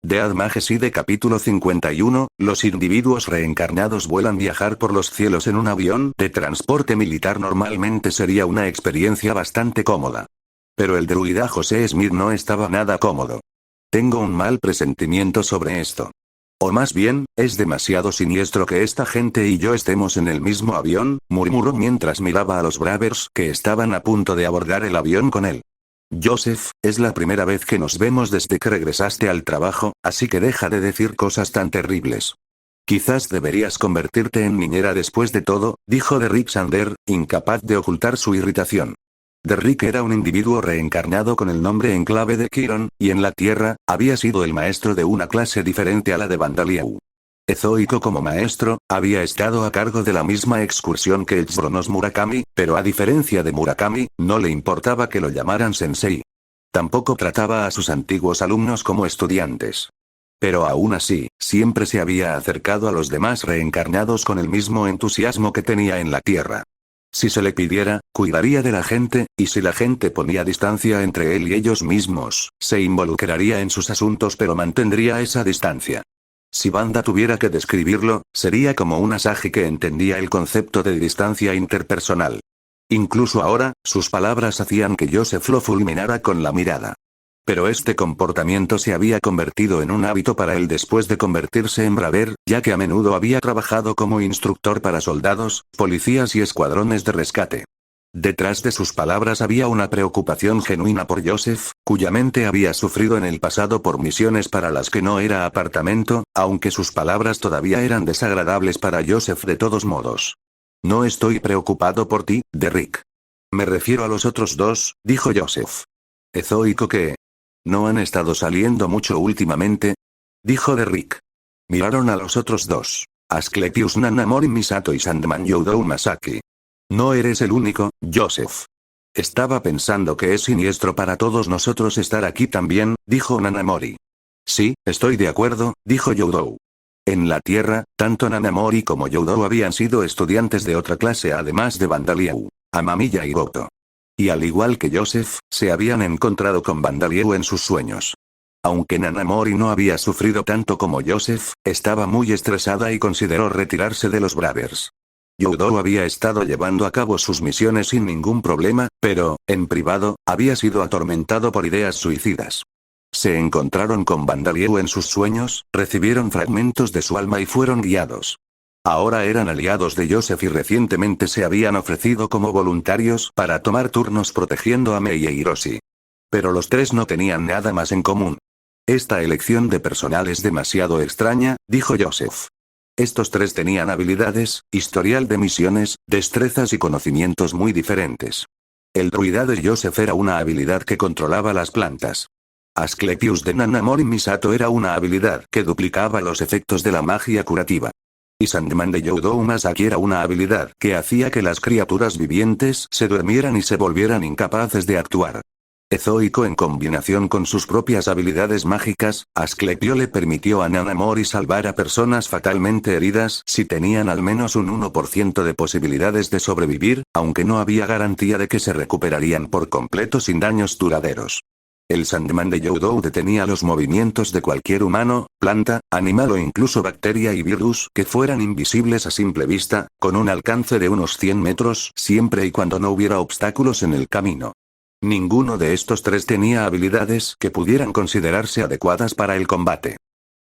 Dead Majesty capítulo 51, los individuos reencarnados vuelan. Viajar por los cielos en un avión de transporte militar normalmente sería una experiencia bastante cómoda. Pero el druida José Smith no estaba nada cómodo. Tengo un mal presentimiento sobre esto. O más bien, es demasiado siniestro que esta gente y yo estemos en el mismo avión, murmuró mientras miraba a los Bravers que estaban a punto de abordar el avión con él. Joseph, es la primera vez que nos vemos desde que regresaste al trabajo, así que deja de decir cosas tan terribles. Quizás deberías convertirte en niñera después de todo, dijo Derrick Sander, incapaz de ocultar su irritación. Derrick era un individuo reencarnado con el nombre en clave de Kiron, y en la Tierra, había sido el maestro de una clase diferente a la de Vandaliau. Ezoico como maestro, había estado a cargo de la misma excursión que Chronos Murakami, pero a diferencia de Murakami, no le importaba que lo llamaran sensei. Tampoco trataba a sus antiguos alumnos como estudiantes. Pero aún así, siempre se había acercado a los demás reencarnados con el mismo entusiasmo que tenía en la Tierra. Si se le pidiera, cuidaría de la gente, y si la gente ponía distancia entre él y ellos mismos, se involucraría en sus asuntos pero mantendría esa distancia. Si Banda tuviera que describirlo, sería como un Asagi que entendía el concepto de distancia interpersonal. Incluso ahora, sus palabras hacían que Joseph lo fulminara con la mirada. Pero este comportamiento se había convertido en un hábito para él después de convertirse en Braver, ya que a menudo había trabajado como instructor para soldados, policías y escuadrones de rescate. Detrás de sus palabras había una preocupación genuina por Joseph, cuya mente había sufrido en el pasado por misiones para las que no era apartamento, aunque sus palabras todavía eran desagradables para Joseph de todos modos. No estoy preocupado por ti, Derrick. Me refiero a los otros dos, dijo Joseph. Ezoico que... ¿No han estado saliendo mucho últimamente? Dijo Derrick. Miraron a los otros dos. Asclepius Nanamori Misato y Sandman Youdou Masaki. No eres el único, Joseph. Estaba pensando que es siniestro para todos nosotros estar aquí también, dijo Nanamori. Sí, estoy de acuerdo, dijo Youdou. En la Tierra, tanto Nanamori como Youdou habían sido estudiantes de otra clase además de Vandaliau, Amamiya y Goto. Y al igual que Joseph, se habían encontrado con Vandaliau en sus sueños. Aunque Nanamori no había sufrido tanto como Joseph, estaba muy estresada y consideró retirarse de los Bravers. Youdou había estado llevando a cabo sus misiones sin ningún problema, pero, en privado, había sido atormentado por ideas suicidas. Se encontraron con Vandaliau en sus sueños, recibieron fragmentos de su alma y fueron guiados. Ahora eran aliados de Joseph y recientemente se habían ofrecido como voluntarios para tomar turnos protegiendo a Mei e Hiroshi. Pero los tres no tenían nada más en común. Esta elección de personal es demasiado extraña, dijo Joseph. Estos tres tenían habilidades, historial de misiones, destrezas y conocimientos muy diferentes. El druida de Joseph era una habilidad que controlaba las plantas. Asclepius de Nanamori Misato era una habilidad que duplicaba los efectos de la magia curativa. Y Sandman de Youdou Masaki era una habilidad que hacía que las criaturas vivientes se durmieran y se volvieran incapaces de actuar. Ezoico en combinación con sus propias habilidades mágicas, Asclepio le permitió a Nanamori salvar a personas fatalmente heridas si tenían al menos un 1% de posibilidades de sobrevivir, aunque no había garantía de que se recuperarían por completo sin daños duraderos. El Sandman de Youdou detenía los movimientos de cualquier humano, planta, animal o incluso bacteria y virus que fueran invisibles a simple vista, con un alcance de unos 100 metros, siempre y cuando no hubiera obstáculos en el camino. Ninguno de estos tres tenía habilidades que pudieran considerarse adecuadas para el combate.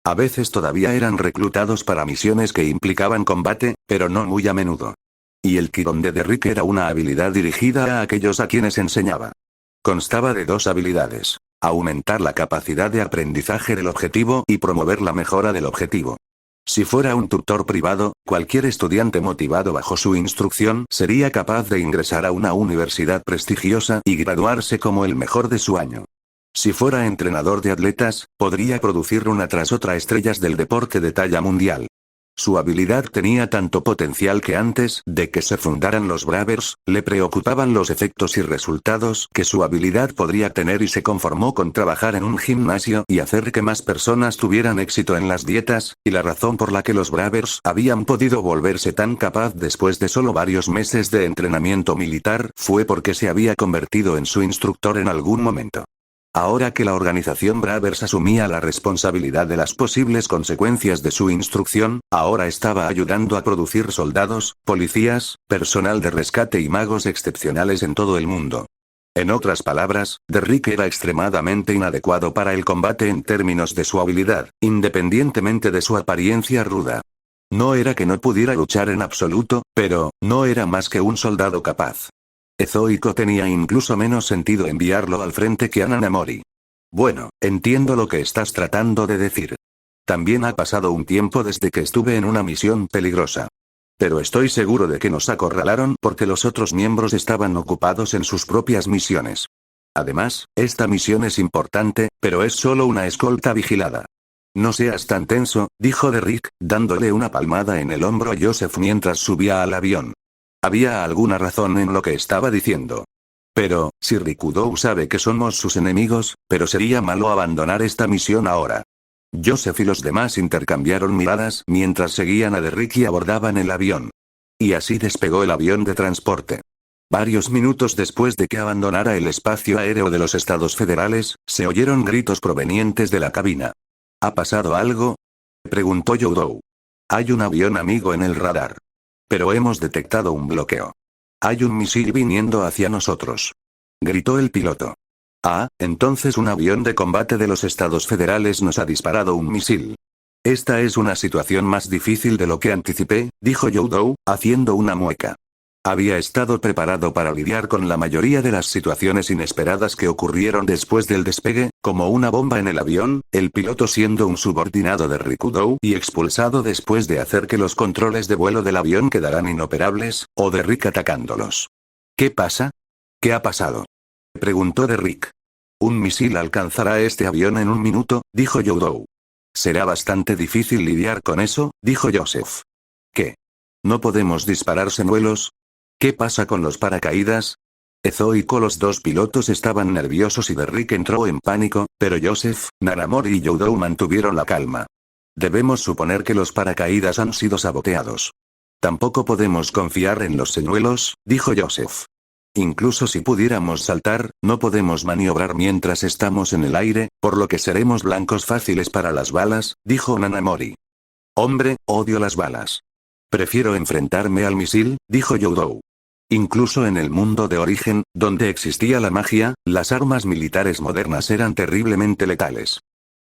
A veces todavía eran reclutados para misiones que implicaban combate, pero no muy a menudo. Y el Kiron de Derrick era una habilidad dirigida a aquellos a quienes enseñaba. Constaba de dos habilidades: aumentar la capacidad de aprendizaje del objetivo y promover la mejora del objetivo. Si fuera un tutor privado, cualquier estudiante motivado bajo su instrucción sería capaz de ingresar a una universidad prestigiosa y graduarse como el mejor de su año. Si fuera entrenador de atletas, podría producir una tras otra estrellas del deporte de talla mundial. Su habilidad tenía tanto potencial que antes de que se fundaran los Bravers, le preocupaban los efectos y resultados que su habilidad podría tener y se conformó con trabajar en un gimnasio y hacer que más personas tuvieran éxito en las dietas, y la razón por la que los Bravers habían podido volverse tan capaz después de solo varios meses de entrenamiento militar fue porque se había convertido en su instructor en algún momento. Ahora que la organización Bravers asumía la responsabilidad de las posibles consecuencias de su instrucción, ahora estaba ayudando a producir soldados, policías, personal de rescate y magos excepcionales en todo el mundo. En otras palabras, Derrick era extremadamente inadecuado para el combate en términos de su habilidad, independientemente de su apariencia ruda. No era que no pudiera luchar en absoluto, pero no era más que un soldado capaz. Ezoico tenía incluso menos sentido enviarlo al frente que a Nanamori. Bueno, entiendo lo que estás tratando de decir. También ha pasado un tiempo desde que estuve en una misión peligrosa. Pero estoy seguro de que nos acorralaron porque los otros miembros estaban ocupados en sus propias misiones. Además, esta misión es importante, pero es solo una escolta vigilada. No seas tan tenso, dijo Derrick, dándole una palmada en el hombro a Joseph mientras subía al avión. Había alguna razón en lo que estaba diciendo. Pero, si Rikudou sabe que somos sus enemigos, pero sería malo abandonar esta misión ahora. Joseph y los demás intercambiaron miradas mientras seguían a Derrick y abordaban el avión. Y así despegó el avión de transporte. Varios minutos después de que abandonara el espacio aéreo de los Estados Federales, se oyeron gritos provenientes de la cabina. ¿Ha pasado algo?, preguntó Youdou. Hay un avión amigo en el radar. Pero hemos detectado un bloqueo. Hay un misil viniendo hacia nosotros, gritó el piloto. Ah, entonces un avión de combate de los Estados Federales nos ha disparado un misil. Esta es una situación más difícil de lo que anticipé, dijo Youdou, haciendo una mueca. Había estado preparado para lidiar con la mayoría de las situaciones inesperadas que ocurrieron después del despegue, como una bomba en el avión, el piloto siendo un subordinado de Rikudou y expulsado después de hacer que los controles de vuelo del avión quedaran inoperables, o Derrick atacándolos. ¿Qué pasa? ¿Qué ha pasado?, preguntó Derrick. Un misil alcanzará este avión en un minuto, dijo Youdou. Será bastante difícil lidiar con eso, dijo Joseph. ¿Qué? ¿No podemos disparar señuelos? ¿Qué pasa con los paracaídas? Ezoico, los dos pilotos estaban nerviosos y Derrick entró en pánico, pero Joseph, Nanamori y Youdou mantuvieron la calma. Debemos suponer que los paracaídas han sido saboteados. Tampoco podemos confiar en los señuelos, dijo Joseph. Incluso si pudiéramos saltar, no podemos maniobrar mientras estamos en el aire, por lo que seremos blancos fáciles para las balas, dijo Nanamori. Hombre, odio las balas. Prefiero enfrentarme al misil, dijo Youdou. Incluso en el mundo de origen, donde existía la magia, las armas militares modernas eran terriblemente letales.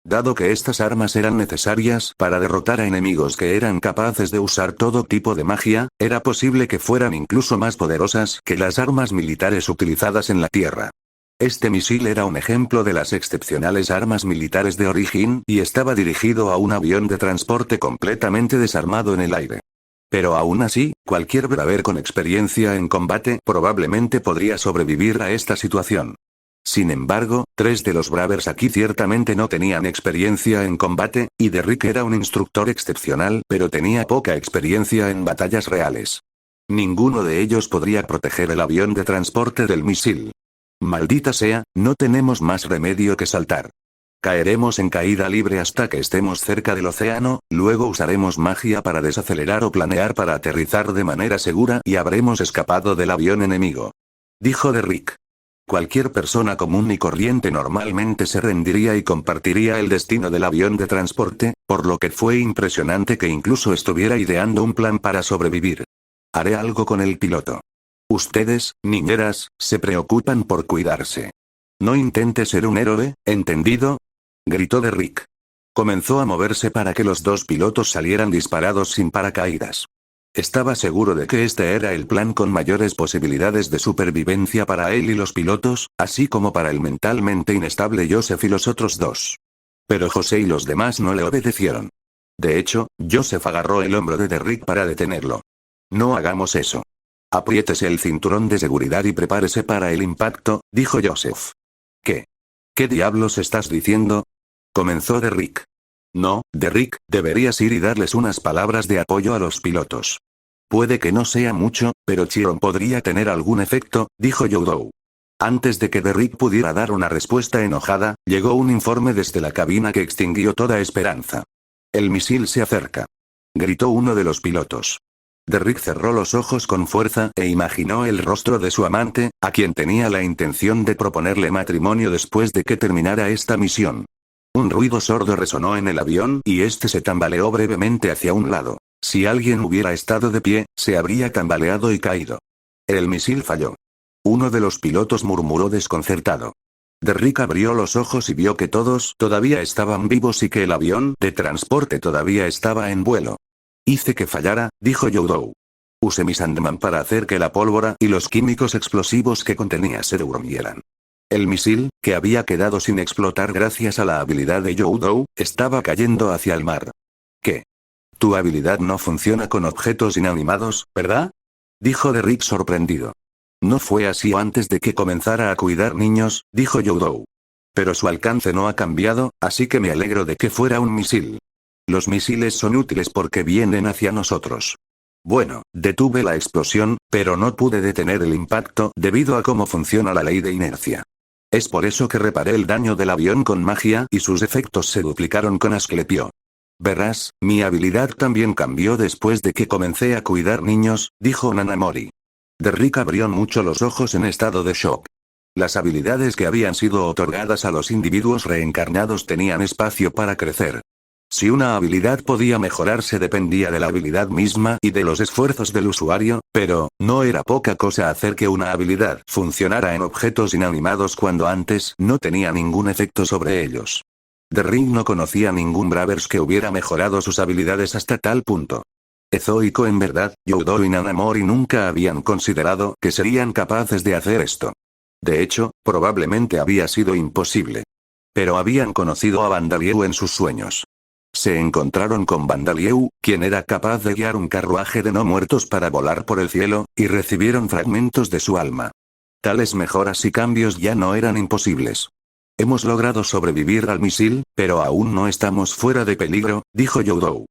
Dado que estas armas eran necesarias para derrotar a enemigos que eran capaces de usar todo tipo de magia, era posible que fueran incluso más poderosas que las armas militares utilizadas en la Tierra. Este misil era un ejemplo de las excepcionales armas militares de origen y estaba dirigido a un avión de transporte completamente desarmado en el aire. Pero aún así, cualquier braver con experiencia en combate probablemente podría sobrevivir a esta situación. Sin embargo, 3 de los bravers aquí ciertamente no tenían experiencia en combate, y Derrick era un instructor excepcional pero tenía poca experiencia en batallas reales. Ninguno de ellos podría proteger el avión de transporte del misil. Maldita sea, no tenemos más remedio que saltar. Caeremos en caída libre hasta que estemos cerca del océano, luego usaremos magia para desacelerar o planear para aterrizar de manera segura y habremos escapado del avión enemigo, dijo Derrick. Cualquier persona común y corriente normalmente se rendiría y compartiría el destino del avión de transporte, por lo que fue impresionante que incluso estuviera ideando un plan para sobrevivir. Haré algo con el piloto. Ustedes, niñeras, se preocupan por cuidarse. No intente ser un héroe, ¿entendido?, gritó Derrick. Comenzó a moverse para que los dos pilotos salieran disparados sin paracaídas. Estaba seguro de que este era el plan con mayores posibilidades de supervivencia para él y los pilotos, así como para el mentalmente inestable Joseph y los otros dos. Pero José y los demás no le obedecieron. De hecho, Joseph agarró el hombro de Derrick para detenerlo. No hagamos eso. Apriétese el cinturón de seguridad y prepárese para el impacto, dijo Joseph. ¿Qué? ¿Qué diablos estás diciendo?, comenzó Derrick. No, Derrick, deberías ir y darles unas palabras de apoyo a los pilotos. Puede que no sea mucho, pero Chiron podría tener algún efecto, dijo Youdou. Antes de que Derrick pudiera dar una respuesta enojada, llegó un informe desde la cabina que extinguió toda esperanza. El misil se acerca, gritó uno de los pilotos. Derrick cerró los ojos con fuerza e imaginó el rostro de su amante, a quien tenía la intención de proponerle matrimonio después de que terminara esta misión. Un ruido sordo resonó en el avión y este se tambaleó brevemente hacia un lado. Si alguien hubiera estado de pie, se habría tambaleado y caído. El misil falló. Uno de los pilotos murmuró desconcertado. Derrick abrió los ojos y vio que todos todavía estaban vivos y que el avión de transporte todavía estaba en vuelo. Hice que fallara, dijo Youdou. Usé mi Sandman para hacer que la pólvora y los químicos explosivos que contenía se durmieran. El misil, que había quedado sin explotar gracias a la habilidad de Youdou, estaba cayendo hacia el mar. ¿Qué? Tu habilidad no funciona con objetos inanimados, ¿verdad? Dijo Derrick sorprendido. No fue así antes de que comenzara a cuidar niños, dijo Youdou. Pero su alcance no ha cambiado, así que me alegro de que fuera un misil. Los misiles son útiles porque vienen hacia nosotros. Bueno, detuve la explosión, pero no pude detener el impacto debido a cómo funciona la ley de inercia. Es por eso que reparé el daño del avión con magia y sus efectos se duplicaron con Asclepio. Verás, mi habilidad también cambió después de que comencé a cuidar niños, dijo Nanamori. Derrick abrió mucho los ojos en estado de shock. Las habilidades que habían sido otorgadas a los individuos reencarnados tenían espacio para crecer. Si una habilidad podía mejorarse dependía de la habilidad misma y de los esfuerzos del usuario, pero, no era poca cosa hacer que una habilidad funcionara en objetos inanimados cuando antes no tenía ningún efecto sobre ellos. Derrick no conocía ningún Bravers que hubiera mejorado sus habilidades hasta tal punto. Ezoico en verdad, Youdou y Nanamori nunca habían considerado que serían capaces de hacer esto. De hecho, probablemente había sido imposible. Pero habían conocido a Bandalieu en sus sueños. Se encontraron con Bandalieu, quien era capaz de guiar un carruaje de no muertos para volar por el cielo, y recibieron fragmentos de su alma. Tales mejoras y cambios ya no eran imposibles. Hemos logrado sobrevivir al misil, pero aún no estamos fuera de peligro, dijo Youdou.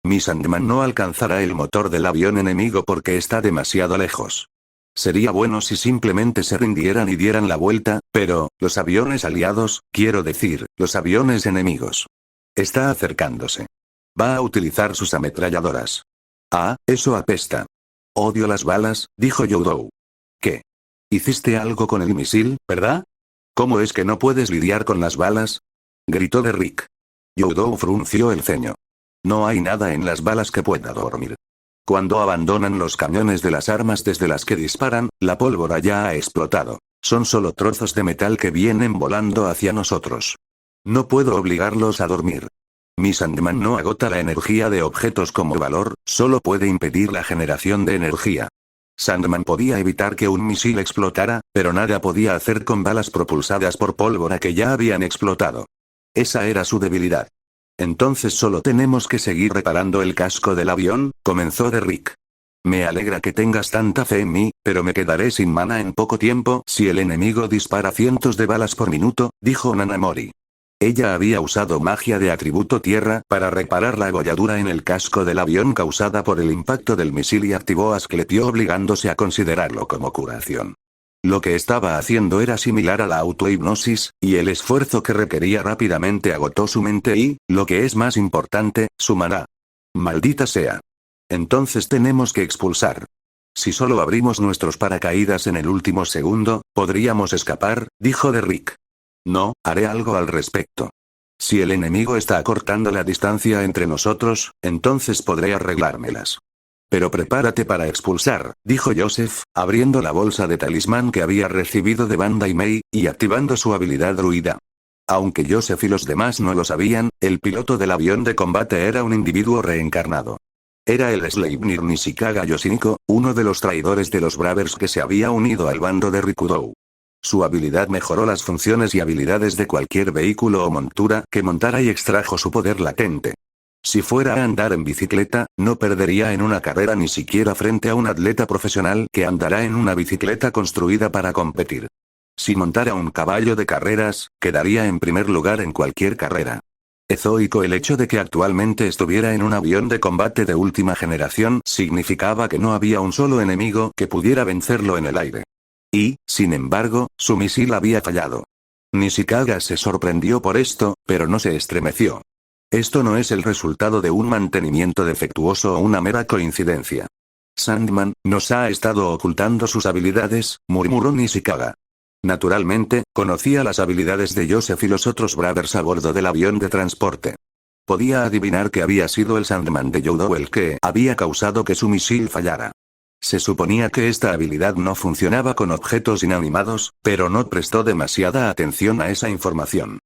Mi Sandman no alcanzará el motor del avión enemigo porque está demasiado lejos. Sería bueno si simplemente se rindieran y dieran la vuelta, pero, los aviones aliados, quiero decir, los aviones enemigos. Está acercándose. Va a utilizar sus ametralladoras. Ah, eso apesta. Odio las balas, dijo Youdou. ¿Qué? Hiciste algo con el misil, ¿verdad? ¿Cómo es que no puedes lidiar con las balas? Gritó Derrick. Youdou frunció el ceño. No hay nada en las balas que pueda dormir. Cuando abandonan los cañones de las armas desde las que disparan, la pólvora ya ha explotado. Son solo trozos de metal que vienen volando hacia nosotros. No puedo obligarlos a dormir. Mi Sandman no agota la energía de objetos como valor, solo puede impedir la generación de energía. Sandman podía evitar que un misil explotara, pero nada podía hacer con balas propulsadas por pólvora que ya habían explotado. Esa era su debilidad. Entonces solo tenemos que seguir reparando el casco del avión, comenzó Derrick. Me alegra que tengas tanta fe en mí, pero me quedaré sin mana en poco tiempo si el enemigo dispara cientos de balas por minuto, dijo Nanamori. Ella había usado magia de atributo tierra para reparar la abolladura en el casco del avión causada por el impacto del misil y activó Asclepio obligándose a considerarlo como curación. Lo que estaba haciendo era similar a la autohipnosis, y el esfuerzo que requería rápidamente agotó su mente y, lo que es más importante, su maná. Maldita sea. Entonces tenemos que expulsar. Si solo abrimos nuestros paracaídas en el último segundo, podríamos escapar, dijo Derrick. No, haré algo al respecto. Si el enemigo está acortando la distancia entre nosotros, entonces podré arreglármelas. Pero prepárate para expulsar, dijo Joseph, abriendo la bolsa de talismán que había recibido de Bandai Mei, y activando su habilidad druida. Aunque Joseph y los demás no lo sabían, el piloto del avión de combate era un individuo reencarnado. Era el Sleipnir Nishikaga Yoshiniko, uno de los traidores de los Bravers que se había unido al bando de Rikudou. Su habilidad mejoró las funciones y habilidades de cualquier vehículo o montura que montara y extrajo su poder latente. Si fuera a andar en bicicleta, no perdería en una carrera ni siquiera frente a un atleta profesional que andará en una bicicleta construida para competir. Si montara un caballo de carreras, quedaría en primer lugar en cualquier carrera. Ezoico el hecho de que actualmente estuviera en un avión de combate de última generación significaba que no había un solo enemigo que pudiera vencerlo en el aire. Y, sin embargo, su misil había fallado. Nishikaga se sorprendió por esto, pero no se estremeció. Esto no es el resultado de un mantenimiento defectuoso o una mera coincidencia. Sandman nos ha estado ocultando sus habilidades, murmuró Nishikaga. Naturalmente, conocía las habilidades de Joseph y los otros Brothers a bordo del avión de transporte. Podía adivinar que había sido el Sandman de Yodo el que había causado que su misil fallara. Se suponía que esta habilidad no funcionaba con objetos inanimados, pero no prestó demasiada atención a esa información.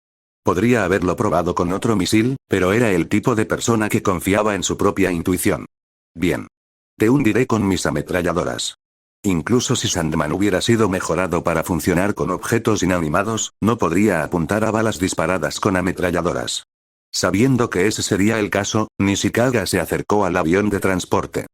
Podría haberlo probado con otro misil, pero era el tipo de persona que confiaba en su propia intuición. Bien. Te hundiré con mis ametralladoras. Incluso si Sandman hubiera sido mejorado para funcionar con objetos inanimados, no podría apuntar a balas disparadas con ametralladoras. Sabiendo que ese sería el caso, Nishikaga se acercó al avión de transporte.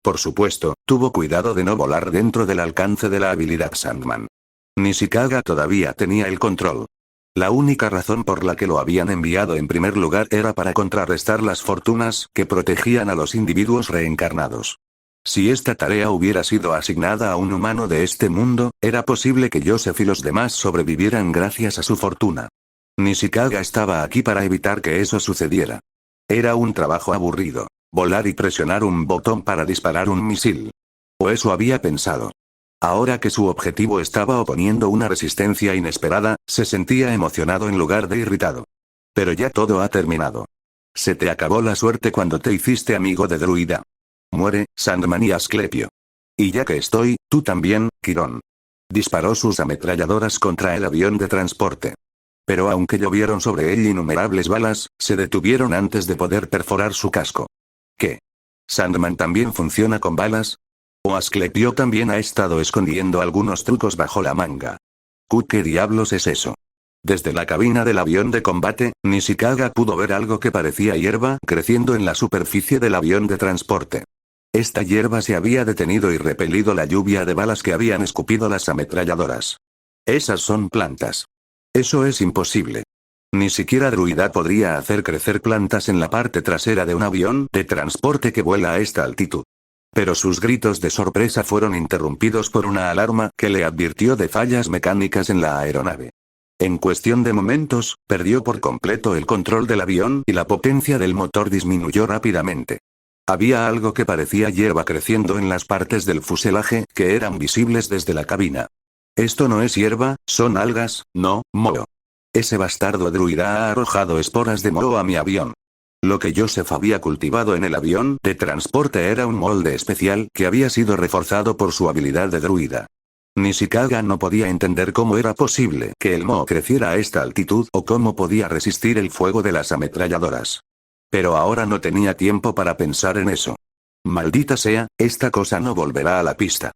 Por supuesto, tuvo cuidado de no volar dentro del alcance de la habilidad Sandman. Nishikaga todavía tenía el control. La única razón por la que lo habían enviado en primer lugar era para contrarrestar las fortunas que protegían a los individuos reencarnados. Si esta tarea hubiera sido asignada a un humano de este mundo, era posible que Joseph y los demás sobrevivieran gracias a su fortuna. Nishikaga estaba aquí para evitar que eso sucediera. Era un trabajo aburrido, volar y presionar un botón para disparar un misil. O eso había pensado. Ahora que su objetivo estaba oponiendo una resistencia inesperada, se sentía emocionado en lugar de irritado. Pero ya todo ha terminado. Se te acabó la suerte cuando te hiciste amigo de Druida. Muere, Sandman y Asclepio. Y ya que estoy, tú también, Quirón. Disparó sus ametralladoras contra el avión de transporte. Pero aunque llovieron sobre él innumerables balas, se detuvieron antes de poder perforar su casco. ¿Qué? ¿Sandman también funciona con balas? ¿O Asclepio también ha estado escondiendo algunos trucos bajo la manga? ¿Qué diablos es eso? Desde la cabina del avión de combate, Nishikaga pudo ver algo que parecía hierba creciendo en la superficie del avión de transporte. Esta hierba se había detenido y repelido la lluvia de balas que habían escupido las ametralladoras. Esas son plantas. Eso es imposible. Ni siquiera Druida podría hacer crecer plantas en la parte trasera de un avión de transporte que vuela a esta altitud. Pero sus gritos de sorpresa fueron interrumpidos por una alarma que le advirtió de fallas mecánicas en la aeronave. En cuestión de momentos, perdió por completo el control del avión y la potencia del motor disminuyó rápidamente. Había algo que parecía hierba creciendo en las partes del fuselaje que eran visibles desde la cabina. Esto no es hierba, son algas, no, moho. Ese bastardo druida ha arrojado esporas de moho a mi avión. Lo que Joseph había cultivado en el avión de transporte era un molde especial que había sido reforzado por su habilidad de druida. Nishikaga no podía entender cómo era posible que el moho creciera a esta altitud o cómo podía resistir el fuego de las ametralladoras. Pero ahora no tenía tiempo para pensar en eso. Maldita sea, esta cosa no volverá a la pista.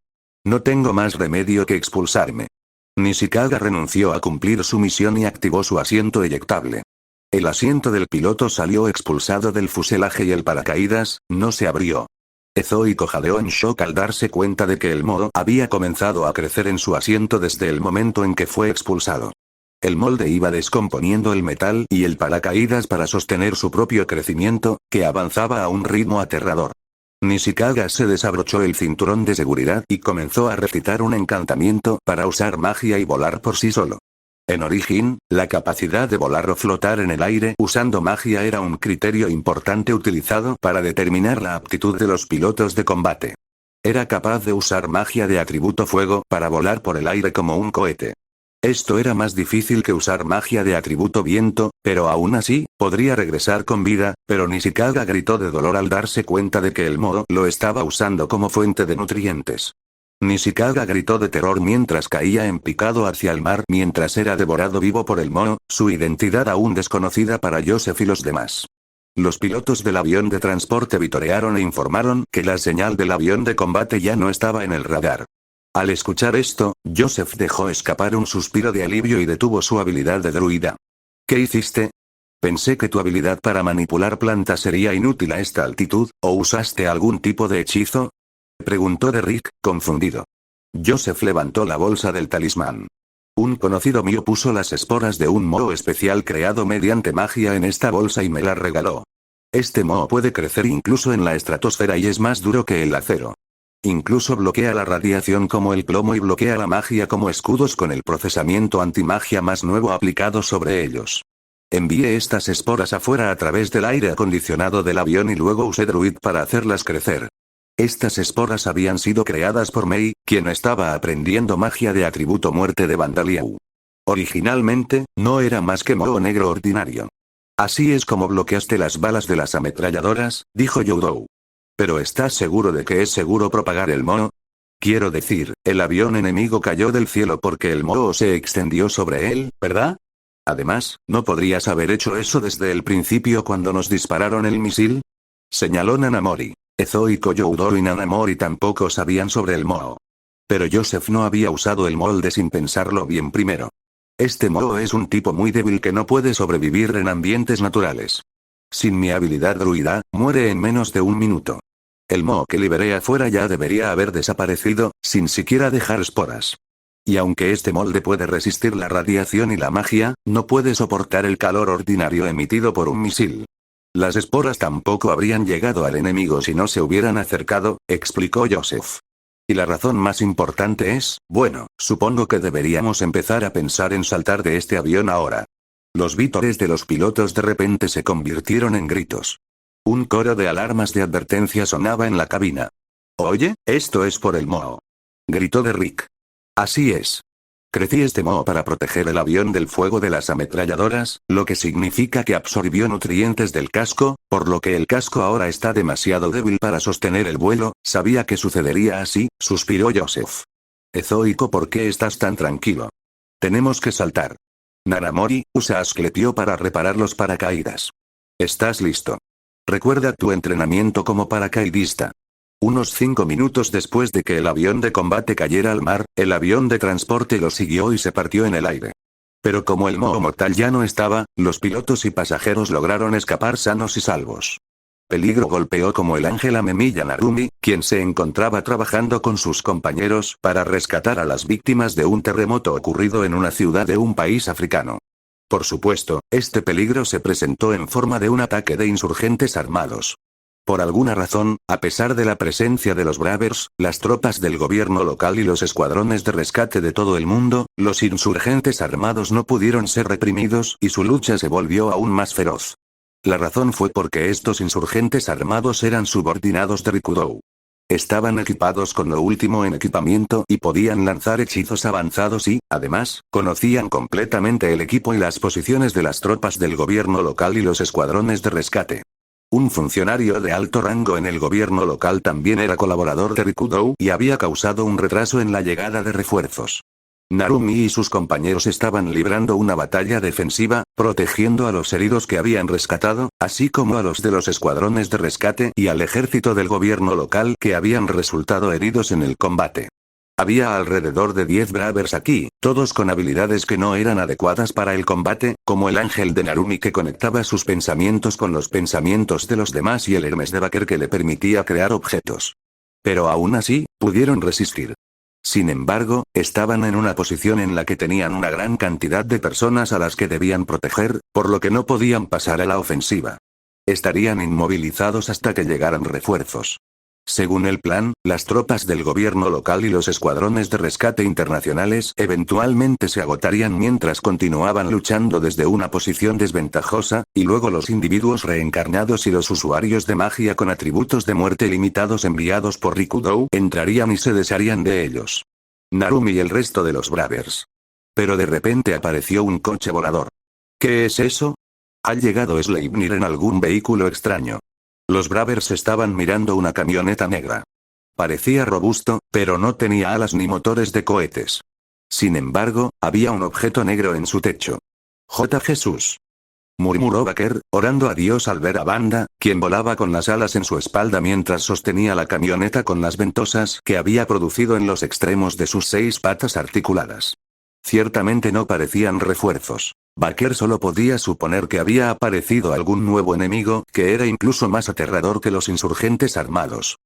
No tengo más remedio que expulsarme. Nishikaga renunció a cumplir su misión y activó su asiento eyectable. El asiento del piloto salió expulsado del fuselaje y el paracaídas no se abrió. Ezoico jadeó en shock al darse cuenta de que el moho había comenzado a crecer en su asiento desde el momento en que fue expulsado. El molde iba descomponiendo el metal y el paracaídas para sostener su propio crecimiento, que avanzaba a un ritmo aterrador. Nishikaga se desabrochó el cinturón de seguridad y comenzó a recitar un encantamiento para usar magia y volar por sí solo. En origen, la capacidad de volar o flotar en el aire usando magia era un criterio importante utilizado para determinar la aptitud de los pilotos de combate. Era capaz de usar magia de atributo fuego para volar por el aire como un cohete. Esto era más difícil que usar magia de atributo viento, pero aún así, podría regresar con vida, pero Nishikaga gritó de dolor al darse cuenta de que el moho lo estaba usando como fuente de nutrientes. Nishikaga gritó de terror mientras caía en picado hacia el mar mientras era devorado vivo por el moho, su identidad aún desconocida para Joseph y los demás. Los pilotos del avión de transporte vitorearon e informaron que la señal del avión de combate ya no estaba en el radar. Al escuchar esto, Joseph dejó escapar un suspiro de alivio y detuvo su habilidad de druida. ¿Qué hiciste? Pensé que tu habilidad para manipular plantas sería inútil a esta altitud, ¿o usaste algún tipo de hechizo? Preguntó Derrick, confundido. Joseph levantó la bolsa del talismán. Un conocido mío puso las esporas de un moho especial creado mediante magia en esta bolsa y me la regaló. Este moho puede crecer incluso en la estratosfera y es más duro que el acero. Incluso bloquea la radiación como el plomo y bloquea la magia como escudos con el procesamiento antimagia más nuevo aplicado sobre ellos. Envié estas esporas afuera a través del aire acondicionado del avión y luego usé Druid para hacerlas crecer. Estas esporas habían sido creadas por Mei, quien estaba aprendiendo magia de atributo muerte de Vandaliau. Originalmente, no era más que moho negro ordinario. Así es como bloqueaste las balas de las ametralladoras, dijo Youdou. ¿Pero estás seguro de que es seguro propagar el moho? Quiero decir, el avión enemigo cayó del cielo porque el moho se extendió sobre él, ¿verdad? Además, ¿no podrías haber hecho eso desde el principio cuando nos dispararon el misil? Señaló Nanamori. Ezoico Youdou y Nanamori tampoco sabían sobre el moho. Pero Joseph no había usado el molde sin pensarlo bien primero. Este moho es un tipo muy débil que no puede sobrevivir en ambientes naturales. Sin mi habilidad druida, muere en menos de un minuto. El moho que liberé afuera ya debería haber desaparecido, sin siquiera dejar esporas. Y aunque este molde puede resistir la radiación y la magia, no puede soportar el calor ordinario emitido por un misil. Las esporas tampoco habrían llegado al enemigo si no se hubieran acercado, explicó Joseph. Y la razón más importante es, bueno, supongo que deberíamos empezar a pensar en saltar de este avión ahora. Los vítores de los pilotos de repente se convirtieron en gritos. Un coro de alarmas de advertencia sonaba en la cabina. Oye, esto es por el moho. Gritó de Rick. Así es. Crecí este moho para proteger el avión del fuego de las ametralladoras, lo que significa que absorbió nutrientes del casco, por lo que el casco ahora está demasiado débil para sostener el vuelo. Sabía que sucedería así, suspiró Joseph. Ezoico, ¿por qué estás tan tranquilo? Tenemos que saltar. Nanamori, usa Asclepio para reparar los paracaídas. ¿Estás listo? Recuerda tu entrenamiento como paracaidista. Unos 5 minutos después de que el avión de combate cayera al mar, el avión de transporte lo siguió y se partió en el aire. Pero como el moho mortal ya no estaba, los pilotos y pasajeros lograron escapar sanos y salvos. Peligro golpeó como el ángel a Memilla Narumi, quien se encontraba trabajando con sus compañeros para rescatar a las víctimas de un terremoto ocurrido en una ciudad de un país africano. Por supuesto, este peligro se presentó en forma de un ataque de insurgentes armados. Por alguna razón, a pesar de la presencia de los Bravers, las tropas del gobierno local y los escuadrones de rescate de todo el mundo, los insurgentes armados no pudieron ser reprimidos y su lucha se volvió aún más feroz. La razón fue porque estos insurgentes armados eran subordinados de Rikudou. Estaban equipados con lo último en equipamiento y podían lanzar hechizos avanzados y, además, conocían completamente el equipo y las posiciones de las tropas del gobierno local y los escuadrones de rescate. Un funcionario de alto rango en el gobierno local también era colaborador de Rikudou y había causado un retraso en la llegada de refuerzos. Narumi y sus compañeros estaban librando una batalla defensiva, protegiendo a los heridos que habían rescatado, así como a los de los escuadrones de rescate y al ejército del gobierno local que habían resultado heridos en el combate. Había alrededor de 10 Bravers aquí, todos con habilidades que no eran adecuadas para el combate, como el ángel de Narumi que conectaba sus pensamientos con los pensamientos de los demás y el Hermes de Baker que le permitía crear objetos. Pero aún así, pudieron resistir. Sin embargo, estaban en una posición en la que tenían una gran cantidad de personas a las que debían proteger, por lo que no podían pasar a la ofensiva. Estarían inmovilizados hasta que llegaran refuerzos. Según el plan, las tropas del gobierno local y los escuadrones de rescate internacionales eventualmente se agotarían mientras continuaban luchando desde una posición desventajosa, y luego los individuos reencarnados y los usuarios de magia con atributos de muerte limitados enviados por Rikudou entrarían y se desharían de ellos. Narumi y el resto de los Bravers. Pero de repente apareció un coche volador. ¿Qué es eso? ¿Ha llegado Sleipnir en algún vehículo extraño? Los Bravers estaban mirando una camioneta negra. Parecía robusto, pero no tenía alas ni motores de cohetes. Sin embargo, había un objeto negro en su techo. ¡J. Jesús! Murmuró Baker, orando a Dios al ver a Banda, quien volaba con las alas en su espalda mientras sostenía la camioneta con las ventosas que había producido en los extremos de sus 6 patas articuladas. Ciertamente no parecían refuerzos. Baker solo podía suponer que había aparecido algún nuevo enemigo, que era incluso más aterrador que los insurgentes armados.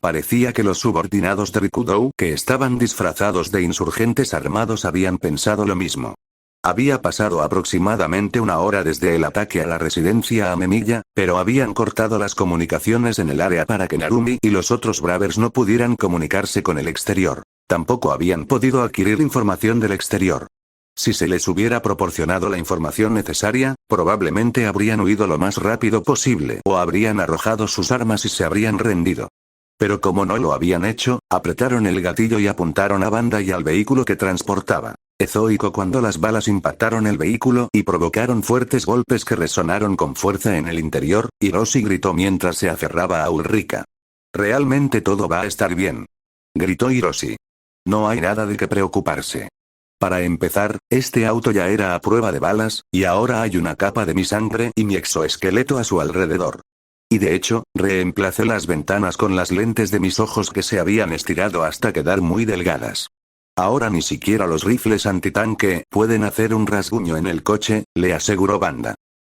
Parecía que los subordinados de Rikudou, que estaban disfrazados de insurgentes armados, habían pensado lo mismo. Había pasado aproximadamente una hora desde el ataque a la residencia a Memilla, pero habían cortado las comunicaciones en el área para que Narumi y los otros Bravers no pudieran comunicarse con el exterior. Tampoco habían podido adquirir información del exterior. Si se les hubiera proporcionado la información necesaria, probablemente habrían huido lo más rápido posible o habrían arrojado sus armas y se habrían rendido. Pero como no lo habían hecho, apretaron el gatillo y apuntaron a Banda y al vehículo que transportaba. Ezoico cuando las balas impactaron el vehículo y provocaron fuertes golpes que resonaron con fuerza en el interior, Hiroshi gritó mientras se aferraba a Ulrika. «Realmente todo va a estar bien», gritó Hiroshi. «No hay nada de qué preocuparse. Para empezar, este auto ya era a prueba de balas, y ahora hay una capa de mi sangre y mi exoesqueleto a su alrededor. Y de hecho, reemplacé las ventanas con las lentes de mis ojos que se habían estirado hasta quedar muy delgadas. Ahora ni siquiera los rifles antitanque pueden hacer un rasguño en el coche», le aseguró Banda.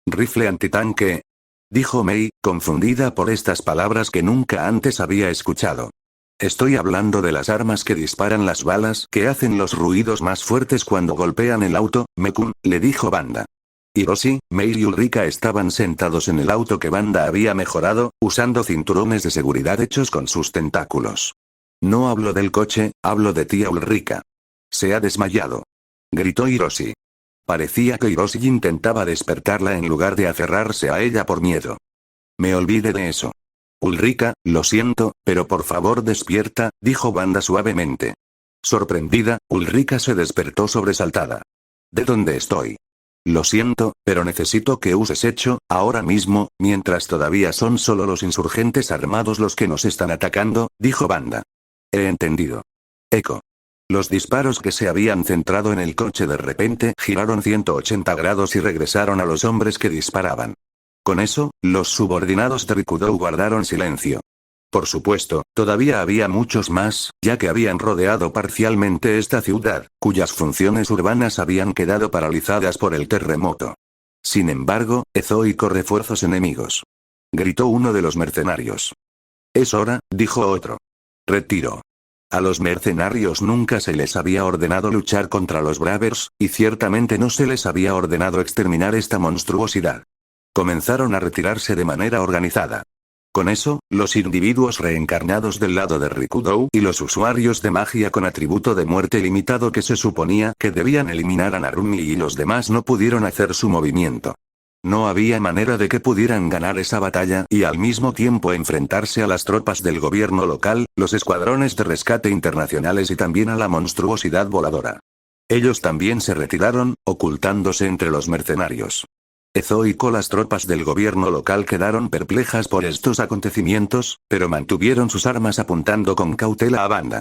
«¿Rifle antitanque?», dijo Mei, confundida por estas palabras que nunca antes había escuchado. «Estoy hablando de las armas que disparan las balas que hacen los ruidos más fuertes cuando golpean el auto, Mekun», le dijo Banda. Hiroshi, Mei y Ulrika estaban sentados en el auto que Banda había mejorado, usando cinturones de seguridad hechos con sus tentáculos. «No hablo del coche, hablo de tía Ulrika. Se ha desmayado», gritó Hiroshi. Parecía que Hiroshi intentaba despertarla en lugar de aferrarse a ella por miedo. «Me olvidé de eso. Ulrika, lo siento, pero por favor despierta», dijo Banda suavemente. Sorprendida, Ulrika se despertó sobresaltada. «¿De dónde estoy? Lo siento, pero necesito que uses hecho, ahora mismo, mientras todavía son solo los insurgentes armados los que nos están atacando», dijo Banda. «He entendido». Eco. Los disparos que se habían centrado en el coche de repente giraron 180 grados y regresaron a los hombres que disparaban. Con eso, los subordinados de Rikudou guardaron silencio. Por supuesto, todavía había muchos más, ya que habían rodeado parcialmente esta ciudad, cuyas funciones urbanas habían quedado paralizadas por el terremoto. Sin embargo, Ezoico refuerzos enemigos. Gritó uno de los mercenarios. «Es hora», dijo otro. «Retiro». A los mercenarios nunca se les había ordenado luchar contra los Bravers, y ciertamente no se les había ordenado exterminar esta monstruosidad. Comenzaron a retirarse de manera organizada. Con eso, los individuos reencarnados del lado de Rikudou y los usuarios de magia con atributo de muerte limitado que se suponía que debían eliminar a Narumi y los demás no pudieron hacer su movimiento. No había manera de que pudieran ganar esa batalla y al mismo tiempo enfrentarse a las tropas del gobierno local, los escuadrones de rescate internacionales y también a la monstruosidad voladora. Ellos también se retiraron, ocultándose entre los mercenarios. Ezoico, las tropas del gobierno local quedaron perplejas por estos acontecimientos, pero mantuvieron sus armas apuntando con cautela a Banda.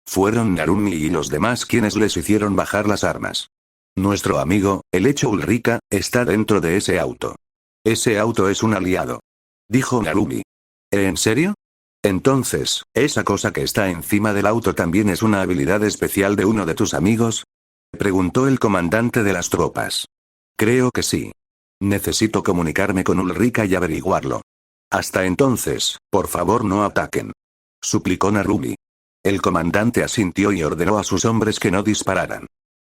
Fueron Narumi y los demás quienes les hicieron bajar las armas. «Nuestro amigo, el hecho Ulrika, está dentro de ese auto. Ese auto es un aliado», dijo Narumi. «¿En serio? Entonces, ¿esa cosa que está encima del auto también es una habilidad especial de uno de tus amigos?», preguntó el comandante de las tropas. «Creo que sí. Necesito comunicarme con Ulrika y averiguarlo. Hasta entonces, por favor no ataquen», suplicó Narumi. El comandante asintió y ordenó a sus hombres que no dispararan.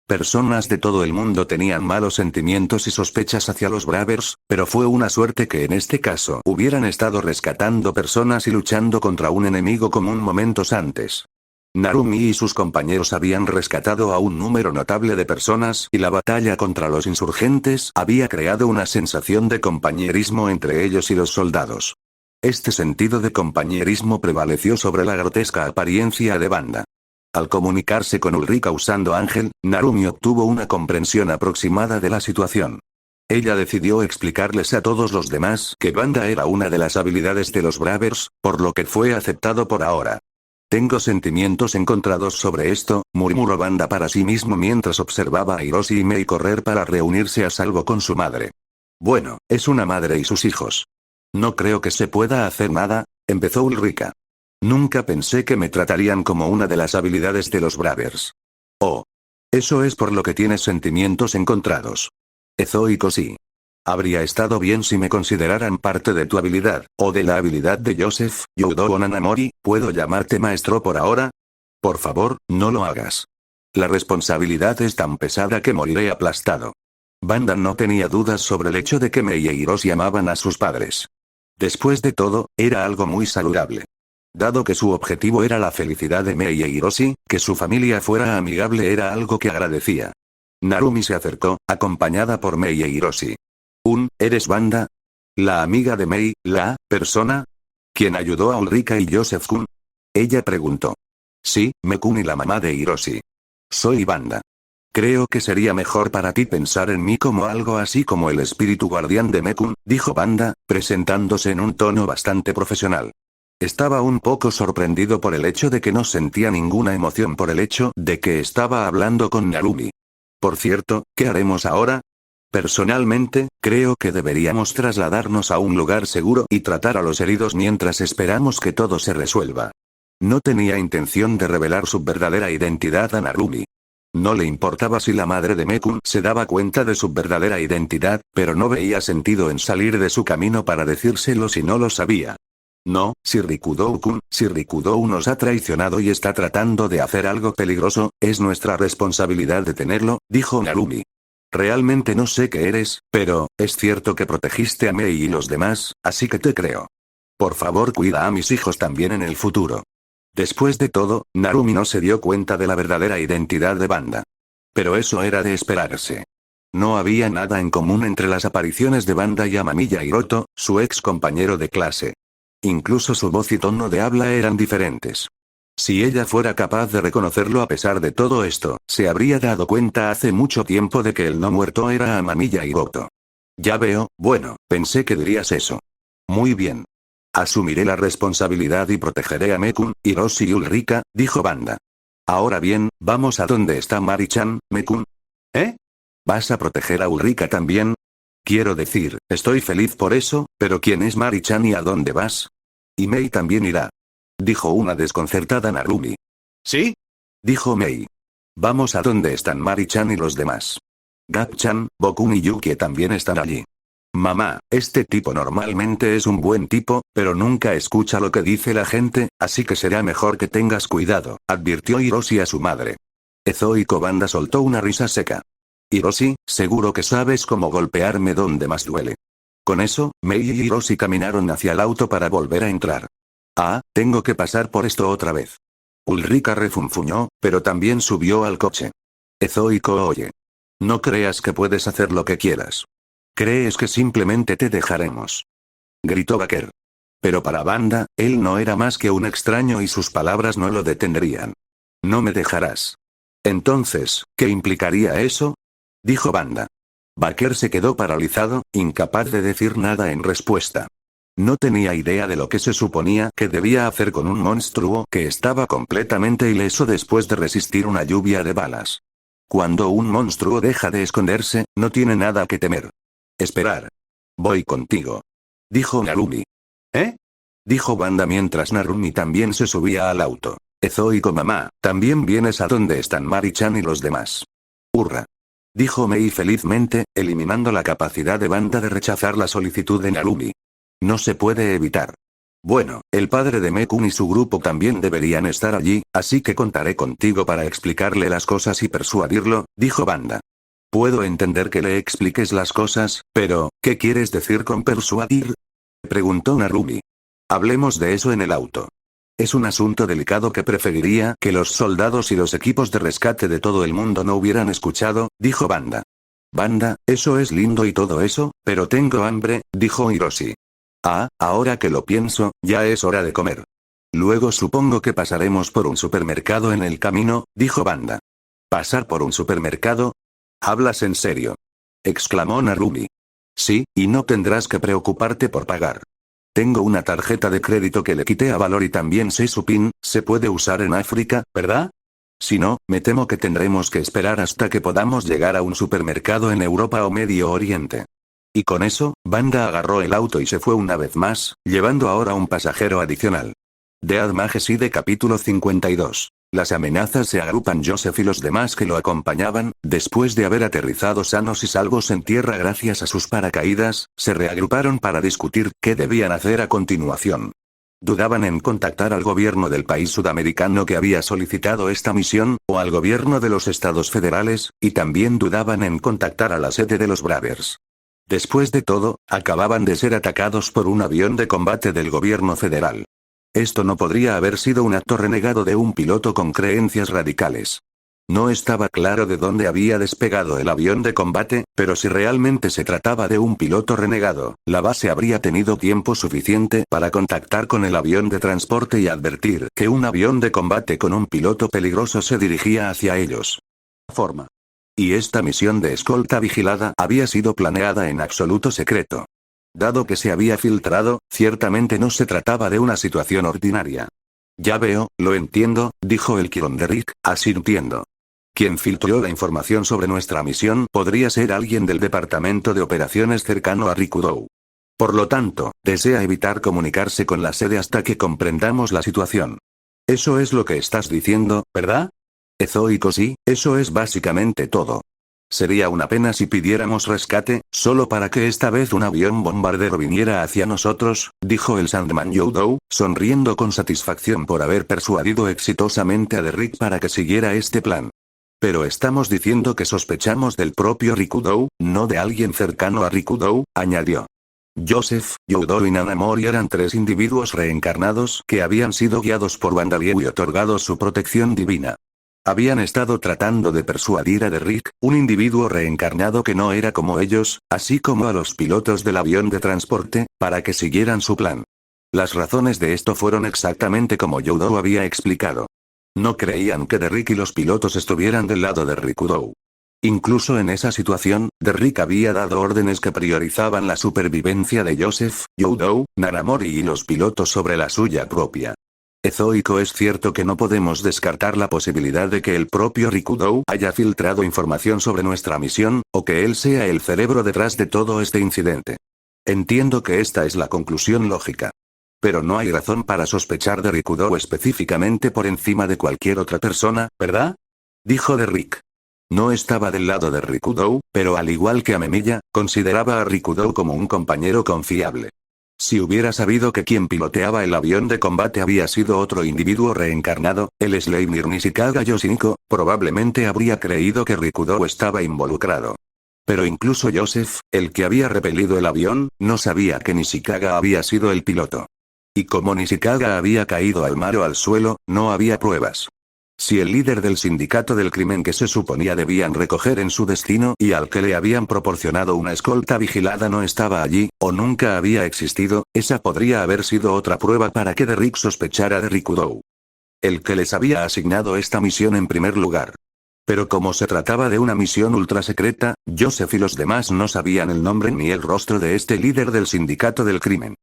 Personas de todo el mundo tenían malos sentimientos y sospechas hacia los Bravers, pero fue una suerte que en este caso hubieran estado rescatando personas y luchando contra un enemigo común momentos antes. Narumi y sus compañeros habían rescatado a un número notable de personas y la batalla contra los insurgentes había creado una sensación de compañerismo entre ellos y los soldados. Este sentido de compañerismo prevaleció sobre la grotesca apariencia de Banda. Al comunicarse con Ulrika usando Ángel, Narumi obtuvo una comprensión aproximada de la situación. Ella decidió explicarles a todos los demás que Banda era una de las habilidades de los Bravers, por lo que fue aceptado por ahora. «Tengo sentimientos encontrados sobre esto», murmuró Banda para sí mismo mientras observaba a Hiroshi y Mei correr para reunirse a salvo con su madre. «Bueno, es una madre y sus hijos. No creo que se pueda hacer nada», empezó Ulrika. «Nunca pensé que me tratarían como una de las habilidades de los Bravers». «Oh. Eso es por lo que tienes sentimientos encontrados». «Ezoico sí. Habría estado bien si me consideraran parte de tu habilidad, o de la habilidad de Joseph, Yudo Nanamori, ¿puedo llamarte maestro por ahora? Por favor, no lo hagas. La responsabilidad es tan pesada que moriré aplastado». Banda no tenía dudas sobre el hecho de que Mei e Hiroshi amaban a sus padres. Después de todo, era algo muy saludable. Dado que su objetivo era la felicidad de Mei e Hiroshi, que su familia fuera amigable era algo que agradecía. Narumi se acercó, acompañada por Mei e Hiroshi. ¿Eres Banda? La amiga de Mei, la persona quien ayudó a Ulrika y Joseph-kun. Ella preguntó. Sí, Mekun y la mamá de Hiroshi. Soy Banda. Creo que sería mejor para ti pensar en mí como algo así como el espíritu guardián de Mekun, dijo Banda, presentándose en un tono bastante profesional. Estaba un poco sorprendido por el hecho de que no sentía ninguna emoción por el hecho de que estaba hablando con Narumi. Por cierto, ¿qué haremos ahora? Personalmente, creo que deberíamos trasladarnos a un lugar seguro y tratar a los heridos mientras esperamos que todo se resuelva. No tenía intención de revelar su verdadera identidad a Narumi. No le importaba si la madre de Mekun se daba cuenta de su verdadera identidad, pero no veía sentido en salir de su camino para decírselo si no lo sabía. No, si Rikudou nos ha traicionado y está tratando de hacer algo peligroso, es nuestra responsabilidad detenerlo, dijo Narumi. Realmente no sé qué eres, pero, es cierto que protegiste a Mei y los demás, así que te creo. Por favor cuida a mis hijos también en el futuro. Después de todo, Narumi no se dio cuenta de la verdadera identidad de Banda. Pero eso era de esperarse. No había nada en común entre las apariciones de Banda y Amamiya Hiroto, su ex compañero de clase. Incluso su voz y tono de habla eran diferentes. Si ella fuera capaz de reconocerlo a pesar de todo esto, se habría dado cuenta hace mucho tiempo de que el no muerto era Amamiya Hiroto. Ya veo, bueno, pensé que dirías eso. Muy bien. Asumiré la responsabilidad y protegeré a Mekun, Hiroshi y Ulrika, dijo Banda. Ahora bien, vamos a donde está Mari-chan, Mekun. ¿Eh? ¿Vas a proteger a Ulrika también? Quiero decir, estoy feliz por eso, pero ¿quién es Mari-chan y a dónde vas? Y Mei también irá. Dijo una desconcertada Narumi. ¿Sí? Dijo Mei. Vamos a donde están Mari-chan y los demás. Gap-chan, Bokun y Yukie también están allí. Mamá, este tipo normalmente es un buen tipo, pero nunca escucha lo que dice la gente, así que será mejor que tengas cuidado, advirtió Hiroshi a su madre. Ezoico Banda soltó una risa seca. Hiroshi, seguro que sabes cómo golpearme donde más duele. Con eso, Mei y Hiroshi caminaron hacia el auto para volver a entrar. Ah, tengo que pasar por esto otra vez. Ulrika refunfuñó, pero también subió al coche. Ezoico oye. No creas que puedes hacer lo que quieras. ¿Crees que simplemente te dejaremos? Gritó Baker. Pero para Banda, él no era más que un extraño y sus palabras no lo detendrían. No me dejarás. Entonces, ¿qué implicaría eso? Dijo Banda. Baker se quedó paralizado, incapaz de decir nada en respuesta. No tenía idea de lo que se suponía que debía hacer con un monstruo que estaba completamente ileso después de resistir una lluvia de balas. Cuando un monstruo deja de esconderse, no tiene nada que temer. Esperar. Voy contigo. Dijo Narumi. ¿Eh? Dijo Banda mientras Narumi también se subía al auto. Ezoico mamá, ¿también vienes a donde están Mari-chan y los demás? Hurra. Dijo Mei felizmente, eliminando la capacidad de Banda de rechazar la solicitud de Narumi. No se puede evitar. Bueno, el padre de Mekun y su grupo también deberían estar allí, así que contaré contigo para explicarle las cosas y persuadirlo, dijo Banda. Puedo entender que le expliques las cosas, pero, ¿qué quieres decir con persuadir? Preguntó Narumi. Hablemos de eso en el auto. Es un asunto delicado que preferiría que los soldados y los equipos de rescate de todo el mundo no hubieran escuchado, dijo Banda. Banda, eso es lindo y todo eso, pero tengo hambre, dijo Hiroshi. Ah, ahora que lo pienso, ya es hora de comer. Luego supongo que pasaremos por un supermercado en el camino, dijo Banda. ¿Pasar por un supermercado? ¿Hablas en serio? Exclamó Narumi. Sí, y no tendrás que preocuparte por pagar. Tengo una tarjeta de crédito que le quité a Valor y también sé su PIN, se puede usar en África, ¿verdad? Si no, me temo que tendremos que esperar hasta que podamos llegar a un supermercado en Europa o Medio Oriente. Y con eso, Banda agarró el auto y se fue una vez más, llevando ahora un pasajero adicional. Dead Majesty de capítulo 52. Las amenazas se agrupan. Joseph y los demás que lo acompañaban, después de haber aterrizado sanos y salvos en tierra gracias a sus paracaídas, se reagruparon para discutir qué debían hacer a continuación. Dudaban en contactar al gobierno del país sudamericano que había solicitado esta misión, o al gobierno de los estados federales, y también dudaban en contactar a la sede de los Bravers. Después de todo, acababan de ser atacados por un avión de combate del gobierno federal. Esto no podría haber sido un acto renegado de un piloto con creencias radicales. No estaba claro de dónde había despegado el avión de combate, pero si realmente se trataba de un piloto renegado, la base habría tenido tiempo suficiente para contactar con el avión de transporte y advertir que un avión de combate con un piloto peligroso se dirigía hacia ellos. Forma. Y esta misión de escolta vigilada había sido planeada en absoluto secreto. Dado que se había filtrado, ciertamente no se trataba de una situación ordinaria. Ya veo, lo entiendo, dijo el Kiron de Rick, asintiendo. Quien filtró la información sobre nuestra misión podría ser alguien del departamento de operaciones cercano a Rikudou. Por lo tanto, desea evitar comunicarse con la sede hasta que comprendamos la situación. Eso es lo que estás diciendo, ¿verdad? Ezoico, sí, eso es básicamente todo. Sería una pena si pidiéramos rescate, solo para que esta vez un avión bombardero viniera hacia nosotros, dijo el Sandman Youdou, sonriendo con satisfacción por haber persuadido exitosamente a Derrick para que siguiera este plan. Pero estamos diciendo que sospechamos del propio Rikudou, no de alguien cercano a Rikudou, añadió. Joseph, Youdou y Nanamori eran tres individuos reencarnados que habían sido guiados por Bandalieu y otorgados su protección divina. Habían estado tratando de persuadir a Derrick, un individuo reencarnado que no era como ellos, así como a los pilotos del avión de transporte, para que siguieran su plan. Las razones de esto fueron exactamente como Youdou había explicado. No creían que Derrick y los pilotos estuvieran del lado de Rikudou. Incluso en esa situación, Derrick había dado órdenes que priorizaban la supervivencia de Joseph, Youdou, Nanamori y los pilotos sobre la suya propia. Ezoico, es cierto que no podemos descartar la posibilidad de que el propio Rikudou haya filtrado información sobre nuestra misión, o que él sea el cerebro detrás de todo este incidente. Entiendo que esta es la conclusión lógica. Pero no hay razón para sospechar de Rikudou específicamente por encima de cualquier otra persona, ¿verdad? Dijo Derrick. No estaba del lado de Rikudou, pero al igual que Amemiya, consideraba a Rikudou como un compañero confiable. Si hubiera sabido que quien piloteaba el avión de combate había sido otro individuo reencarnado, el Sleipnir Nishikaga Yoshinko, probablemente habría creído que Rikudou estaba involucrado. Pero incluso Joseph, el que había repelido el avión, no sabía que Nishikaga había sido el piloto. Y como Nishikaga había caído al mar o al suelo, no había pruebas. Si el líder del sindicato del crimen que se suponía debían recoger en su destino y al que le habían proporcionado una escolta vigilada no estaba allí, o nunca había existido, esa podría haber sido otra prueba para que Derrick sospechara de Rikudou. El que les había asignado esta misión en primer lugar. Pero como se trataba de una misión ultra secreta, Joseph y los demás no sabían el nombre ni el rostro de este líder del sindicato del crimen.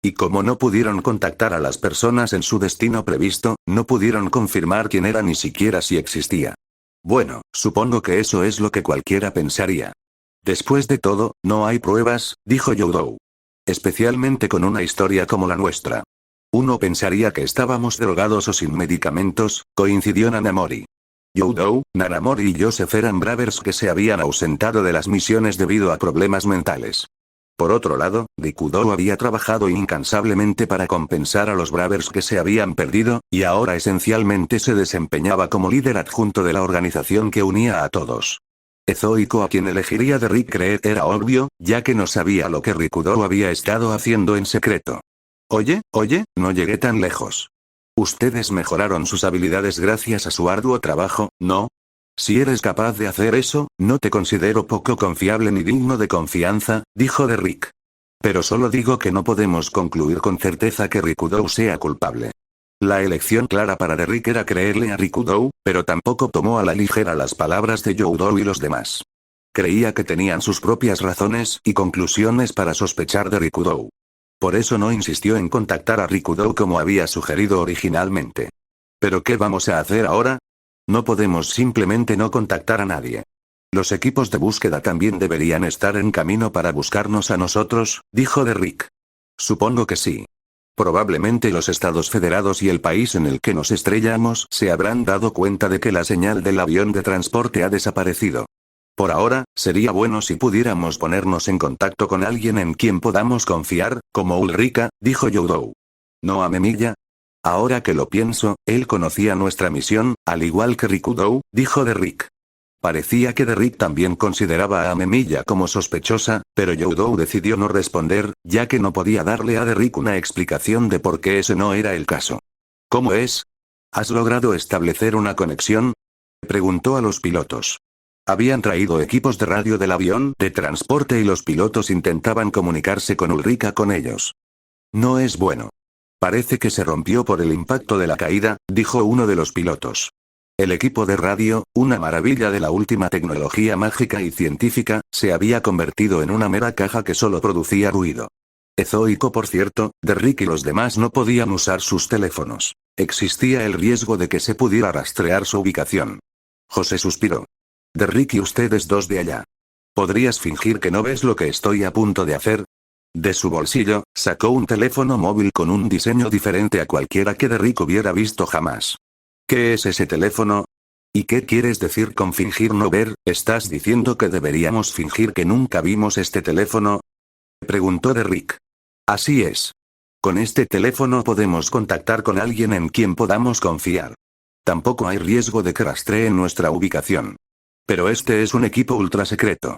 Y como no pudieron contactar a las personas en su destino previsto, no pudieron confirmar quién era ni siquiera si existía. Bueno, supongo que eso es lo que cualquiera pensaría. Después de todo, no hay pruebas, dijo Youdou. Especialmente con una historia como la nuestra. Uno pensaría que estábamos drogados o sin medicamentos, coincidió Nanamori. Youdou, Nanamori y Joseph eran bravers que se habían ausentado de las misiones debido a problemas mentales. Por otro lado, Rikudou había trabajado incansablemente para compensar a los bravers que se habían perdido, y ahora esencialmente se desempeñaba como líder adjunto de la organización que unía a todos. Ezoico, a quien elegiría Derrick creer, era obvio, ya que no sabía lo que Rikudou había estado haciendo en secreto. Oye, no llegué tan lejos. Ustedes mejoraron sus habilidades gracias a su arduo trabajo, ¿no? Si eres capaz de hacer eso, no te considero poco confiable ni digno de confianza, dijo Derrick. Pero solo digo que no podemos concluir con certeza que Rikudou sea culpable. La elección clara para Derrick era creerle a Rikudou, pero tampoco tomó a la ligera las palabras de Youdou y los demás. Creía que tenían sus propias razones y conclusiones para sospechar de Rikudou. Por eso no insistió en contactar a Rikudou como había sugerido originalmente. ¿Pero qué vamos a hacer ahora? No podemos simplemente no contactar a nadie. Los equipos de búsqueda también deberían estar en camino para buscarnos a nosotros, dijo Derrick. Supongo que sí. Probablemente los Estados Federados y el país en el que nos estrellamos se habrán dado cuenta de que la señal del avión de transporte ha desaparecido. Por ahora, sería bueno si pudiéramos ponernos en contacto con alguien en quien podamos confiar, como Ulrika, dijo Youdou. ¿No a Amemiya? Ahora que lo pienso, él conocía nuestra misión, al igual que Rikudou, dijo Derrick. Parecía que Derrick también consideraba a Amemiya como sospechosa, pero Youdou decidió no responder, ya que no podía darle a Derrick una explicación de por qué ese no era el caso. ¿Cómo es? ¿Has logrado establecer una conexión? Preguntó a los pilotos. Habían traído equipos de radio del avión de transporte y los pilotos intentaban comunicarse con Ulrika con ellos. No es bueno. Parece que se rompió por el impacto de la caída, dijo uno de los pilotos. El equipo de radio, una maravilla de la última tecnología mágica y científica, se había convertido en una mera caja que solo producía ruido. Ezoico, por cierto, Derrick y los demás no podían usar sus teléfonos. Existía el riesgo de que se pudiera rastrear su ubicación. José suspiró. Derrick y ustedes dos de allá. ¿Podrías fingir que no ves lo que estoy a punto de hacer? De su bolsillo, sacó un teléfono móvil con un diseño diferente a cualquiera que Derrick hubiera visto jamás. ¿Qué es ese teléfono? ¿Y qué quieres decir con fingir no ver? ¿Estás diciendo que deberíamos fingir que nunca vimos este teléfono? Preguntó Derrick. Así es. Con este teléfono podemos contactar con alguien en quien podamos confiar. Tampoco hay riesgo de que rastreen nuestra ubicación. Pero este es un equipo ultra secreto.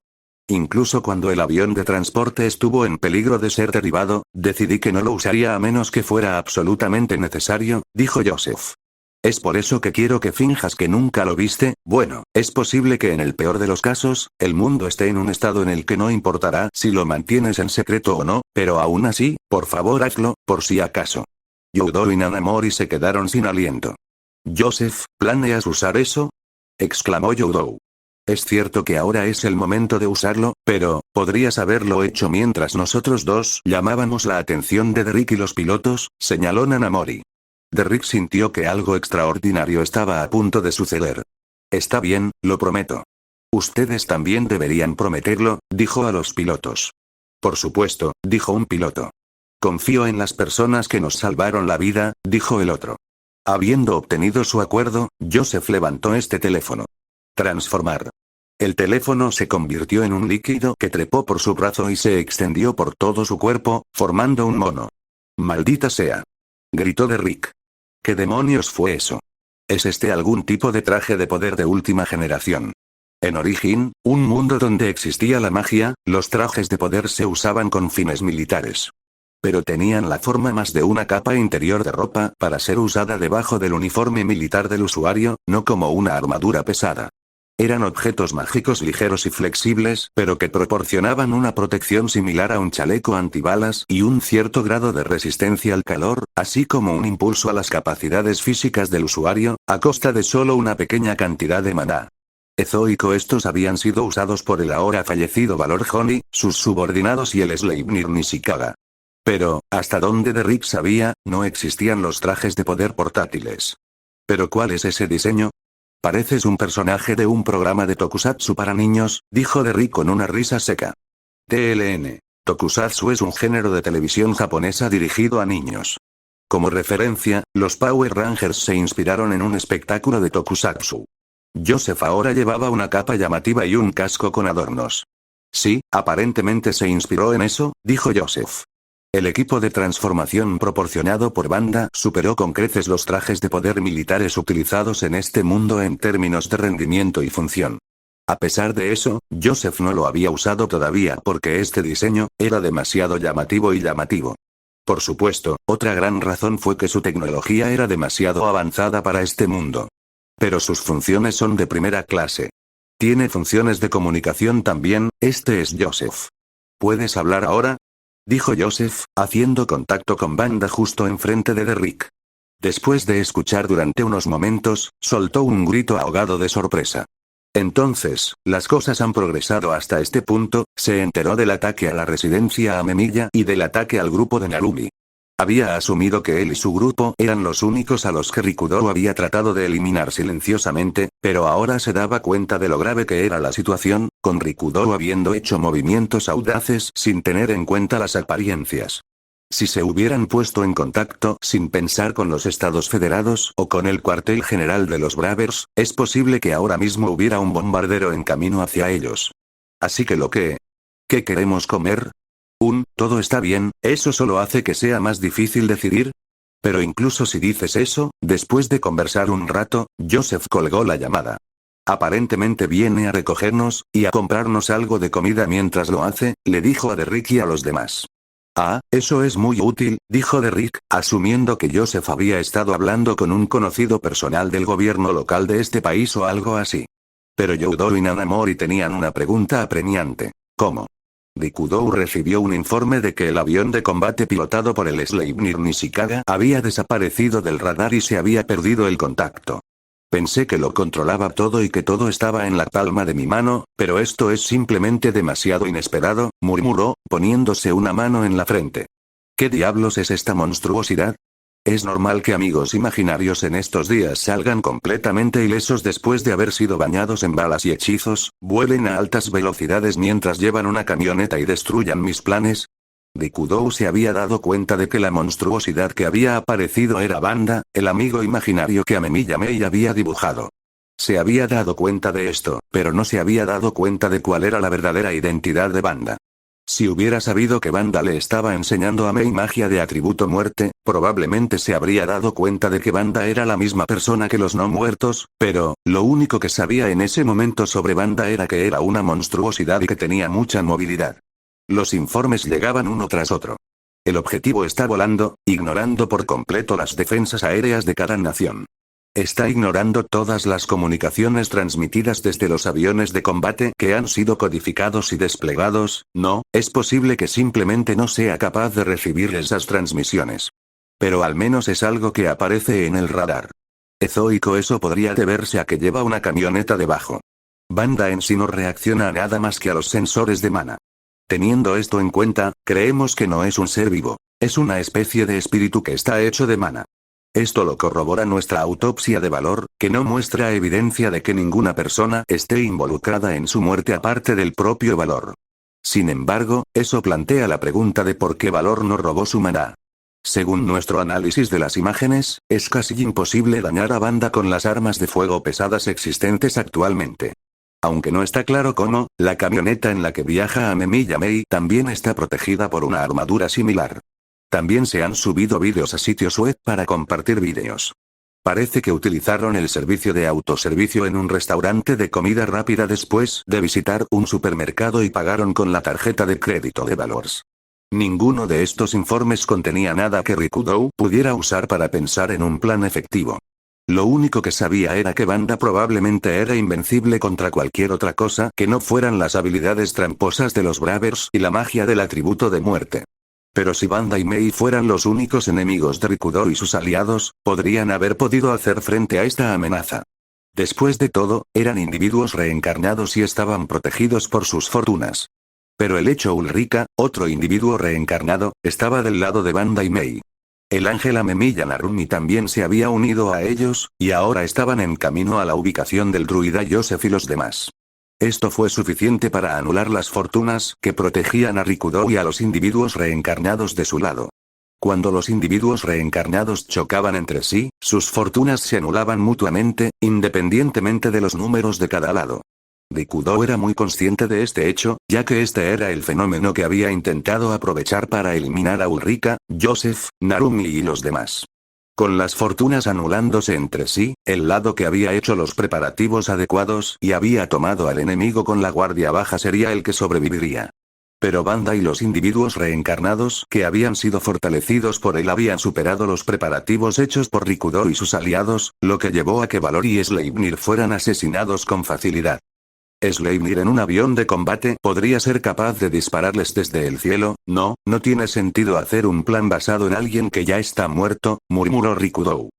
Incluso cuando el avión de transporte estuvo en peligro de ser derribado, decidí que no lo usaría a menos que fuera absolutamente necesario, dijo Joseph. Es por eso que quiero que finjas que nunca lo viste. Bueno, es posible que en el peor de los casos, el mundo esté en un estado en el que no importará si lo mantienes en secreto o no, pero aún así, por favor hazlo, por si acaso. Yudou y Nanamori se quedaron sin aliento. Joseph, ¿planeas usar eso? Exclamó Yudou. Es cierto que ahora es el momento de usarlo, pero, podrías haberlo hecho mientras nosotros dos llamábamos la atención de Derrick y los pilotos, señaló Nanamori. Derrick sintió que algo extraordinario estaba a punto de suceder. Está bien, lo prometo. Ustedes también deberían prometerlo, dijo a los pilotos. Por supuesto, dijo un piloto. Confío en las personas que nos salvaron la vida, dijo el otro. Habiendo obtenido su acuerdo, Joseph levantó este teléfono. Transformar. El teléfono se convirtió en un líquido que trepó por su brazo y se extendió por todo su cuerpo, formando un mono. ¡Maldita sea! Gritó Derrick. ¿Qué demonios fue eso? ¿Es este algún tipo de traje de poder de última generación? En Origen, un mundo donde existía la magia, los trajes de poder se usaban con fines militares. Pero tenían la forma más de una capa interior de ropa para ser usada debajo del uniforme militar del usuario, no como una armadura pesada. Eran objetos mágicos ligeros y flexibles, pero que proporcionaban una protección similar a un chaleco antibalas y un cierto grado de resistencia al calor, así como un impulso a las capacidades físicas del usuario, a costa de solo una pequeña cantidad de maná. Ezoico estos habían sido usados por el ahora fallecido Valor Honey, sus subordinados y el Sleipnir Nishikaga. Pero, hasta donde Derrick sabía, no existían los trajes de poder portátiles. ¿Pero cuál es ese diseño? Pareces un personaje de un programa de tokusatsu para niños, dijo Derrick con una risa seca. TLN. Tokusatsu es un género de televisión japonesa dirigido a niños. Como referencia, los Power Rangers se inspiraron en un espectáculo de tokusatsu. Joseph ahora llevaba una capa llamativa y un casco con adornos. Sí, aparentemente se inspiró en eso, dijo Joseph. El equipo de transformación proporcionado por Banda superó con creces los trajes de poder militares utilizados en este mundo en términos de rendimiento y función. A pesar de eso, Joseph no lo había usado todavía porque este diseño era demasiado llamativo. Por supuesto, otra gran razón fue que su tecnología era demasiado avanzada para este mundo. Pero sus funciones son de primera clase. Tiene funciones de comunicación también. Este es Joseph. ¿Puedes hablar ahora?, dijo Joseph, haciendo contacto con Banda justo enfrente de Derrick. Después de escuchar durante unos momentos, soltó un grito ahogado de sorpresa. Entonces, las cosas han progresado hasta este punto. Se enteró del ataque a la residencia Amemiya y del ataque al grupo de Narumi. Había asumido que él y su grupo eran los únicos a los que Rikudo había tratado de eliminar silenciosamente, pero ahora se daba cuenta de lo grave que era la situación, con Rikudo habiendo hecho movimientos audaces sin tener en cuenta las apariencias. Si se hubieran puesto en contacto sin pensar con los Estados Federados o con el cuartel general de los Bravers, es posible que ahora mismo hubiera un bombardero en camino hacia ellos. Así que ¿qué queremos comer? Todo está bien, eso solo hace que sea más difícil decidir. Pero incluso si dices eso, después de conversar un rato, Joseph colgó la llamada. Aparentemente viene a recogernos, y a comprarnos algo de comida mientras lo hace, le dijo a Derrick y a los demás. Ah, eso es muy útil, dijo Derrick, asumiendo que Joseph había estado hablando con un conocido personal del gobierno local de este país o algo así. Pero Youdou y Nanamori tenían una pregunta apremiante. ¿Cómo? Rikudou recibió un informe de que el avión de combate pilotado por el Sleipnir Nishikaga había desaparecido del radar y se había perdido el contacto. Pensé que lo controlaba todo y que todo estaba en la palma de mi mano, pero esto es simplemente demasiado inesperado, murmuró, poniéndose una mano en la frente. ¿Qué diablos es esta monstruosidad? Es normal que amigos imaginarios en estos días salgan completamente ilesos después de haber sido bañados en balas y hechizos, vuelen a altas velocidades mientras llevan una camioneta y destruyan mis planes. Rikudou se había dado cuenta de que la monstruosidad que había aparecido era Banda, el amigo imaginario que Amemiya Mei había dibujado. Se había dado cuenta de esto, pero no se había dado cuenta de cuál era la verdadera identidad de Banda. Si hubiera sabido que Banda le estaba enseñando a Mei magia de atributo muerte, probablemente se habría dado cuenta de que Banda era la misma persona que los no muertos, pero, lo único que sabía en ese momento sobre Banda era que era una monstruosidad y que tenía mucha movilidad. Los informes llegaban uno tras otro. El objetivo está volando, ignorando por completo las defensas aéreas de cada nación. Está ignorando todas las comunicaciones transmitidas desde los aviones de combate que han sido codificados y desplegados. No, es posible que simplemente no sea capaz de recibir esas transmisiones. Pero al menos es algo que aparece en el radar. Ezoico, eso podría deberse a que lleva una camioneta debajo. Banda en sí no reacciona a nada más que a los sensores de mana. Teniendo esto en cuenta, creemos que no es un ser vivo. Es una especie de espíritu que está hecho de mana. Esto lo corrobora nuestra autopsia de valor, que no muestra evidencia de que ninguna persona esté involucrada en su muerte aparte del propio valor. Sin embargo, eso plantea la pregunta de por qué valor no robó su maná. Según nuestro análisis de las imágenes, es casi imposible dañar a Banda con las armas de fuego pesadas existentes actualmente. Aunque no está claro cómo, la camioneta en la que viaja Amemiya Mei también está protegida por una armadura similar. También se han subido vídeos a sitios web para compartir vídeos. Parece que utilizaron el servicio de autoservicio en un restaurante de comida rápida después de visitar un supermercado y pagaron con la tarjeta de crédito de Valors. Ninguno de estos informes contenía nada que Rikudou pudiera usar para pensar en un plan efectivo. Lo único que sabía era que Banda probablemente era invencible contra cualquier otra cosa que no fueran las habilidades tramposas de los Bravers y la magia del atributo de muerte. Pero si Banda y Mei fueran los únicos enemigos de Rikudou y sus aliados, podrían haber podido hacer frente a esta amenaza. Después de todo, eran individuos reencarnados y estaban protegidos por sus fortunas. Pero el hecho Ulrika, otro individuo reencarnado, estaba del lado de Banda y Mei. El ángel Amemiya Narumi también se había unido a ellos, y ahora estaban en camino a la ubicación del druida Joseph y los demás. Esto fue suficiente para anular las fortunas que protegían a Rikudou y a los individuos reencarnados de su lado. Cuando los individuos reencarnados chocaban entre sí, sus fortunas se anulaban mutuamente, independientemente de los números de cada lado. Rikudou era muy consciente de este hecho, ya que este era el fenómeno que había intentado aprovechar para eliminar a Ulrika, Joseph, Narumi y los demás. Con las fortunas anulándose entre sí, el lado que había hecho los preparativos adecuados y había tomado al enemigo con la guardia baja sería el que sobreviviría. Pero Banda y los individuos reencarnados que habían sido fortalecidos por él habían superado los preparativos hechos por Rikudou y sus aliados, lo que llevó a que Valor y Sleipnir fueran asesinados con facilidad. Sleipnir en un avión de combate podría ser capaz de dispararles desde el cielo. No tiene sentido hacer un plan basado en alguien que ya está muerto, murmuró Rikudou.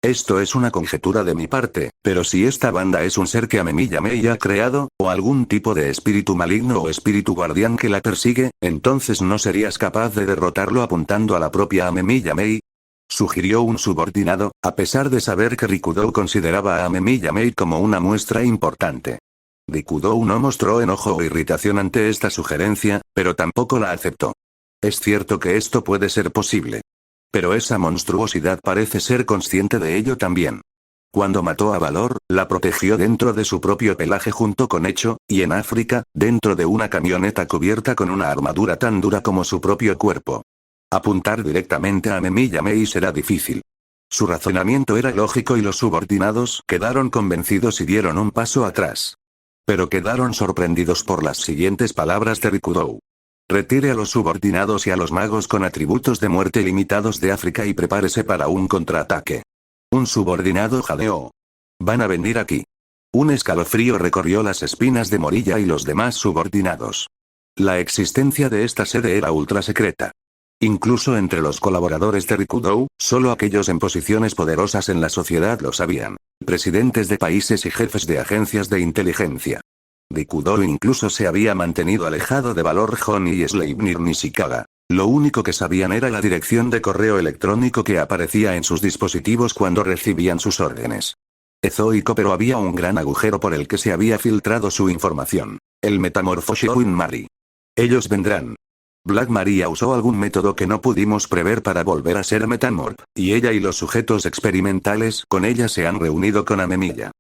Esto es una conjetura de mi parte, pero si esta Banda es un ser que Amemiya Mei ha creado, o algún tipo de espíritu maligno o espíritu guardián que la persigue, entonces ¿no serías capaz de derrotarlo apuntando a la propia Amemiya Mei? Sugirió un subordinado, a pesar de saber que Rikudou consideraba a Amemiya Mei como una muestra importante. Rikudou no mostró enojo o irritación ante esta sugerencia, pero tampoco la aceptó. Es cierto que esto puede ser posible. Pero esa monstruosidad parece ser consciente de ello también. Cuando mató a Valor, la protegió dentro de su propio pelaje junto con Echo, y en África, dentro de una camioneta cubierta con una armadura tan dura como su propio cuerpo. Apuntar directamente a Amemiya Mei será difícil. Su razonamiento era lógico y los subordinados quedaron convencidos y dieron un paso atrás. Pero quedaron sorprendidos por las siguientes palabras de Rikudou. Retire a los subordinados y a los magos con atributos de muerte limitados de África y prepárese para un contraataque. Un subordinado jadeó. Van a venir aquí. Un escalofrío recorrió las espinas de Morilla y los demás subordinados. La existencia de esta sede era ultra secreta. Incluso entre los colaboradores de Rikudo, solo aquellos en posiciones poderosas en la sociedad lo sabían. Presidentes de países y jefes de agencias de inteligencia. Rikudo incluso se había mantenido alejado de Valor Joni y Sleipnir Nishikawa. Lo único que sabían era la dirección de correo electrónico que aparecía en sus dispositivos cuando recibían sus órdenes. Ezoico, pero había un gran agujero por el que se había filtrado su información. El metamorfo Showin Mari. Ellos vendrán. Black Maria usó algún método que no pudimos prever para volver a ser metamorf, y ella y los sujetos experimentales con ella se han reunido con Amemiya.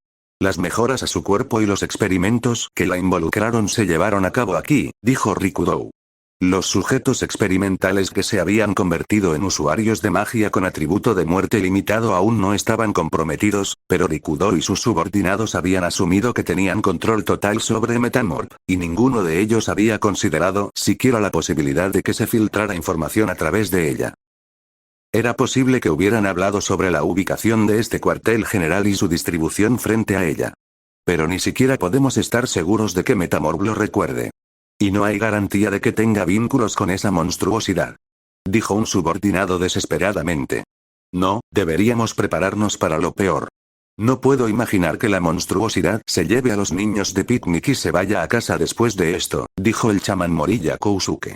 Las mejoras a su cuerpo y los experimentos que la involucraron se llevaron a cabo aquí, dijo Rikudo. Los sujetos experimentales que se habían convertido en usuarios de magia con atributo de muerte limitado aún no estaban comprometidos, pero Rikudo y sus subordinados habían asumido que tenían control total sobre Metamorph, y ninguno de ellos había considerado siquiera la posibilidad de que se filtrara información a través de ella. Era posible que hubieran hablado sobre la ubicación de este cuartel general y su distribución frente a ella. Pero ni siquiera podemos estar seguros de que Metamorph lo recuerde. Y no hay garantía de que tenga vínculos con esa monstruosidad. Dijo un subordinado desesperadamente. No, deberíamos prepararnos para lo peor. No puedo imaginar que la monstruosidad se lleve a los niños de picnic y se vaya a casa después de esto, dijo el chamán Morilla Kousuke.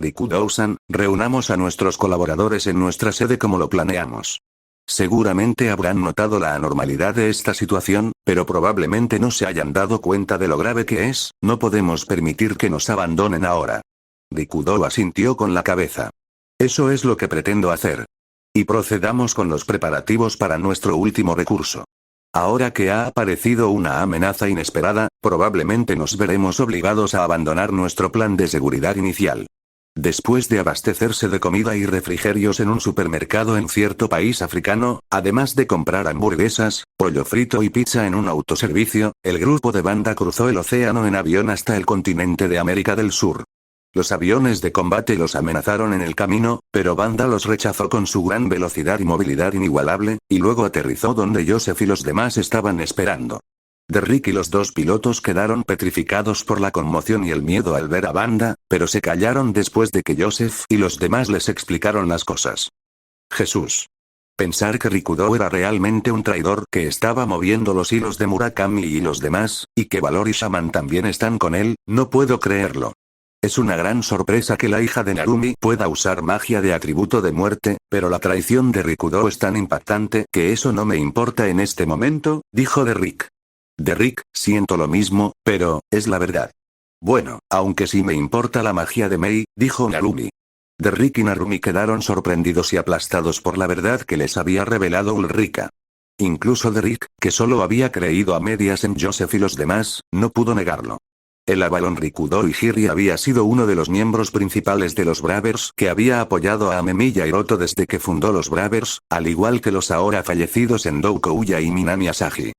Rikudo-san, reunamos a nuestros colaboradores en nuestra sede como lo planeamos. Seguramente habrán notado la anormalidad de esta situación, pero probablemente no se hayan dado cuenta de lo grave que es. No podemos permitir que nos abandonen ahora. Rikudo asintió con la cabeza. Eso es lo que pretendo hacer. Y procedamos con los preparativos para nuestro último recurso. Ahora que ha aparecido una amenaza inesperada, probablemente nos veremos obligados a abandonar nuestro plan de seguridad inicial. Después de abastecerse de comida y refrigerios en un supermercado en cierto país africano, además de comprar hamburguesas, pollo frito y pizza en un autoservicio, el grupo de Banda cruzó el océano en avión hasta el continente de América del Sur. Los aviones de combate los amenazaron en el camino, pero Banda los rechazó con su gran velocidad y movilidad inigualable, y luego aterrizó donde Joseph y los demás estaban esperando. Derrick y los dos pilotos quedaron petrificados por la conmoción y el miedo al ver a Banda, pero se callaron después de que Joseph y los demás les explicaron las cosas. Jesús. Pensar que Rikudo era realmente un traidor que estaba moviendo los hilos de Murakami y los demás, y que Valor y Shaman también están con él, no puedo creerlo. Es una gran sorpresa que la hija de Narumi pueda usar magia de atributo de muerte, pero la traición de Rikudo es tan impactante que eso no me importa en este momento, dijo Derrick. Derrick, siento lo mismo, pero, es la verdad. Bueno, aunque sí me importa la magia de Mei, dijo Narumi. Derrick y Narumi quedaron sorprendidos y aplastados por la verdad que les había revelado Ulrika. Incluso Derrick, que solo había creído a medias en Joseph y los demás, no pudo negarlo. El Avalon Rikudo Hiri había sido uno de los miembros principales de los Bravers que había apoyado a Amemiya Hiroto desde que fundó los Bravers, al igual que los ahora fallecidos Endo Kouya y Minami Asahi.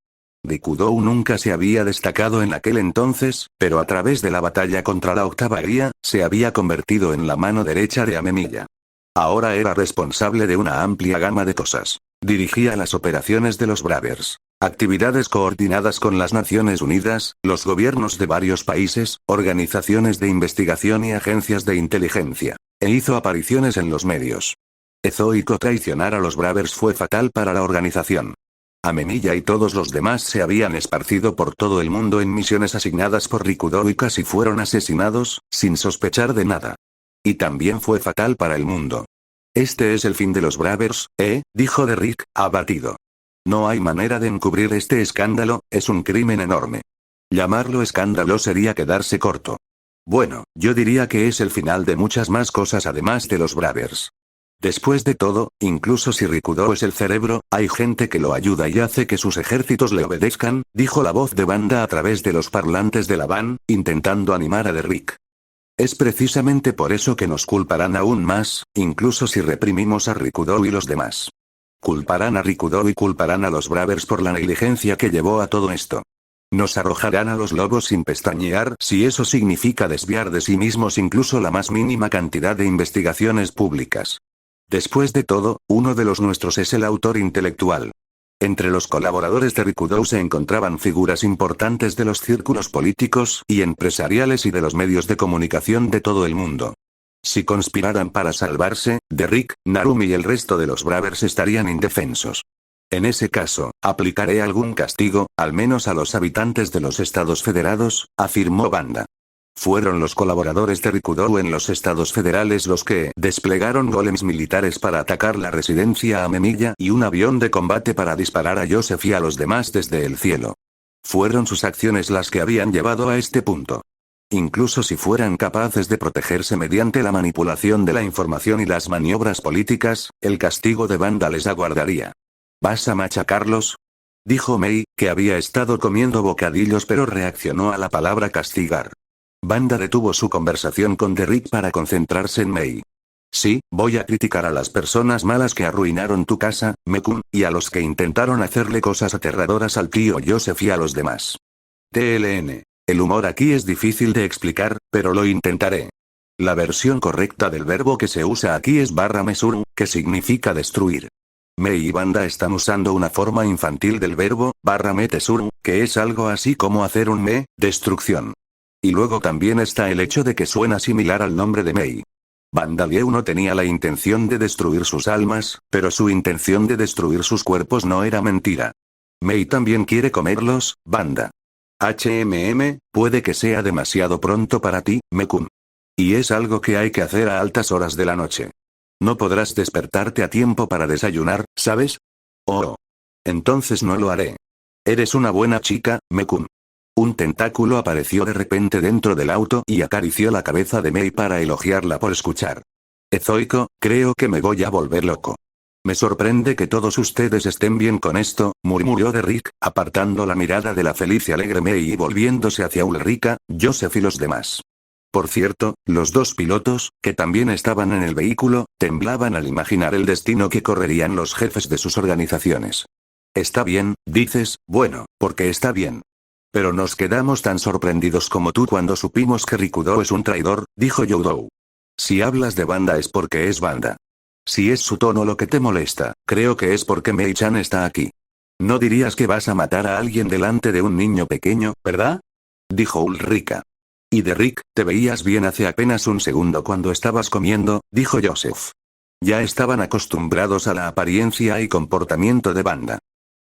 Rikudo nunca se había destacado en aquel entonces, pero a través de la batalla contra la octava guía, se había convertido en la mano derecha de Amemiya. Ahora era responsable de una amplia gama de cosas. Dirigía las operaciones de los Bravers. Actividades coordinadas con las Naciones Unidas, los gobiernos de varios países, organizaciones de investigación y agencias de inteligencia. E hizo apariciones en los medios. Ezoico traicionar a los Bravers fue fatal para la organización. Amemiya y todos los demás se habían esparcido por todo el mundo en misiones asignadas por Rikudo y casi fueron asesinados, sin sospechar de nada. Y también fue fatal para el mundo. Este es el fin de los Bravers, dijo Derrick, abatido. No hay manera de encubrir este escándalo, es un crimen enorme. Llamarlo escándalo sería quedarse corto. Bueno, yo diría que es el final de muchas más cosas además de los Bravers. Después de todo, incluso si Rikudo es el cerebro, hay gente que lo ayuda y hace que sus ejércitos le obedezcan, dijo la voz de Banda a través de los parlantes de la van, intentando animar a Derrick. Es precisamente por eso que nos culparán aún más, incluso si reprimimos a Rikudo y los demás. Culparán a Rikudo y culparán a los Bravers por la negligencia que llevó a todo esto. Nos arrojarán a los lobos sin pestañear si eso significa desviar de sí mismos incluso la más mínima cantidad de investigaciones públicas. Después de todo, uno de los nuestros es el autor intelectual. Entre los colaboradores de Rikudo se encontraban figuras importantes de los círculos políticos y empresariales y de los medios de comunicación de todo el mundo. Si conspiraran para salvarse, Derrick, Narumi y el resto de los Bravers estarían indefensos. En ese caso, aplicaré algún castigo, al menos a los habitantes de los Estados Federados, afirmó Banda. Fueron los colaboradores de Rikudo en los estados federales los que desplegaron golems militares para atacar la residencia Amemiya y un avión de combate para disparar a Joseph y a los demás desde el cielo. Fueron sus acciones las que habían llevado a este punto. Incluso si fueran capaces de protegerse mediante la manipulación de la información y las maniobras políticas, el castigo de Banda les aguardaría. ¿Vas a machacarlos?, dijo Mei, que había estado comiendo bocadillos pero reaccionó a la palabra castigar. Banda detuvo su conversación con Derrick para concentrarse en Mei. Sí, voy a criticar a las personas malas que arruinaron tu casa, Mekun, y a los que intentaron hacerle cosas aterradoras al tío Joseph y a los demás. TLN. El humor aquí es difícil de explicar, pero lo intentaré. La versión correcta del verbo que se usa aquí es /mesuru, que significa destruir. Mei y Banda están usando una forma infantil del verbo, /metesuru, que es algo así como hacer un destrucción. Y luego también está el hecho de que suena similar al nombre de Mei. Banda Lieu no tenía la intención de destruir sus almas, pero su intención de destruir sus cuerpos no era mentira. Mei también quiere comerlos, Banda. Puede que sea demasiado pronto para ti, Mekun. Y es algo que hay que hacer a altas horas de la noche. No podrás despertarte a tiempo para desayunar, ¿sabes? Oh. Entonces no lo haré. Eres una buena chica, Mekun. Un tentáculo apareció de repente dentro del auto y acarició la cabeza de Mei para elogiarla por escuchar. Ezoico, creo que me voy a volver loco. Me sorprende que todos ustedes estén bien con esto, murmuró Derrick, apartando la mirada de la feliz y alegre Mei y volviéndose hacia Ulrika, Joseph y los demás. Por cierto, los dos pilotos, que también estaban en el vehículo, temblaban al imaginar el destino que correrían los jefes de sus organizaciones. Está bien, dices, bueno, porque está bien. Pero nos quedamos tan sorprendidos como tú cuando supimos que Rikudo es un traidor, dijo Youdou. Si hablas de Banda es porque es Banda. Si es su tono lo que te molesta, creo que es porque Mei-chan está aquí. No dirías que vas a matar a alguien delante de un niño pequeño, ¿verdad?, dijo Ulrika. Y Derrick, te veías bien hace apenas un segundo cuando estabas comiendo, dijo Joseph. Ya estaban acostumbrados a la apariencia y comportamiento de Banda.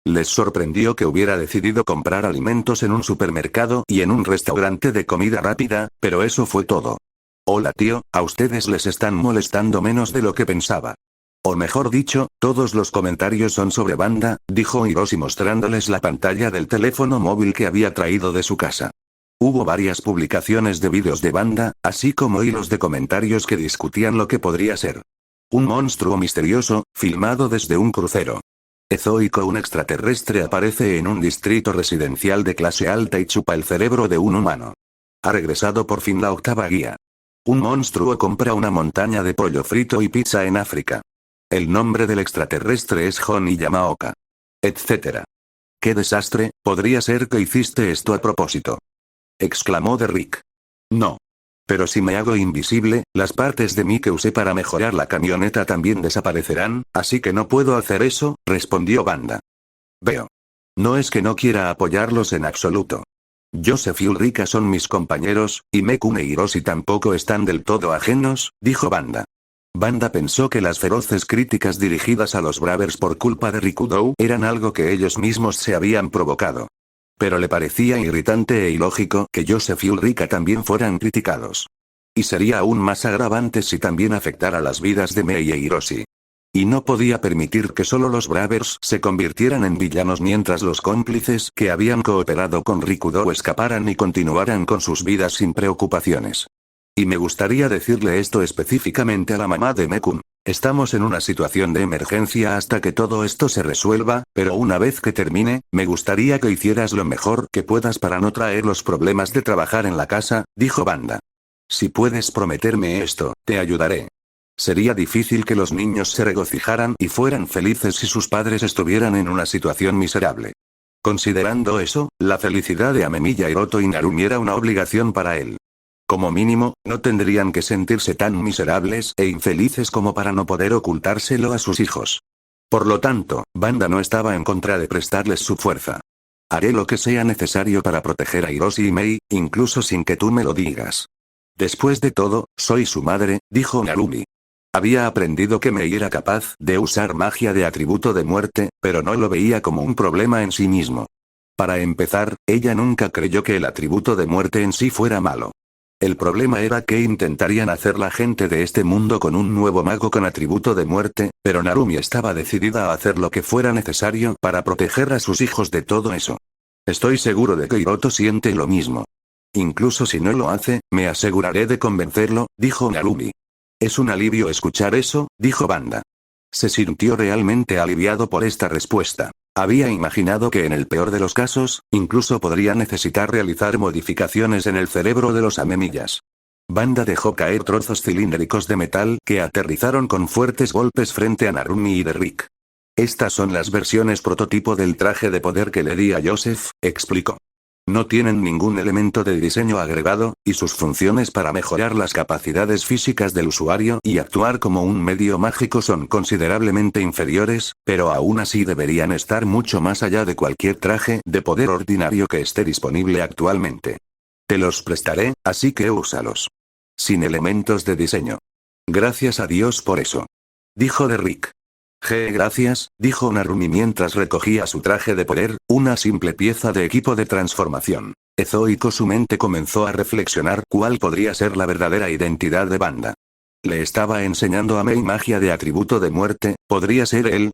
Les sorprendió que hubiera decidido comprar alimentos en un supermercado y en un restaurante de comida rápida, pero eso fue todo. Hola tío, a ustedes les están molestando menos de lo que pensaba. O mejor dicho, todos los comentarios son sobre Banda, dijo Hiroshi mostrándoles la pantalla del teléfono móvil que había traído de su casa. Hubo varias publicaciones de vídeos de Banda, así como hilos de comentarios que discutían lo que podría ser un monstruo misterioso, filmado desde un crucero. Ezoico, un extraterrestre, aparece en un distrito residencial de clase alta y chupa el cerebro de un humano. Ha regresado por fin la octava guía. Un monstruo compra una montaña de pollo frito y pizza en África. El nombre del extraterrestre es Honi Yamaoka. Etc. ¡Qué desastre! Podría ser que hiciste esto a propósito, exclamó Derrick. No. Pero si me hago invisible, las partes de mí que usé para mejorar la camioneta también desaparecerán, así que no puedo hacer eso, respondió Banda. Veo. No es que no quiera apoyarlos en absoluto. Joseph y Ulrika son mis compañeros, y Mekun e Hiroshi tampoco están del todo ajenos, dijo Banda. Banda pensó que las feroces críticas dirigidas a los Bravers por culpa de Rikudo eran algo que ellos mismos se habían provocado. Pero le parecía irritante e ilógico que Joseph y Ulrika también fueran criticados. Y sería aún más agravante si también afectara las vidas de Mei e Hiroshi. Y no podía permitir que solo los Bravers se convirtieran en villanos mientras los cómplices que habían cooperado con Rikudo escaparan y continuaran con sus vidas sin preocupaciones. Y me gustaría decirle esto específicamente a la mamá de Mekun. Estamos en una situación de emergencia hasta que todo esto se resuelva, pero una vez que termine, me gustaría que hicieras lo mejor que puedas para no traer los problemas de trabajar en la casa, dijo Banda. Si puedes prometerme esto, te ayudaré. Sería difícil que los niños se regocijaran y fueran felices si sus padres estuvieran en una situación miserable. Considerando eso, la felicidad de Amemiya, Hiroto y Narumi era una obligación para él. Como mínimo, no tendrían que sentirse tan miserables e infelices como para no poder ocultárselo a sus hijos. Por lo tanto, Banda no estaba en contra de prestarles su fuerza. Haré lo que sea necesario para proteger a Hiroshi y Mei, incluso sin que tú me lo digas. Después de todo, soy su madre, dijo Narumi. Había aprendido que Mei era capaz de usar magia de atributo de muerte, pero no lo veía como un problema en sí mismo. Para empezar, ella nunca creyó que el atributo de muerte en sí fuera malo. El problema era que intentarían hacer la gente de este mundo con un nuevo mago con atributo de muerte, pero Narumi estaba decidida a hacer lo que fuera necesario para proteger a sus hijos de todo eso. Estoy seguro de que Hiroto siente lo mismo. Incluso si no lo hace, me aseguraré de convencerlo, dijo Narumi. Es un alivio escuchar eso, dijo Banda. Se sintió realmente aliviado por esta respuesta. Había imaginado que en el peor de los casos, incluso podría necesitar realizar modificaciones en el cerebro de los Amemiyas. Banda dejó caer trozos cilíndricos de metal que aterrizaron con fuertes golpes frente a Narumi y Derrick. Estas son las versiones prototipo del traje de poder que le di a Joseph, explicó. No tienen ningún elemento de diseño agregado, y sus funciones para mejorar las capacidades físicas del usuario y actuar como un medio mágico son considerablemente inferiores, pero aún así deberían estar mucho más allá de cualquier traje de poder ordinario que esté disponible actualmente. Te los prestaré, así que úsalos. Sin elementos de diseño. Gracias a Dios por eso. Dijo Derrick. Gracias, dijo Narumi mientras recogía su traje de poder, una simple pieza de equipo de transformación. Ezoico su mente comenzó a reflexionar cuál podría ser la verdadera identidad de Banda. Le estaba enseñando a Mei magia de atributo de muerte, ¿podría ser él?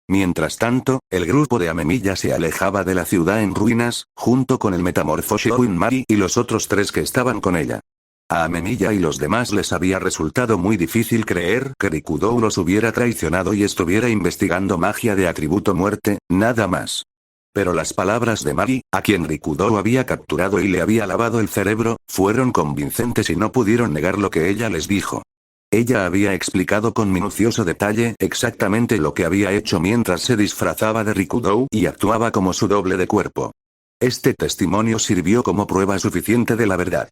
Mientras tanto, el grupo de Amemiya se alejaba de la ciudad en ruinas, junto con el metamorfo Shouin Mari y los otros 3 que estaban con ella. A Amemiya y los demás les había resultado muy difícil creer que Rikudou los hubiera traicionado y estuviera investigando magia de atributo muerte, nada más. Pero las palabras de Mari, a quien Rikudou había capturado y le había lavado el cerebro, fueron convincentes y no pudieron negar lo que ella les dijo. Ella había explicado con minucioso detalle exactamente lo que había hecho mientras se disfrazaba de Rikudou y actuaba como su doble de cuerpo. Este testimonio sirvió como prueba suficiente de la verdad.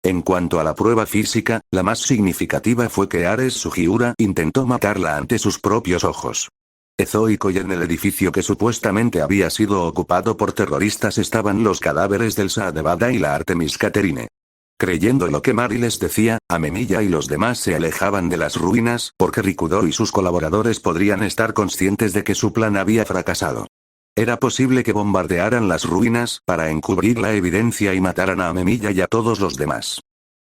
En cuanto a la prueba física, la más significativa fue que Ares Sugiura intentó matarla ante sus propios ojos. Ezoico y en el edificio que supuestamente había sido ocupado por terroristas estaban los cadáveres del Saadevada y la Artemis Caterine. Creyendo lo que Mari les decía, Amemiya y los demás se alejaban de las ruinas porque Rikudou y sus colaboradores podrían estar conscientes de que su plan había fracasado. Era posible que bombardearan las ruinas para encubrir la evidencia y mataran a Amemiya y a todos los demás.